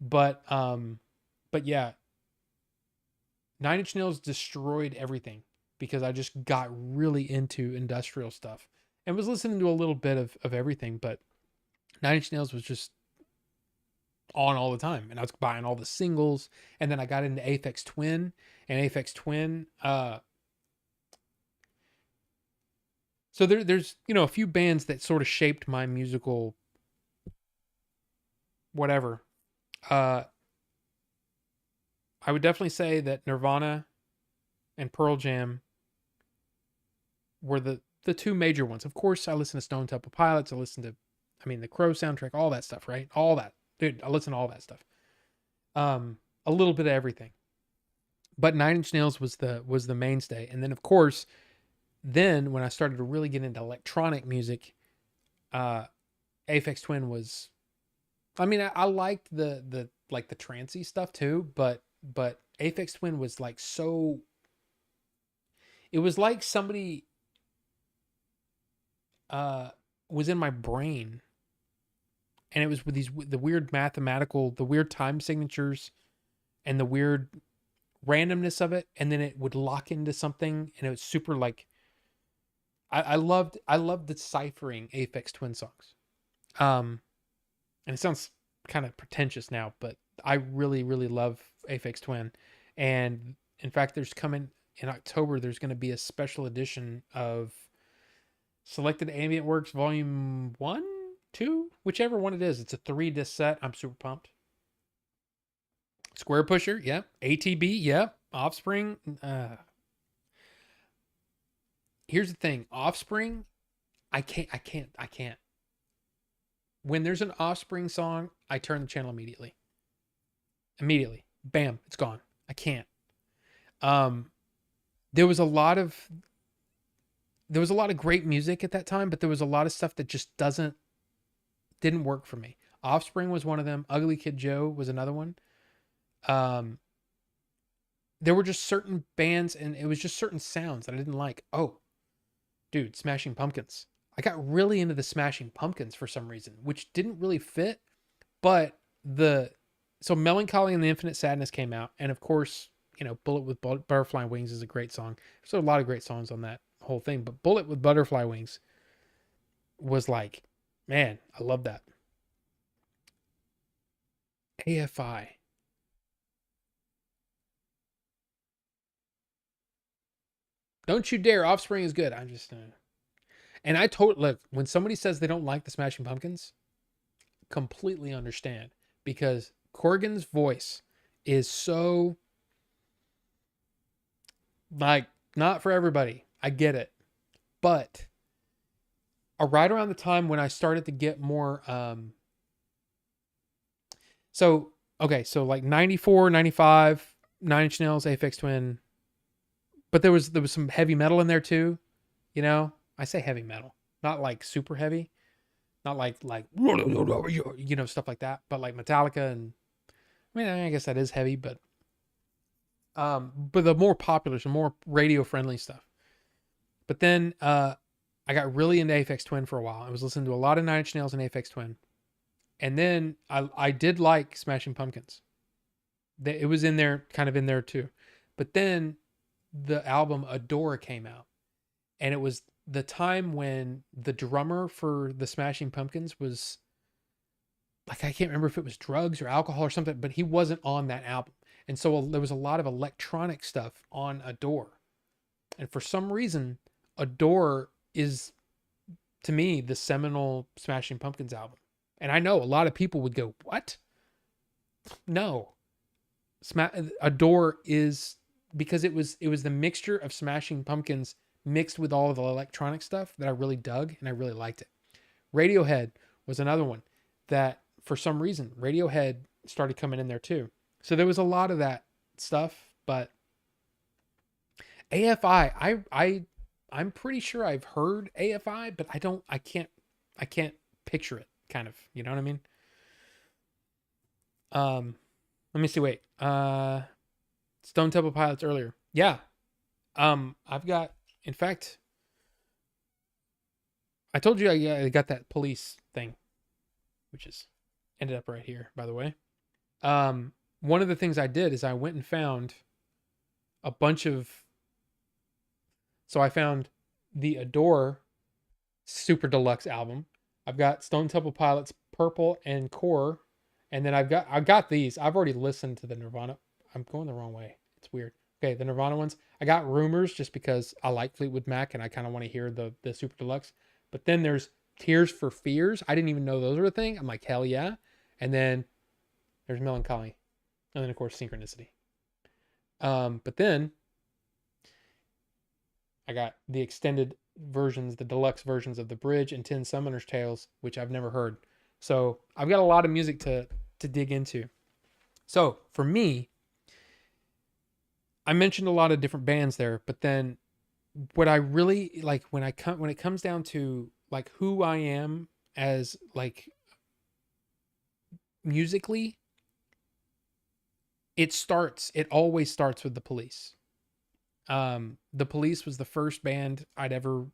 But, but yeah, Nine Inch Nails destroyed everything because I just got really into industrial stuff and was listening to a little bit of everything. But Nine Inch Nails was just on all the time, and I was buying all the singles. And then I got into Aphex Twin, and Aphex Twin. So there's a few bands that sort of shaped my musical whatever. I would definitely say that Nirvana and Pearl Jam were the two major ones. Of course, I listen to Stone Temple Pilots. I listen to, the Crow soundtrack, all that stuff, right? All that, dude. I listen to all that stuff. A little bit of everything. But Nine Inch Nails was the mainstay, and then of course, when I started to really get into electronic music, Aphex Twin was. I liked the like the trancey stuff too, but Aphex Twin was like so. It was like somebody was in my brain, and it was with the weird the weird time signatures, and the weird randomness of it, and then it would lock into something, and it was super like. I loved deciphering Aphex Twin songs, and it sounds kind of pretentious now, but I really really love Aphex Twin, and in fact, there's coming in October. There's going to be a special edition of Selected Ambient Works Volume 1, 2, whichever one it is. It's a 3-disc set. I'm super pumped. Square Pusher, yep. ATB, yep. Offspring. Here's the thing. Offspring, I can't. When there's an Offspring song, I turn the channel immediately. Bam, it's gone. I can't. There was a lot of great music at that time, but there was a lot of stuff that just didn't work for me. Offspring was one of them. Ugly Kid Joe was another one. There were just certain bands, and it was just certain sounds that I didn't like. Oh, dude, Smashing Pumpkins. I got really into the Smashing Pumpkins for some reason, which didn't really fit. But so Melancholy and the Infinite Sadness came out, and of course, Bullet with Butterfly Wings is a great song. There's a lot of great songs on that whole thing, but Bullet with Butterfly Wings was like, man, I love that. AFI. Don't you dare. Offspring is good. I'm just and I look, when somebody says they don't like the Smashing Pumpkins, completely understand, because Corgan's voice is so like not for everybody. I get it. But right around the time when I started to get more so like 94, 95, Nine Inch Nails, Aphex Twin, But there was some heavy metal in there too. You know, I say heavy metal, not like super heavy, not like stuff like that, but like Metallica and I mean I guess that is heavy, but the more popular, some more radio friendly stuff. But then I got really into Aphex Twin for a while. I was listening to a lot of Nine Inch Nails and Aphex Twin, and then I did like Smashing Pumpkins. It was in there, kind of in there too. But then the album Adore came out, and it was the time when the drummer for the Smashing Pumpkins was like, I can't remember if it was drugs or alcohol or something, but he wasn't on that album. And so there was a lot of electronic stuff on Adore. And for some reason, Adore is, to me, the seminal Smashing Pumpkins album. And I know a lot of people would go, what? No. Adore is, because it was the mixture of Smashing Pumpkins mixed with all of the electronic stuff that I really dug and I really liked it. Radiohead was another one that for some reason Radiohead started coming in there too. So there was a lot of that stuff, but AFI, I'm pretty sure I've heard AFI, but I can't picture it, kind of, you know what I mean? Let me see, wait. Stone Temple Pilots earlier. Yeah. I've got, in fact, I told you I got that police thing, which is ended up right here, by the way. One of the things I did is I went and found a bunch of, so I found the Adore Super Deluxe album. I've got Stone Temple Pilots Purple and Core, and then I've got these. I've already listened to the Nirvana. I'm going the wrong way. It's weird. Okay, the Nirvana ones. I got Rumors just because I like Fleetwood Mac and I kind of want to hear the Super Deluxe. But then there's Tears for Fears. I didn't even know those were a thing. I'm like, hell yeah. And then there's Melancholy. And then, of course, Synchronicity. But then I got the extended versions, the deluxe versions of The Bridge and 10 Summoner's Tales, which I've never heard. So I've got a lot of music to dig into. So for me, I mentioned a lot of different bands there, but then what I really like when it comes down to like who I am as like musically, it always starts with the Police. The Police was the first band I'd ever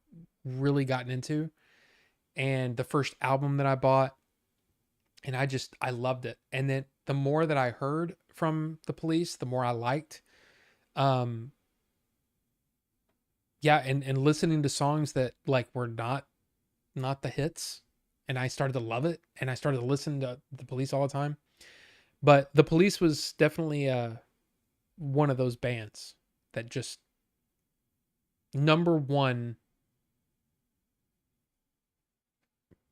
really gotten into, and the first album that I bought, and I loved it. And then the more that I heard from the Police, the more I liked. Yeah, and listening to songs that like were not the hits, and I started to love it, and I started to listen to the Police all the time. But the Police was definitely one of those bands that just number one,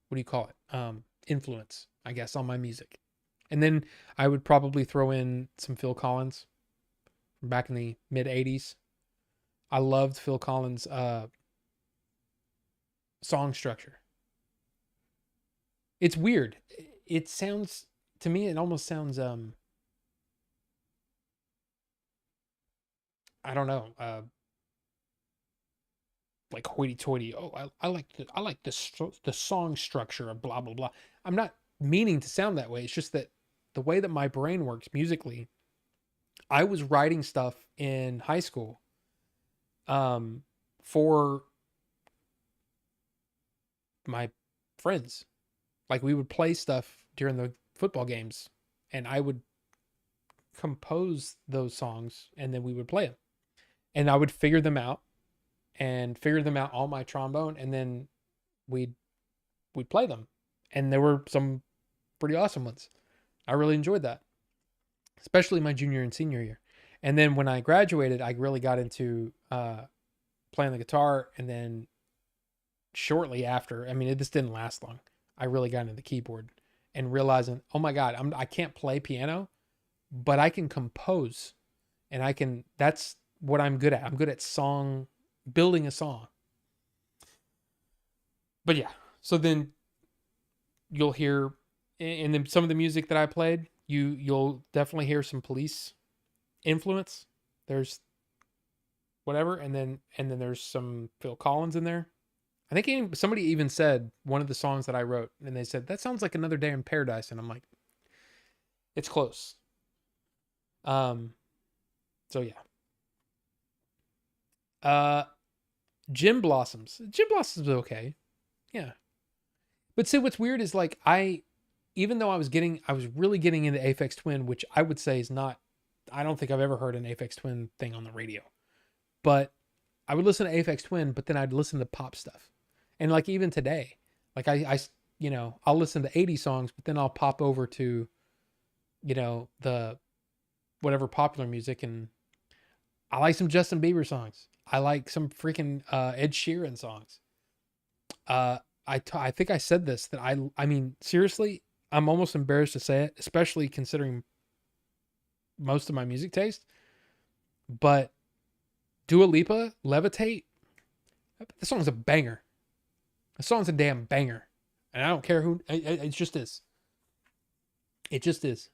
what do you call it? Influence, I guess, on my music. And then I would probably throw in some Phil Collins from back in the mid 80s. I loved Phil Collins' song structure. It's weird. It sounds, to me, it almost sounds, I don't know, like hoity-toity. Oh, I like the song structure of blah blah blah. I'm not meaning to sound that way. It's just that the way that my brain works musically, I was writing stuff in high school, for my friends. Like we would play stuff during the football games, and I would compose those songs, and then we would play them, and I would figure them out on my trombone, and then we'd play them, and there were some pretty awesome ones. I really enjoyed that, especially my junior and senior year. And then when I graduated, I really got into playing the guitar, and then shortly after, I mean, this didn't last long, I really got into the keyboard and realizing, oh my God, I can't play piano, but I can compose, and that's what I'm good at. I'm good at building a song. But yeah, so then you'll hear in some of the music that I played, you'll definitely hear some Police influence. There's whatever, and then there's some Phil Collins in there. I think somebody even said one of the songs that I wrote, and they said that sounds like Another Day in Paradise, and I'm like, it's close. Um, so yeah. Uh, Gin Blossoms. Gin Blossoms is okay. Yeah, but see, what's weird is like even though I was really getting into Aphex Twin, which I would say is not. I don't think I've ever heard an Aphex Twin thing on the radio, but I would listen to Aphex Twin, but then I'd listen to pop stuff, and like even today, like I'll listen to 80 songs, but then I'll pop over to, the whatever popular music, and I like some Justin Bieber songs. I like some freaking Ed Sheeran songs. I think I said this, that I mean seriously, I'm almost embarrassed to say it, especially considering most of my music taste. But Dua Lipa, Levitate, the song's a banger. The song's a damn banger, and I don't care who. It just is. It just is.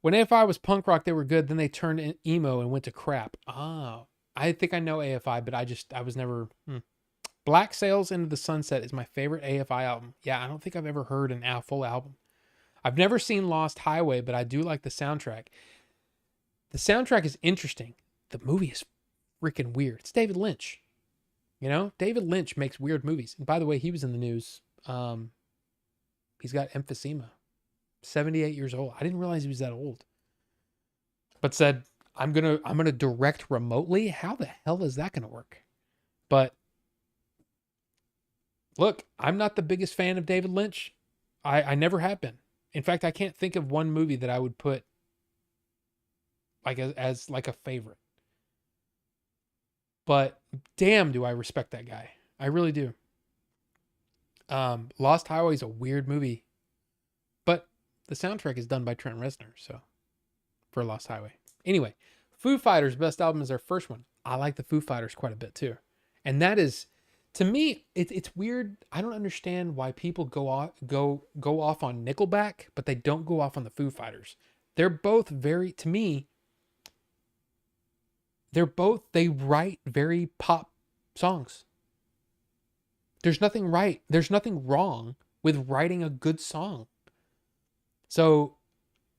When AFI was punk rock, they were good. Then they turned emo and went to crap. Oh, I think I know AFI, but I was never. Black Sails Into the Sunset is my favorite AFI album. Yeah, I don't think I've ever heard an full album. I've never seen Lost Highway, but I do like the soundtrack. The soundtrack is interesting. The movie is freaking weird. It's David Lynch. David Lynch makes weird movies. And by the way, he was in the news. He's got emphysema. 78 years old. I didn't realize he was that old. But said, I'm gonna direct remotely. How the hell is that gonna work? But look, I'm not the biggest fan of David Lynch. I never have been. In fact, I can't think of one movie that I would put like as like a favorite. But damn, do I respect that guy. I really do. Lost Highway is a weird movie, but the soundtrack is done by Trent Reznor, so for Lost Highway. Anyway, Foo Fighters' best album is their first one. I like the Foo Fighters quite a bit too. And that is, to me, it's weird. I don't understand why people go off on Nickelback, but they don't go off on the Foo Fighters. They're both very, to me, they write very pop songs. There's nothing wrong with writing a good song. So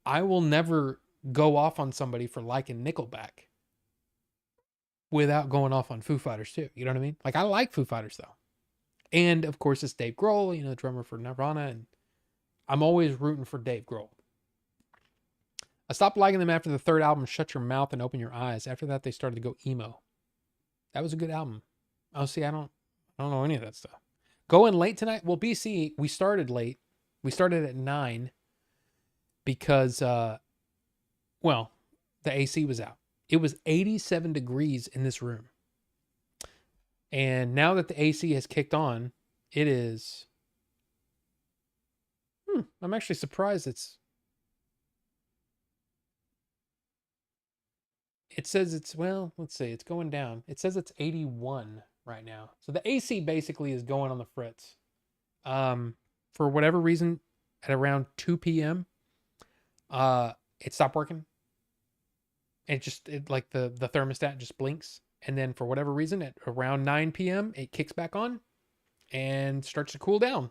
I will never go off on somebody for liking Nickelback without going off on Foo Fighters too. You know what I mean? Like, I like Foo Fighters though. And of course it's Dave Grohl, the drummer for Nirvana, and I'm always rooting for Dave Grohl. I stopped liking them after the third album, Shut Your Mouth and Open Your Eyes. After that, they started to go emo. That was a good album. Oh, see, I don't know any of that stuff. Going late tonight? Well, BC, we started late. We started at 9 because, the AC was out. It was 87 degrees in this room. And now that the AC has kicked on, it is... I'm actually surprised it says let's see, it's going down. It says it's 81 right now. So the AC basically is going on the fritz. For whatever reason, at around 2 p.m., it stopped working. And it like the thermostat just blinks. And then for whatever reason, at around 9 p.m., it kicks back on and starts to cool down.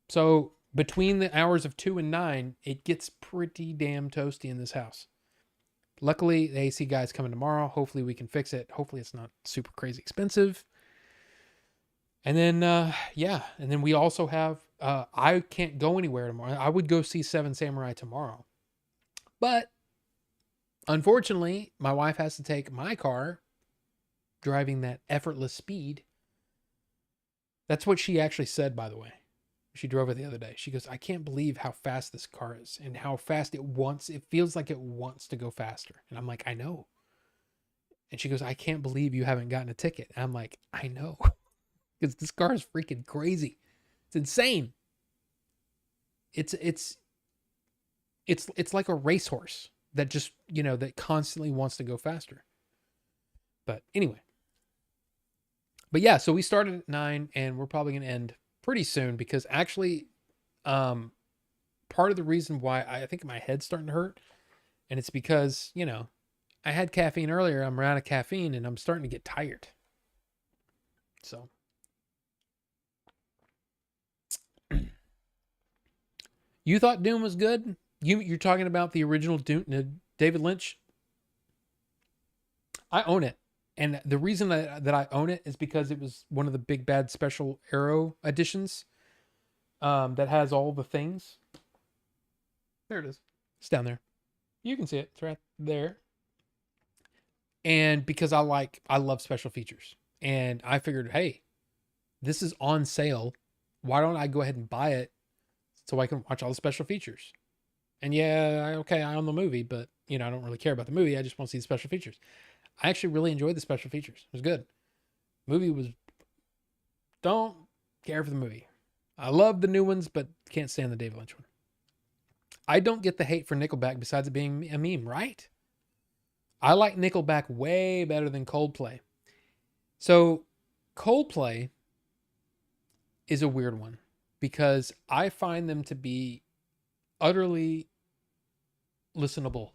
So between the hours of 2 and 9, it gets pretty damn toasty in this house. Luckily, the AC guy's coming tomorrow. Hopefully we can fix it. Hopefully it's not super crazy expensive. And then, and then we also have, I can't go anywhere tomorrow. I would go see Seven Samurai tomorrow. But unfortunately, my wife has to take my car, driving that effortless speed. That's what she actually said, by the way. She drove it the other day. She goes, I can't believe how fast this car is and how fast it feels like it wants to go faster. And I'm like, I know. And she goes, I can't believe you haven't gotten a ticket. And I'm like, I know. Because this car is freaking crazy. It's insane. It's like a racehorse that just, that constantly wants to go faster. But anyway. But yeah, so we started at 9 and we're probably going to end pretty soon because actually, part of the reason why I think my head's starting to hurt, and it's because, I had caffeine earlier. I'm out of caffeine and I'm starting to get tired. So you thought Doom was good? You're talking about the original Doom, David Lynch? I own it. And the reason that I own it is because it was one of the big bad special Arrow editions that has all the things. There it is. It's down there. You can see it. It's right there. And because I love special features. And I figured, hey, this is on sale. Why don't I go ahead and buy it so I can watch all the special features? And yeah, okay, I own the movie, but I don't really care about the movie. I just want to see the special features. I actually really enjoyed the special features. It was good. Movie was, don't care for the movie. I love the new ones, but can't stand the David Lynch one. I don't get the hate for Nickelback besides it being a meme, right? I like Nickelback way better than Coldplay. So Coldplay is a weird one because I find them to be utterly listenable.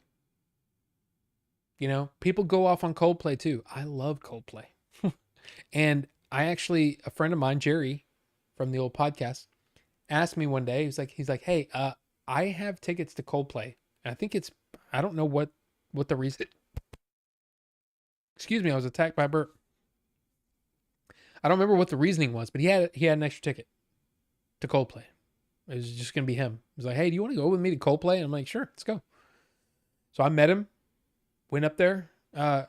People go off on Coldplay too. I love Coldplay. And a friend of mine, Jerry, from the old podcast, asked me one day, he's like, hey, I have tickets to Coldplay. And I don't know what the reason. Excuse me, I was attacked by a burp. I don't remember what the reasoning was, but he had an extra ticket to Coldplay. It was just going to be him. He was like, hey, do you want to go with me to Coldplay? And I'm like, sure, let's go. So I met him, went up there, met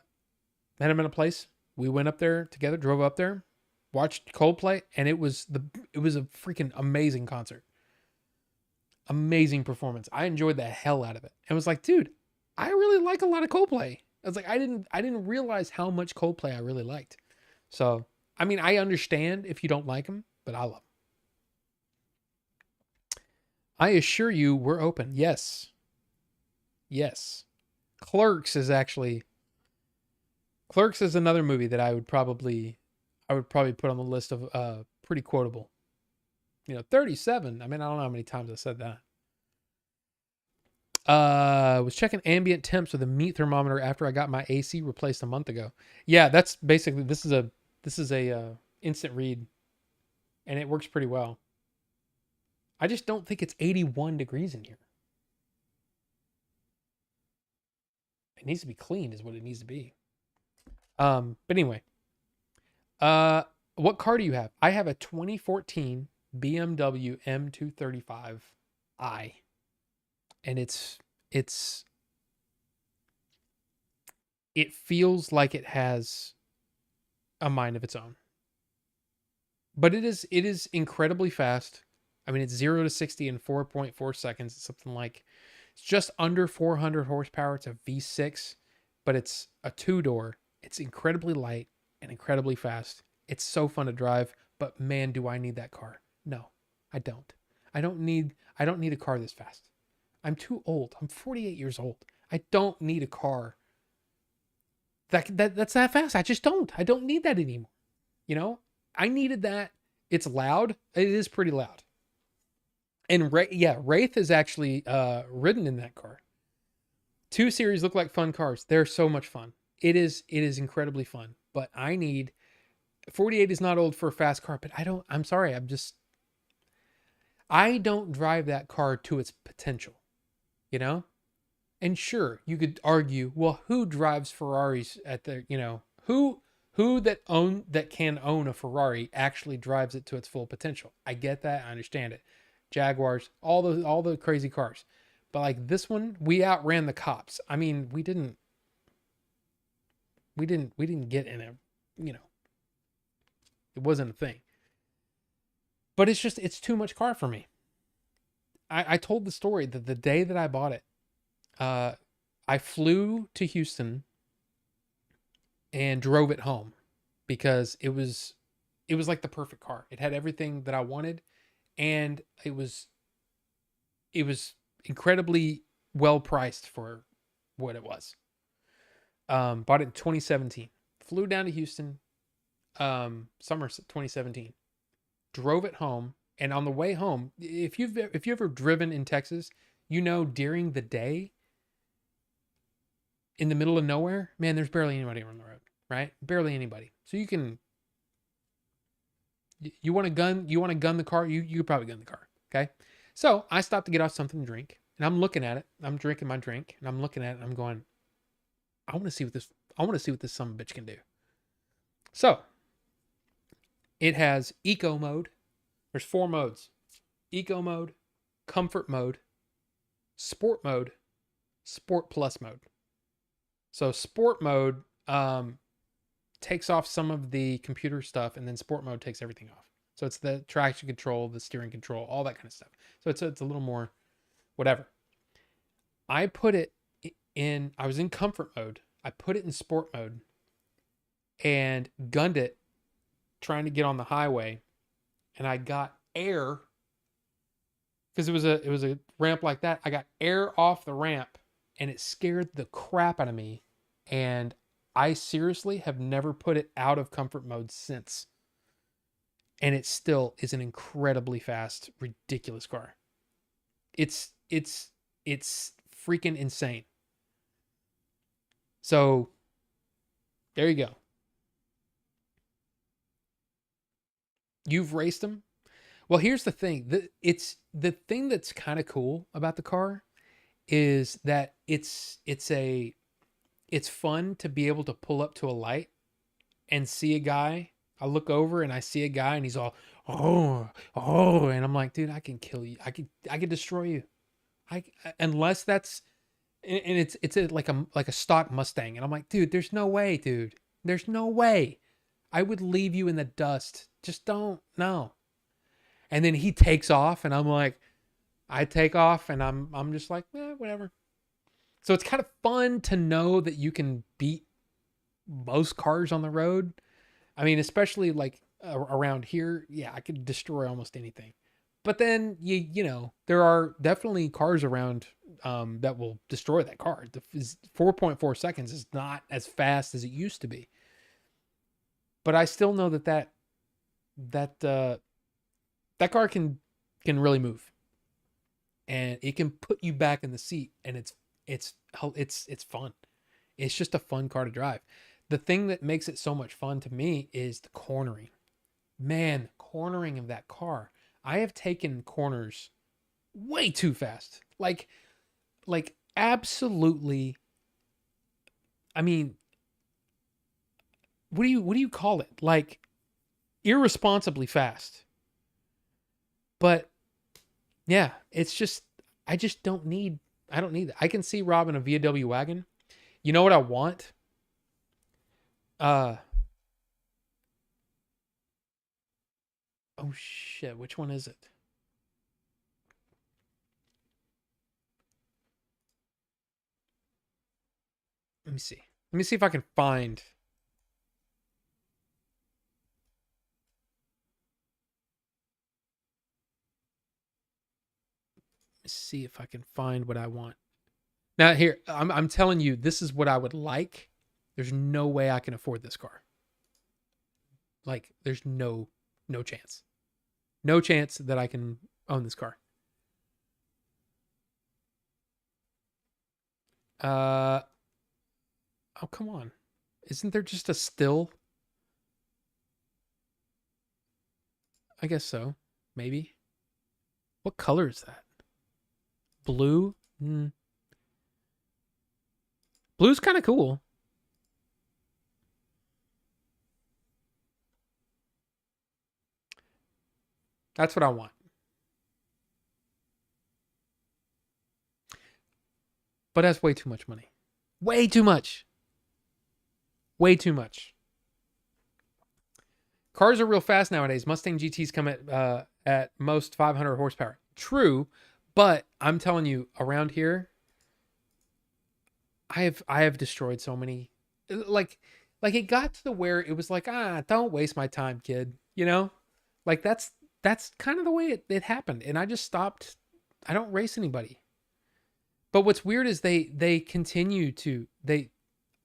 him in a place. We went up there together, drove up there, watched Coldplay, and it was a freaking amazing concert. Amazing performance. I enjoyed the hell out of it. And was like, dude, I really like a lot of Coldplay. I was like, I didn't realize how much Coldplay I really liked. So, I mean, I understand if you don't like them, but I love them. I assure you we're open. Yes. Clerks is another movie that I would probably put on the list of pretty quotable. 37. I mean, I don't know how many times I said that. Was checking ambient temps with a meat thermometer after I got my AC replaced a month ago. Yeah, that's basically this is a instant read, and it works pretty well. I just don't think it's 81 degrees in here. It needs to be cleaned, is what it needs to be. But anyway, what car do you have? I have a 2014 BMW M235i, and it feels like it has a mind of its own. But it is incredibly fast. I mean, it's 0 to 60 in 4.4 seconds. It's something like, it's just under 400 horsepower. It's a V6, but it's a 2-door. It's incredibly light and incredibly fast. It's so fun to drive, but man, do I need that car. No, I don't. I don't need a car this fast. I'm too old. I'm 48 years old. I don't need a car that's that fast. I just don't. I don't need that anymore. I needed that. It's loud. It is pretty loud. And Wraith is actually ridden in that car. 2 Series look like fun cars. They're so much fun. It is incredibly fun. But 48 is not old for a fast car, but I'm sorry. I don't drive that car to its potential, And sure, you could argue, well, who drives Ferraris at the, who that can own a Ferrari actually drives it to its full potential? I get that. I understand it. Jaguars, all the crazy cars. But like this one, we outran the cops. I mean, we didn't get in it, it wasn't a thing. But it's too much car for me. I told the story that the day that I bought it, I flew to Houston and drove it home because it was like the perfect car. It had everything that I wanted, and it was incredibly well priced for what it was. Bought it in 2017. Flew down to Houston, summer 2017. Drove it home, and on the way home, if you've ever driven in Texas, during the day, in the middle of nowhere, man, there's barely anybody on the road, right? Barely anybody. So you can, you want to gun the car, you could probably gun the car. Okay. So I stopped to get out something to drink, and I'm looking at it. I'm drinking my drink, and I'm looking at it, and I'm going, I want to see what this son of a bitch can do. So it has eco mode. There's 4 modes: eco mode, comfort mode, sport mode, sport plus mode. So sport mode takes off some of the computer stuff, and then sport mode takes everything off. So it's the traction control, the steering control, all that kind of stuff. So it's a little more whatever. I put it in, I was in comfort mode. I put it in sport mode and gunned it trying to get on the highway, and I got air because it was a ramp like that. I got air off the ramp, and it scared the crap out of me, and I seriously have never put it out of comfort mode since. And it still is an incredibly fast, ridiculous car. It's freaking insane. So there you go. You've raced them. Well, here's the thing. The thing that's kind of cool about the car is that it's fun to be able to pull up to a light and see a guy. I look over and I see a guy, and he's all, oh, and I'm like, dude, I can kill you. I could destroy you. Unless that's, and it's like a stock Mustang, and I'm like, dude, there's no way, dude. There's no way. I would leave you in the dust. Just don't, no. And then he takes off, and I'm like, I take off, and I'm just like, whatever. So it's kind of fun to know that you can beat most cars on the road. I mean, especially like around here, yeah, I could destroy almost anything. But then you know, there are definitely cars around that will destroy that car. The 4.4 seconds is not as fast as it used to be. But I still know that car can really move, and it can put you back in the seat, and it's fun. It's just a fun car to drive. The thing that makes it so much fun to me is the cornering. Man, the cornering of that car. I have taken corners way too fast. Like absolutely. I mean, what do you call it? Like irresponsibly fast. But yeah, it's just, I don't need that. I can see robbing a VW wagon. You know what I want? Oh shit, which one is it? Let me see. Let me see if I can find. Let's see if I can find what I want. Now here, I'm telling you, this is what I would like. There's no way I can afford this car. Like, there's no chance. No chance that I can own this car. Oh, come on. Isn't there just a still? I guess so. Maybe. What color is that? Blue? Blue's kind of cool. That's what I want. But that's way too much money. Way too much. Way too much. Cars are real fast nowadays. Mustang GTs come at most 500 horsepower. True, but I'm telling you, around here, I have destroyed so many. Like it got to the where it was like, don't waste my time, kid. You know, like that's kind of the way it happened, and I just stopped. I don't race anybody. But what's weird is they continue to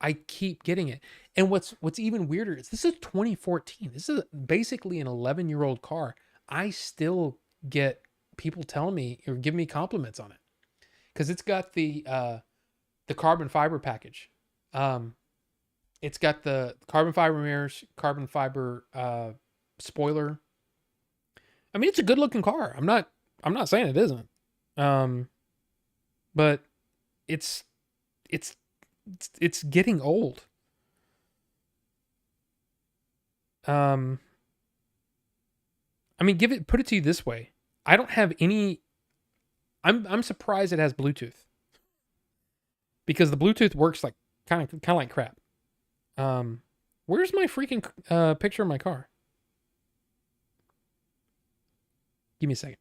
I keep getting it. And what's even weirder is this is 2014. This is basically an 11-year-old car. I still get people telling me or give me compliments on it because it's got the carbon fiber package. Um, it's got the carbon fiber mirrors, carbon fiber spoiler. I mean, it's a good looking car. I'm not saying it isn't. Um, but it's it's it's getting old. Um, I mean, put it to you this way. I don't have any. I'm surprised it has Bluetooth because the Bluetooth works like kind of like crap. Um, where's my freaking picture of my car? Give me a second.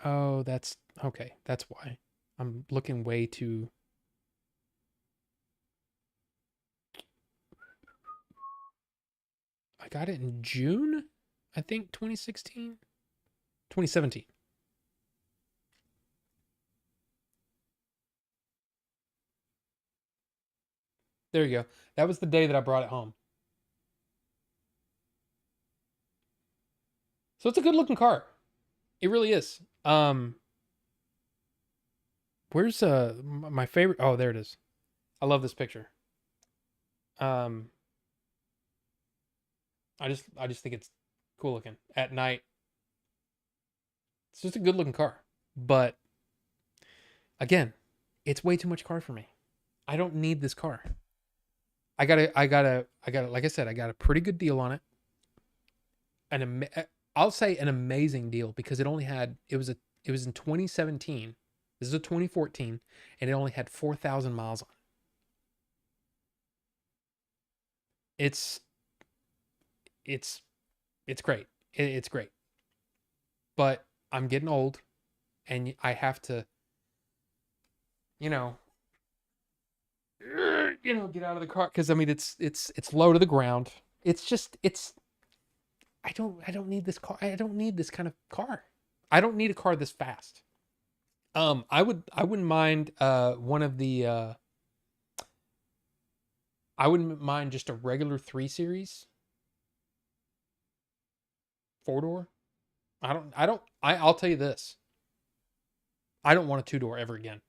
Oh, that's okay. That's why I'm looking way too. I got it in June, I think 2016, 2017. There you go. That was the day that I brought it home. So it's a good looking car. It really is. Where's my favorite? Oh, there it is. I love this picture. Um, I just think it's cool looking at night. It's just a good looking car. But again, it's way too much car for me. I don't need this car. I got a, like I said, I got a pretty good deal on it. I'll say an amazing deal because it was in 2017. This is a 2014 and it only had 4,000 miles on it. It's it's great. It's great. But I'm getting old and I have to, you know, get out of the car cuz I mean it's low to the ground. It's just it's I don't need this car. I don't need this kind of car. I don't need a car this fast. I wouldn't mind one of the I wouldn't mind just a regular 3 series 4-door. I'll tell you this. I don't want a 2-door ever again.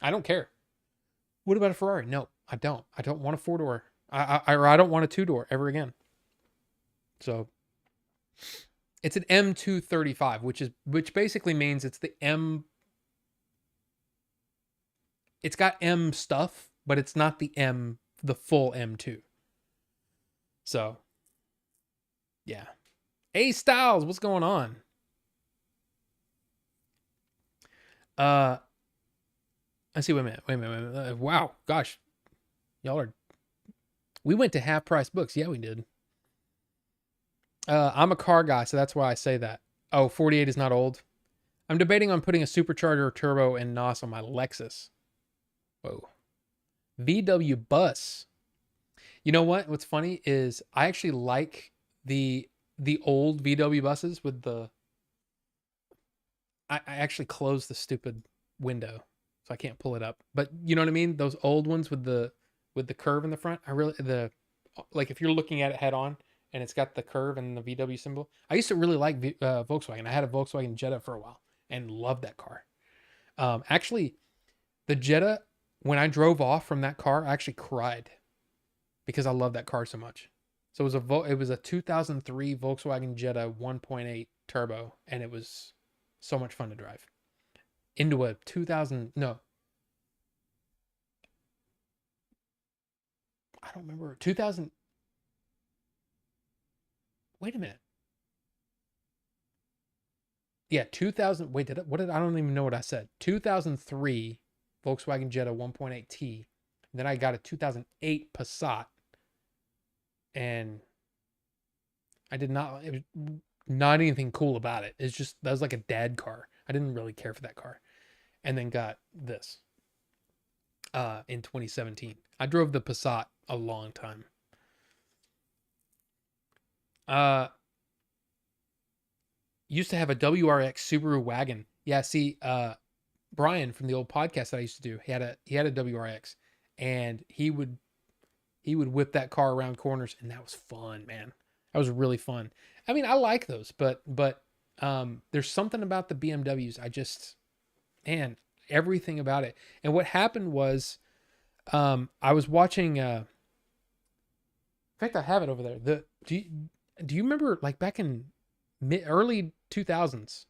I don't care. What about a Ferrari? No, I don't. I don't want a 4-door. I don't want a 2-door ever again. So it's an M235, which basically means it's the M. It's got M stuff, but it's not the full M2. So yeah. Hey Styles, what's going on? Uh, I see. Wait a minute. Wow, gosh, y'all are. We went to Half Price Books. Yeah, we did. I'm a car guy, so that's why I say that. Oh, 48 is not old. I'm debating on putting a supercharger, turbo, and NOS on my Lexus. Whoa. VW bus. You know what? What's funny is I actually like the old VW buses with the. I actually closed the stupid window, so I can't pull it up. But you know what I mean? Those old ones with the curve in the front. I really the like if you're looking at it head on and it's got the curve and the VW symbol. I used to really like Volkswagen. I had a Volkswagen Jetta for a while and loved that car. Actually, the Jetta when I drove off from that car, I actually cried because I love that car so much. So it was a 2003 Volkswagen Jetta 1.8 turbo, and it was so much fun to drive. Into a 2000 no, I don't remember 2000. Wait a minute. Yeah, 2000. Wait, I don't even know what I said. 2003 Volkswagen Jetta 1.8T. Then I got a 2008 Passat, and I did not. It was not anything cool about it. It's just that was like a dad car. I didn't really care for that car, and then got this in 2017. I drove the Passat a long time. Uh, used to have a WRX Subaru wagon. Yeah, see, Brian from the old podcast that I used to do, he had a WRX, and he would whip that car around corners, and that was fun, man. That was really fun. I mean, I like those, but there's something about the BMWs. I just, man, everything about it. And what happened was, I was watching. In fact, I have it over there. Do you remember like back in early 2000s,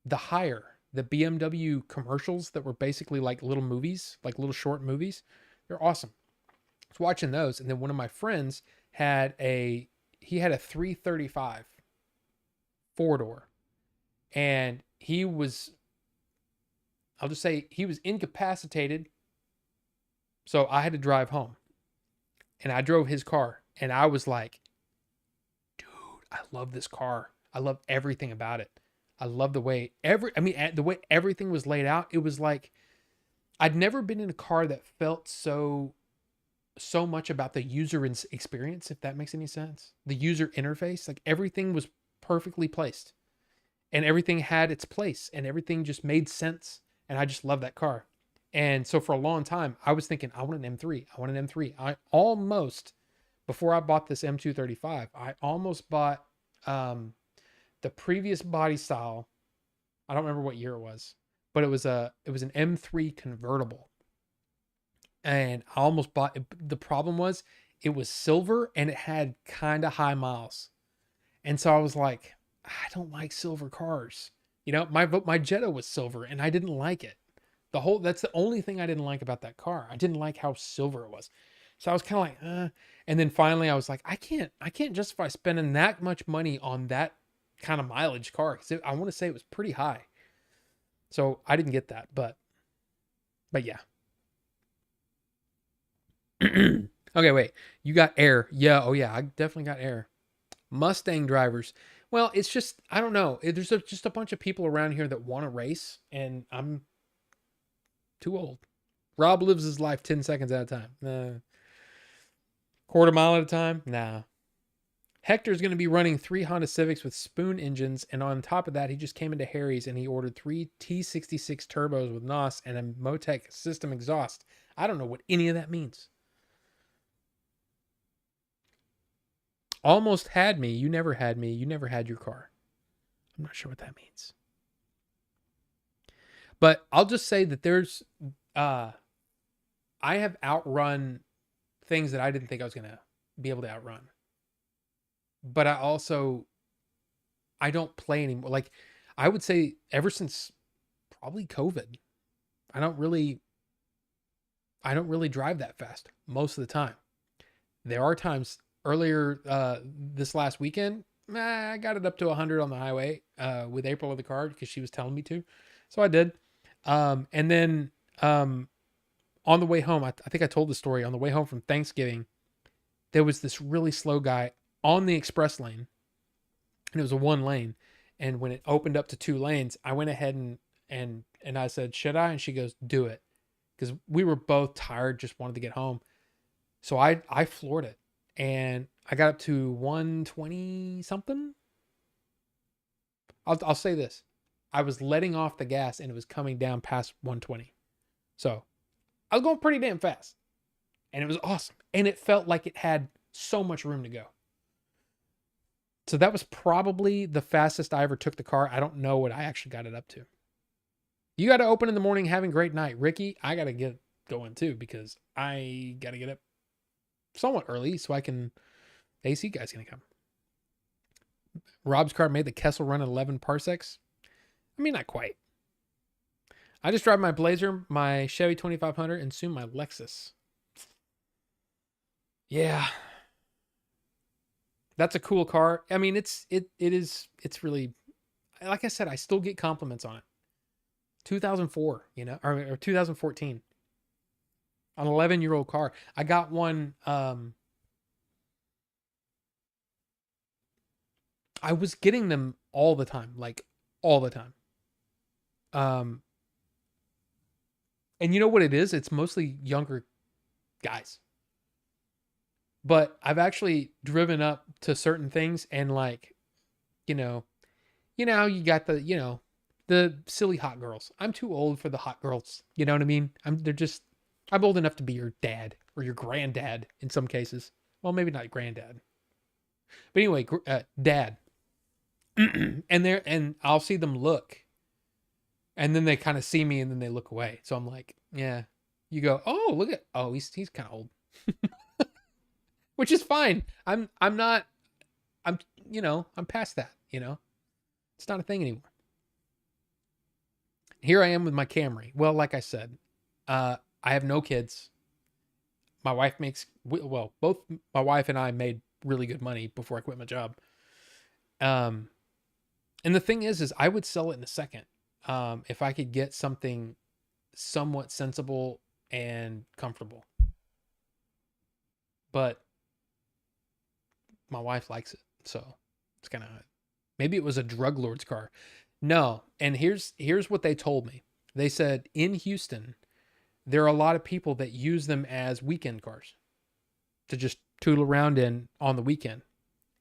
the BMW commercials that were basically like little movies, like little short movies? They're awesome. I was watching those, and then one of my friends had a he had a 335 four door, and I'll just say he was incapacitated, so I had to drive home, and I drove his car, and I was like, dude, I love this car. I love everything about it. I love the way the way everything was laid out. It was like I'd never been in a car that felt so much about the user experience, if that makes any sense. The user interface, like everything was perfectly placed, and everything had its place, and everything just made sense. And I just love that car. And so for a long time, I was thinking, I want an M3. I want an M3. Before I bought this M235, I almost bought the previous body style. I don't remember what year it was, but it was an M3 convertible. And I almost bought it. The problem was it was silver and it had kind of high miles. And so I was like, I don't like silver cars. My Jetta was silver and I didn't like it. That's the only thing I didn't like about that car. I didn't like how silver it was. So I was kind of like, and then finally I was like, I can't justify spending that much money on that kind of mileage car. Cause I want to say it was pretty high. So I didn't get that, but yeah. Okay, wait. You got air. Yeah. Oh yeah. I definitely got air. Mustang drivers. Well, it's just, I don't know. There's just a bunch of people around here that want to race, and I'm too old. Rob lives his life 10 seconds at a time. Quarter mile at a time? Nah. Hector's going to be running 3 Honda Civics with spoon engines, and on top of that, he just came into Harry's and he ordered 3 T66 turbos with NOS and a Motec system exhaust. I don't know what any of that means. Almost had me. You never had me. You never had your car. I'm not sure what that means. But I'll just say that I have outrun things that I didn't think I was going to be able to outrun. But I don't play anymore. Like, I would say ever since probably COVID, I don't really drive that fast most of the time. There are times earlier this last weekend, I got it up to 100 on the highway with April in the car because she was telling me to. So I did. And then on the way home, I think I told the story, on the way home from Thanksgiving, there was this really slow guy on the express lane, and it was a 1 lane. And when it opened up to 2 lanes, I went ahead and I said, should I? And she goes, do it. Because we were both tired, just wanted to get home. So I floored it, and I got up to 120 something. I'll say this. I was letting off the gas and it was coming down past 120. So I was going pretty damn fast, and it was awesome. And it felt like it had so much room to go. So that was probably the fastest I ever took the car. I don't know what I actually got it up to. You got to open in the morning, having a great night. Ricky, I got to get going too, because I got to get up somewhat early so I can, the AC guy's going to come. Rob's car made the Kessel run at 11 parsecs. I mean, not quite. I just drive my Blazer, my Chevy 2500, and soon my Lexus. Yeah. That's a cool car. I mean, it's really, like I said, I still get compliments on it. 2004, or 2014. An 11-year-old car. I got one. I was getting them all the time, like all the time. And you know what it is? It's mostly younger guys. But I've actually driven up to certain things and, like, you got the silly hot girls. I'm too old for the hot girls. You know what I mean? I'm old enough to be your dad or your granddad in some cases. Well, maybe not granddad. But anyway, dad. and I'll see them look. And then they kind of see me and then they look away. So I'm like, yeah, You go, oh, look at, oh, he's kind of old, which is fine. I'm not, I'm, I'm past that, it's not a thing anymore. Here I am with my Camry. Well, like I said, I have no kids. My wife makes, well, both my wife and I made really good money before I quit my job. And the thing is I would sell it in a second. If I could get something somewhat sensible and comfortable. But my wife likes it. So it's kind of, maybe it was a drug lord's car. No. And here's what they told me. They said in Houston, there are a lot of people that use them as weekend cars to just tootle around in on the weekend.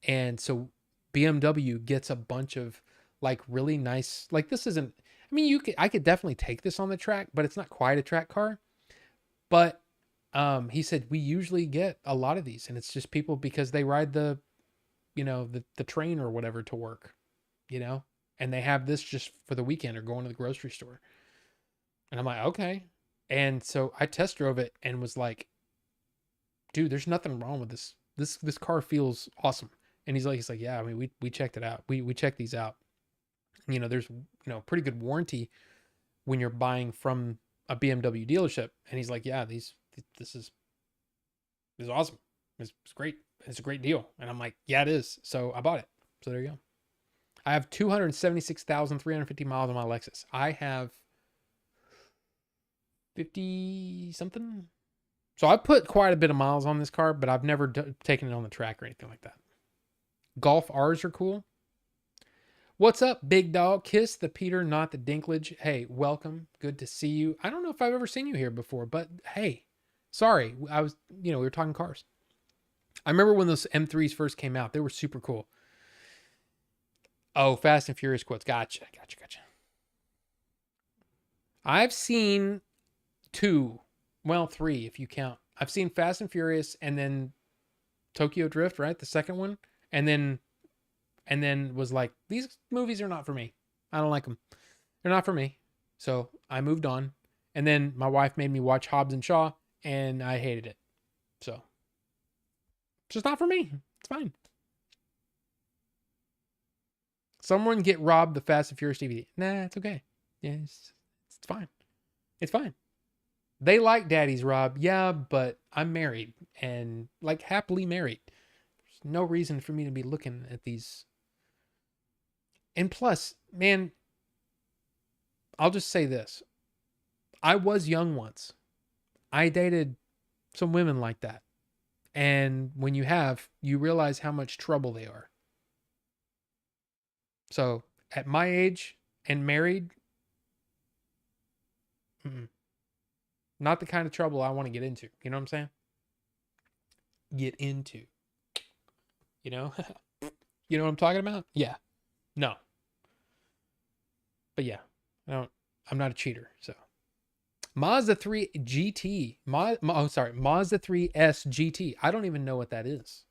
And so BMW gets a bunch of like really nice, like this isn't, I mean, I could definitely take this on the track, but it's not quite a track car. But he said we usually get a lot of these, and it's just people because they ride the train or whatever to work, and they have this just for the weekend or going to the grocery store. And I'm like, okay. And so I test drove it and was like, dude, there's nothing wrong with this. This car feels awesome. And he's like, yeah, I mean, we checked it out. We checked these out. There's, pretty good warranty when you're buying from a BMW dealership. And he's like, yeah, this is awesome. It's great. It's a great deal. And I'm like, yeah, it is. So I bought it. So there you go. I have 276,350 miles on my Lexus. I have 50 something. So I put quite a bit of miles on this car, but I've never taken it on the track or anything like that. Golf R's are cool. What's up, big dog? Kiss the Peter, not the Dinklage. Hey, welcome. Good to see you. I don't know if I've ever seen you here before, but hey, sorry. I was, we were talking cars. I remember when those M3s first came out. They were super cool. Oh, Fast and Furious quotes. Gotcha. I've seen 2, well, 3 if you count. I've seen Fast and Furious and then Tokyo Drift, right? The second one. And then was like, these movies are not for me. I don't like them. They're not for me. So I moved on. And then my wife made me watch Hobbs and Shaw, and I hated it. So it's just not for me. It's fine. Someone get robbed the Fast and Furious DVD. Nah, it's okay. Yeah, it's fine. It's fine. They like daddies, Rob. Yeah, but I'm married and like happily married. There's no reason for me to be looking at these. And plus, man, I'll just say this. I was young once. I dated some women like that. And when you realize how much trouble they are. So at my age and married, not the kind of trouble I want to get into. You know what I'm saying? Get into. You know? You know what I'm talking about? Yeah. No. But yeah, I'm not a cheater. So Mazda 3 GT. Mazda 3S GT. I don't even know what that is.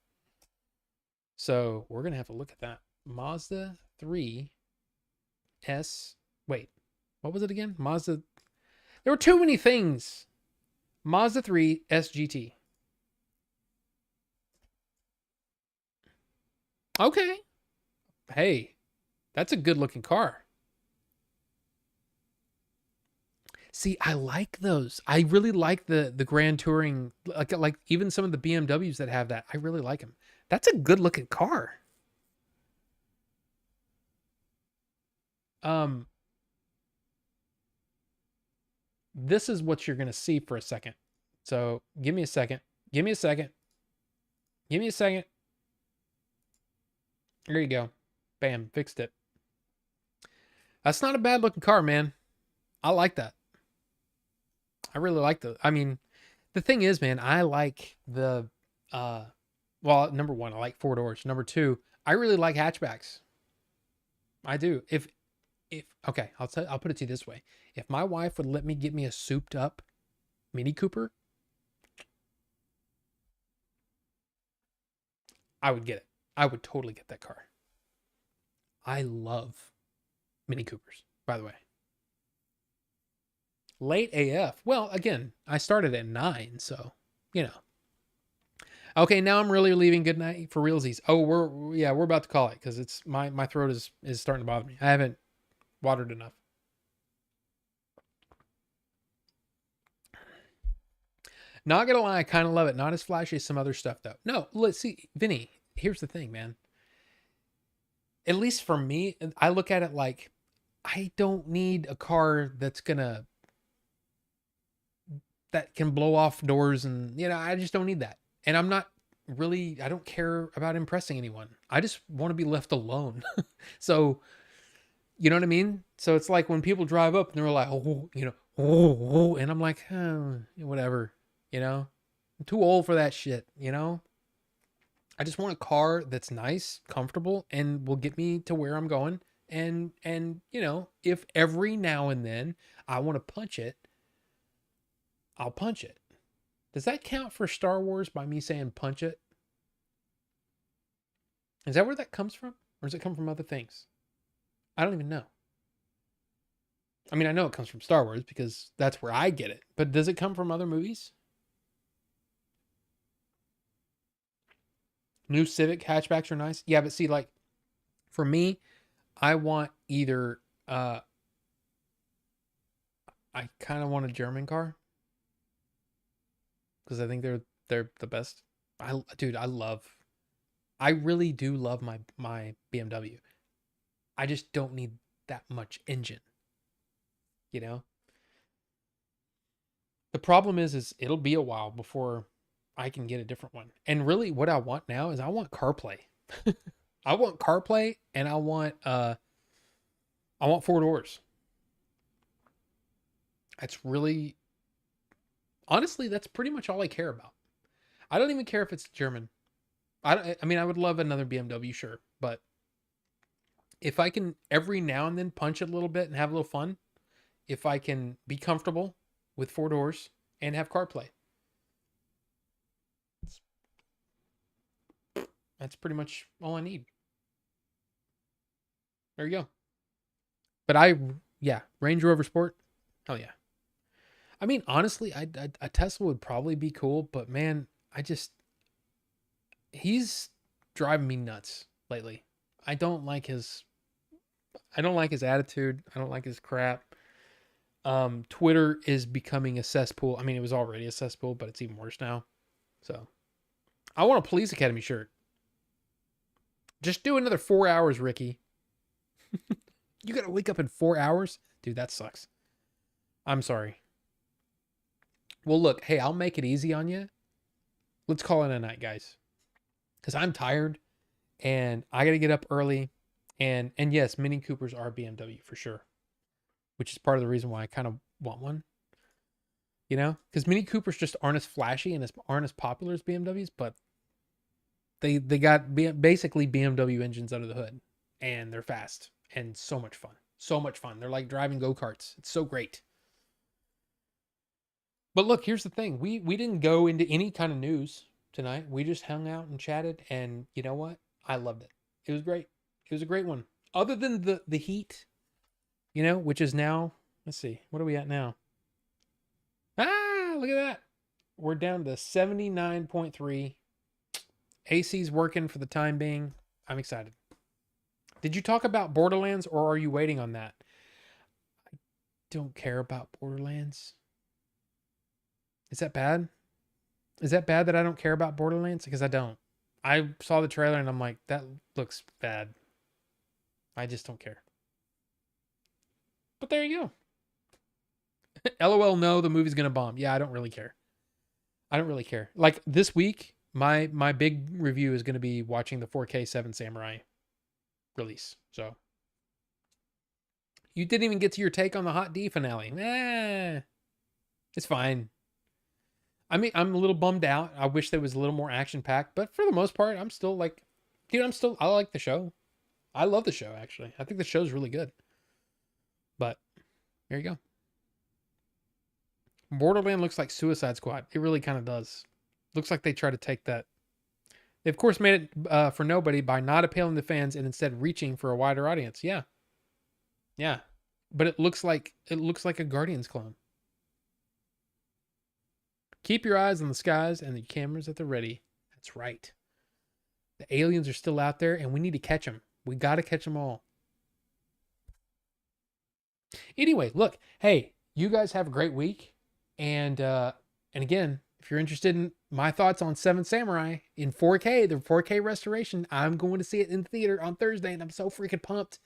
So we're going to have to look at that. Mazda 3S. Wait, what was it again? Mazda. There were too many things. Mazda 3 SGT. Okay. Hey, that's a good looking car. See, I like those. I really like the Grand Touring, like even some of the BMWs that have that. I really like them. That's a good looking car. This is what you're going to see for a second. So give me a second. Give me a second. Give me a second. There you go. Bam. Fixed it. That's not a bad looking car, man. I like that. I really like I mean, the thing is, man, I like the, well, number one, I like 4 doors. Number 2, I really like hatchbacks. I do. Okay, I'll put it to you this way. If my wife would let me get me a souped up Mini Cooper, I would get it. I would totally get that car. I love Mini Coopers, by the way. Late AF. Well, again, I started at 9, so, you know. Okay, now I'm really leaving. Good night for realsies. Oh, we're about to call it because it's my throat is starting to bother me. I haven't watered enough. Not gonna lie, I kind of love it. Not as flashy as some other stuff though. No, let's see, Vinny. Here's the thing, man. At least for me, I look at it like I don't need a car that can blow off doors, and I just don't need that. And I don't care about impressing anyone. I just want to be left alone. So, you know what I mean? So it's like when people drive up and they're like, oh, and I'm like, whatever, I'm too old for that shit, I just want a car that's nice, comfortable, and will get me to where I'm going. And if every now and then I want to punch it, I'll punch it. Does that count for Star Wars by me saying punch it? Is that where that comes from? Or does it come from other things? I don't even know. I mean, I know it comes from Star Wars because that's where I get it. But does it come from other movies? New Civic hatchbacks are nice. Yeah, but see, like, for me, I want either... I kind of want a German car. Because I think they're the best. I really do love my BMW. I just don't need that much engine. The problem is it'll be a while before I can get a different one. And really what I want now is I want CarPlay. I want CarPlay, and I want 4 doors. Honestly, that's pretty much all I care about. I don't even care if it's German. I mean, I would love another BMW, sure. But if I can every now and then punch it a little bit and have a little fun, if I can be comfortable with 4 doors and have CarPlay, that's pretty much all I need. There you go. But Range Rover Sport, hell yeah. I mean, honestly, a Tesla would probably be cool, but man, he's driving me nuts lately. I don't like his attitude. I don't like his crap. Twitter is becoming a cesspool. I mean, it was already a cesspool, but it's even worse now. So, I want a Police Academy shirt. Just do another 4 hours, Ricky. You gotta wake up in 4 hours? Dude, that sucks. I'm sorry. Well, look, hey, I'll make it easy on you. Let's call it a night, guys. Because I'm tired, and I got to get up early. And yes, Mini Coopers are BMW for sure. Which is part of the reason why I kind of want one. Because Mini Coopers just aren't as flashy and aren't as popular as BMWs, but they got basically BMW engines under the hood. And they're fast and so much fun. So much fun. They're like driving go-karts. It's so great. But look, here's the thing. We didn't go into any kind of news tonight. We just hung out and chatted, and you know what? I loved it. It was great. It was a great one. Other than the heat, which is now, let's see, what are we at now? Look at that. We're down to 79.3. AC's working for the time being. I'm excited. Did you talk about Borderlands, or are you waiting on that? I don't care about Borderlands. Is that bad? Is that bad that I don't care about Borderlands? Because I don't. I saw the trailer and I'm like, that looks bad. I just don't care. But there you go. LOL, no, the movie's going to bomb. Yeah, I don't really care. I don't really care. Like this week, my big review is going to be watching the 4K 7 Samurai release. So you didn't even get to your take on the Hot D finale. It's fine. I mean, I'm a little bummed out. I wish there was a little more action packed, but for the most part, I'm still like, dude, I like the show. I love the show, actually. I think the show's really good. But there you go. Borderland looks like Suicide Squad. It really kind of does. Looks like they try to take that. They, of course, made it for nobody by not appealing to fans and instead reaching for a wider audience. Yeah. Yeah. But it looks like a Guardians clone. Keep your eyes on the skies and the cameras at the ready. That's right. The aliens are still out there and we need to catch them. We got to catch them all. Anyway, look, hey, you guys have a great week. And again, if you're interested in my thoughts on Seven Samurai in 4K, the 4K restoration, I'm going to see it in the theater on Thursday, and I'm so freaking pumped.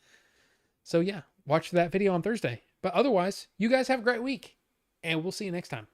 So yeah, watch that video on Thursday. But otherwise, you guys have a great week, and we'll see you next time.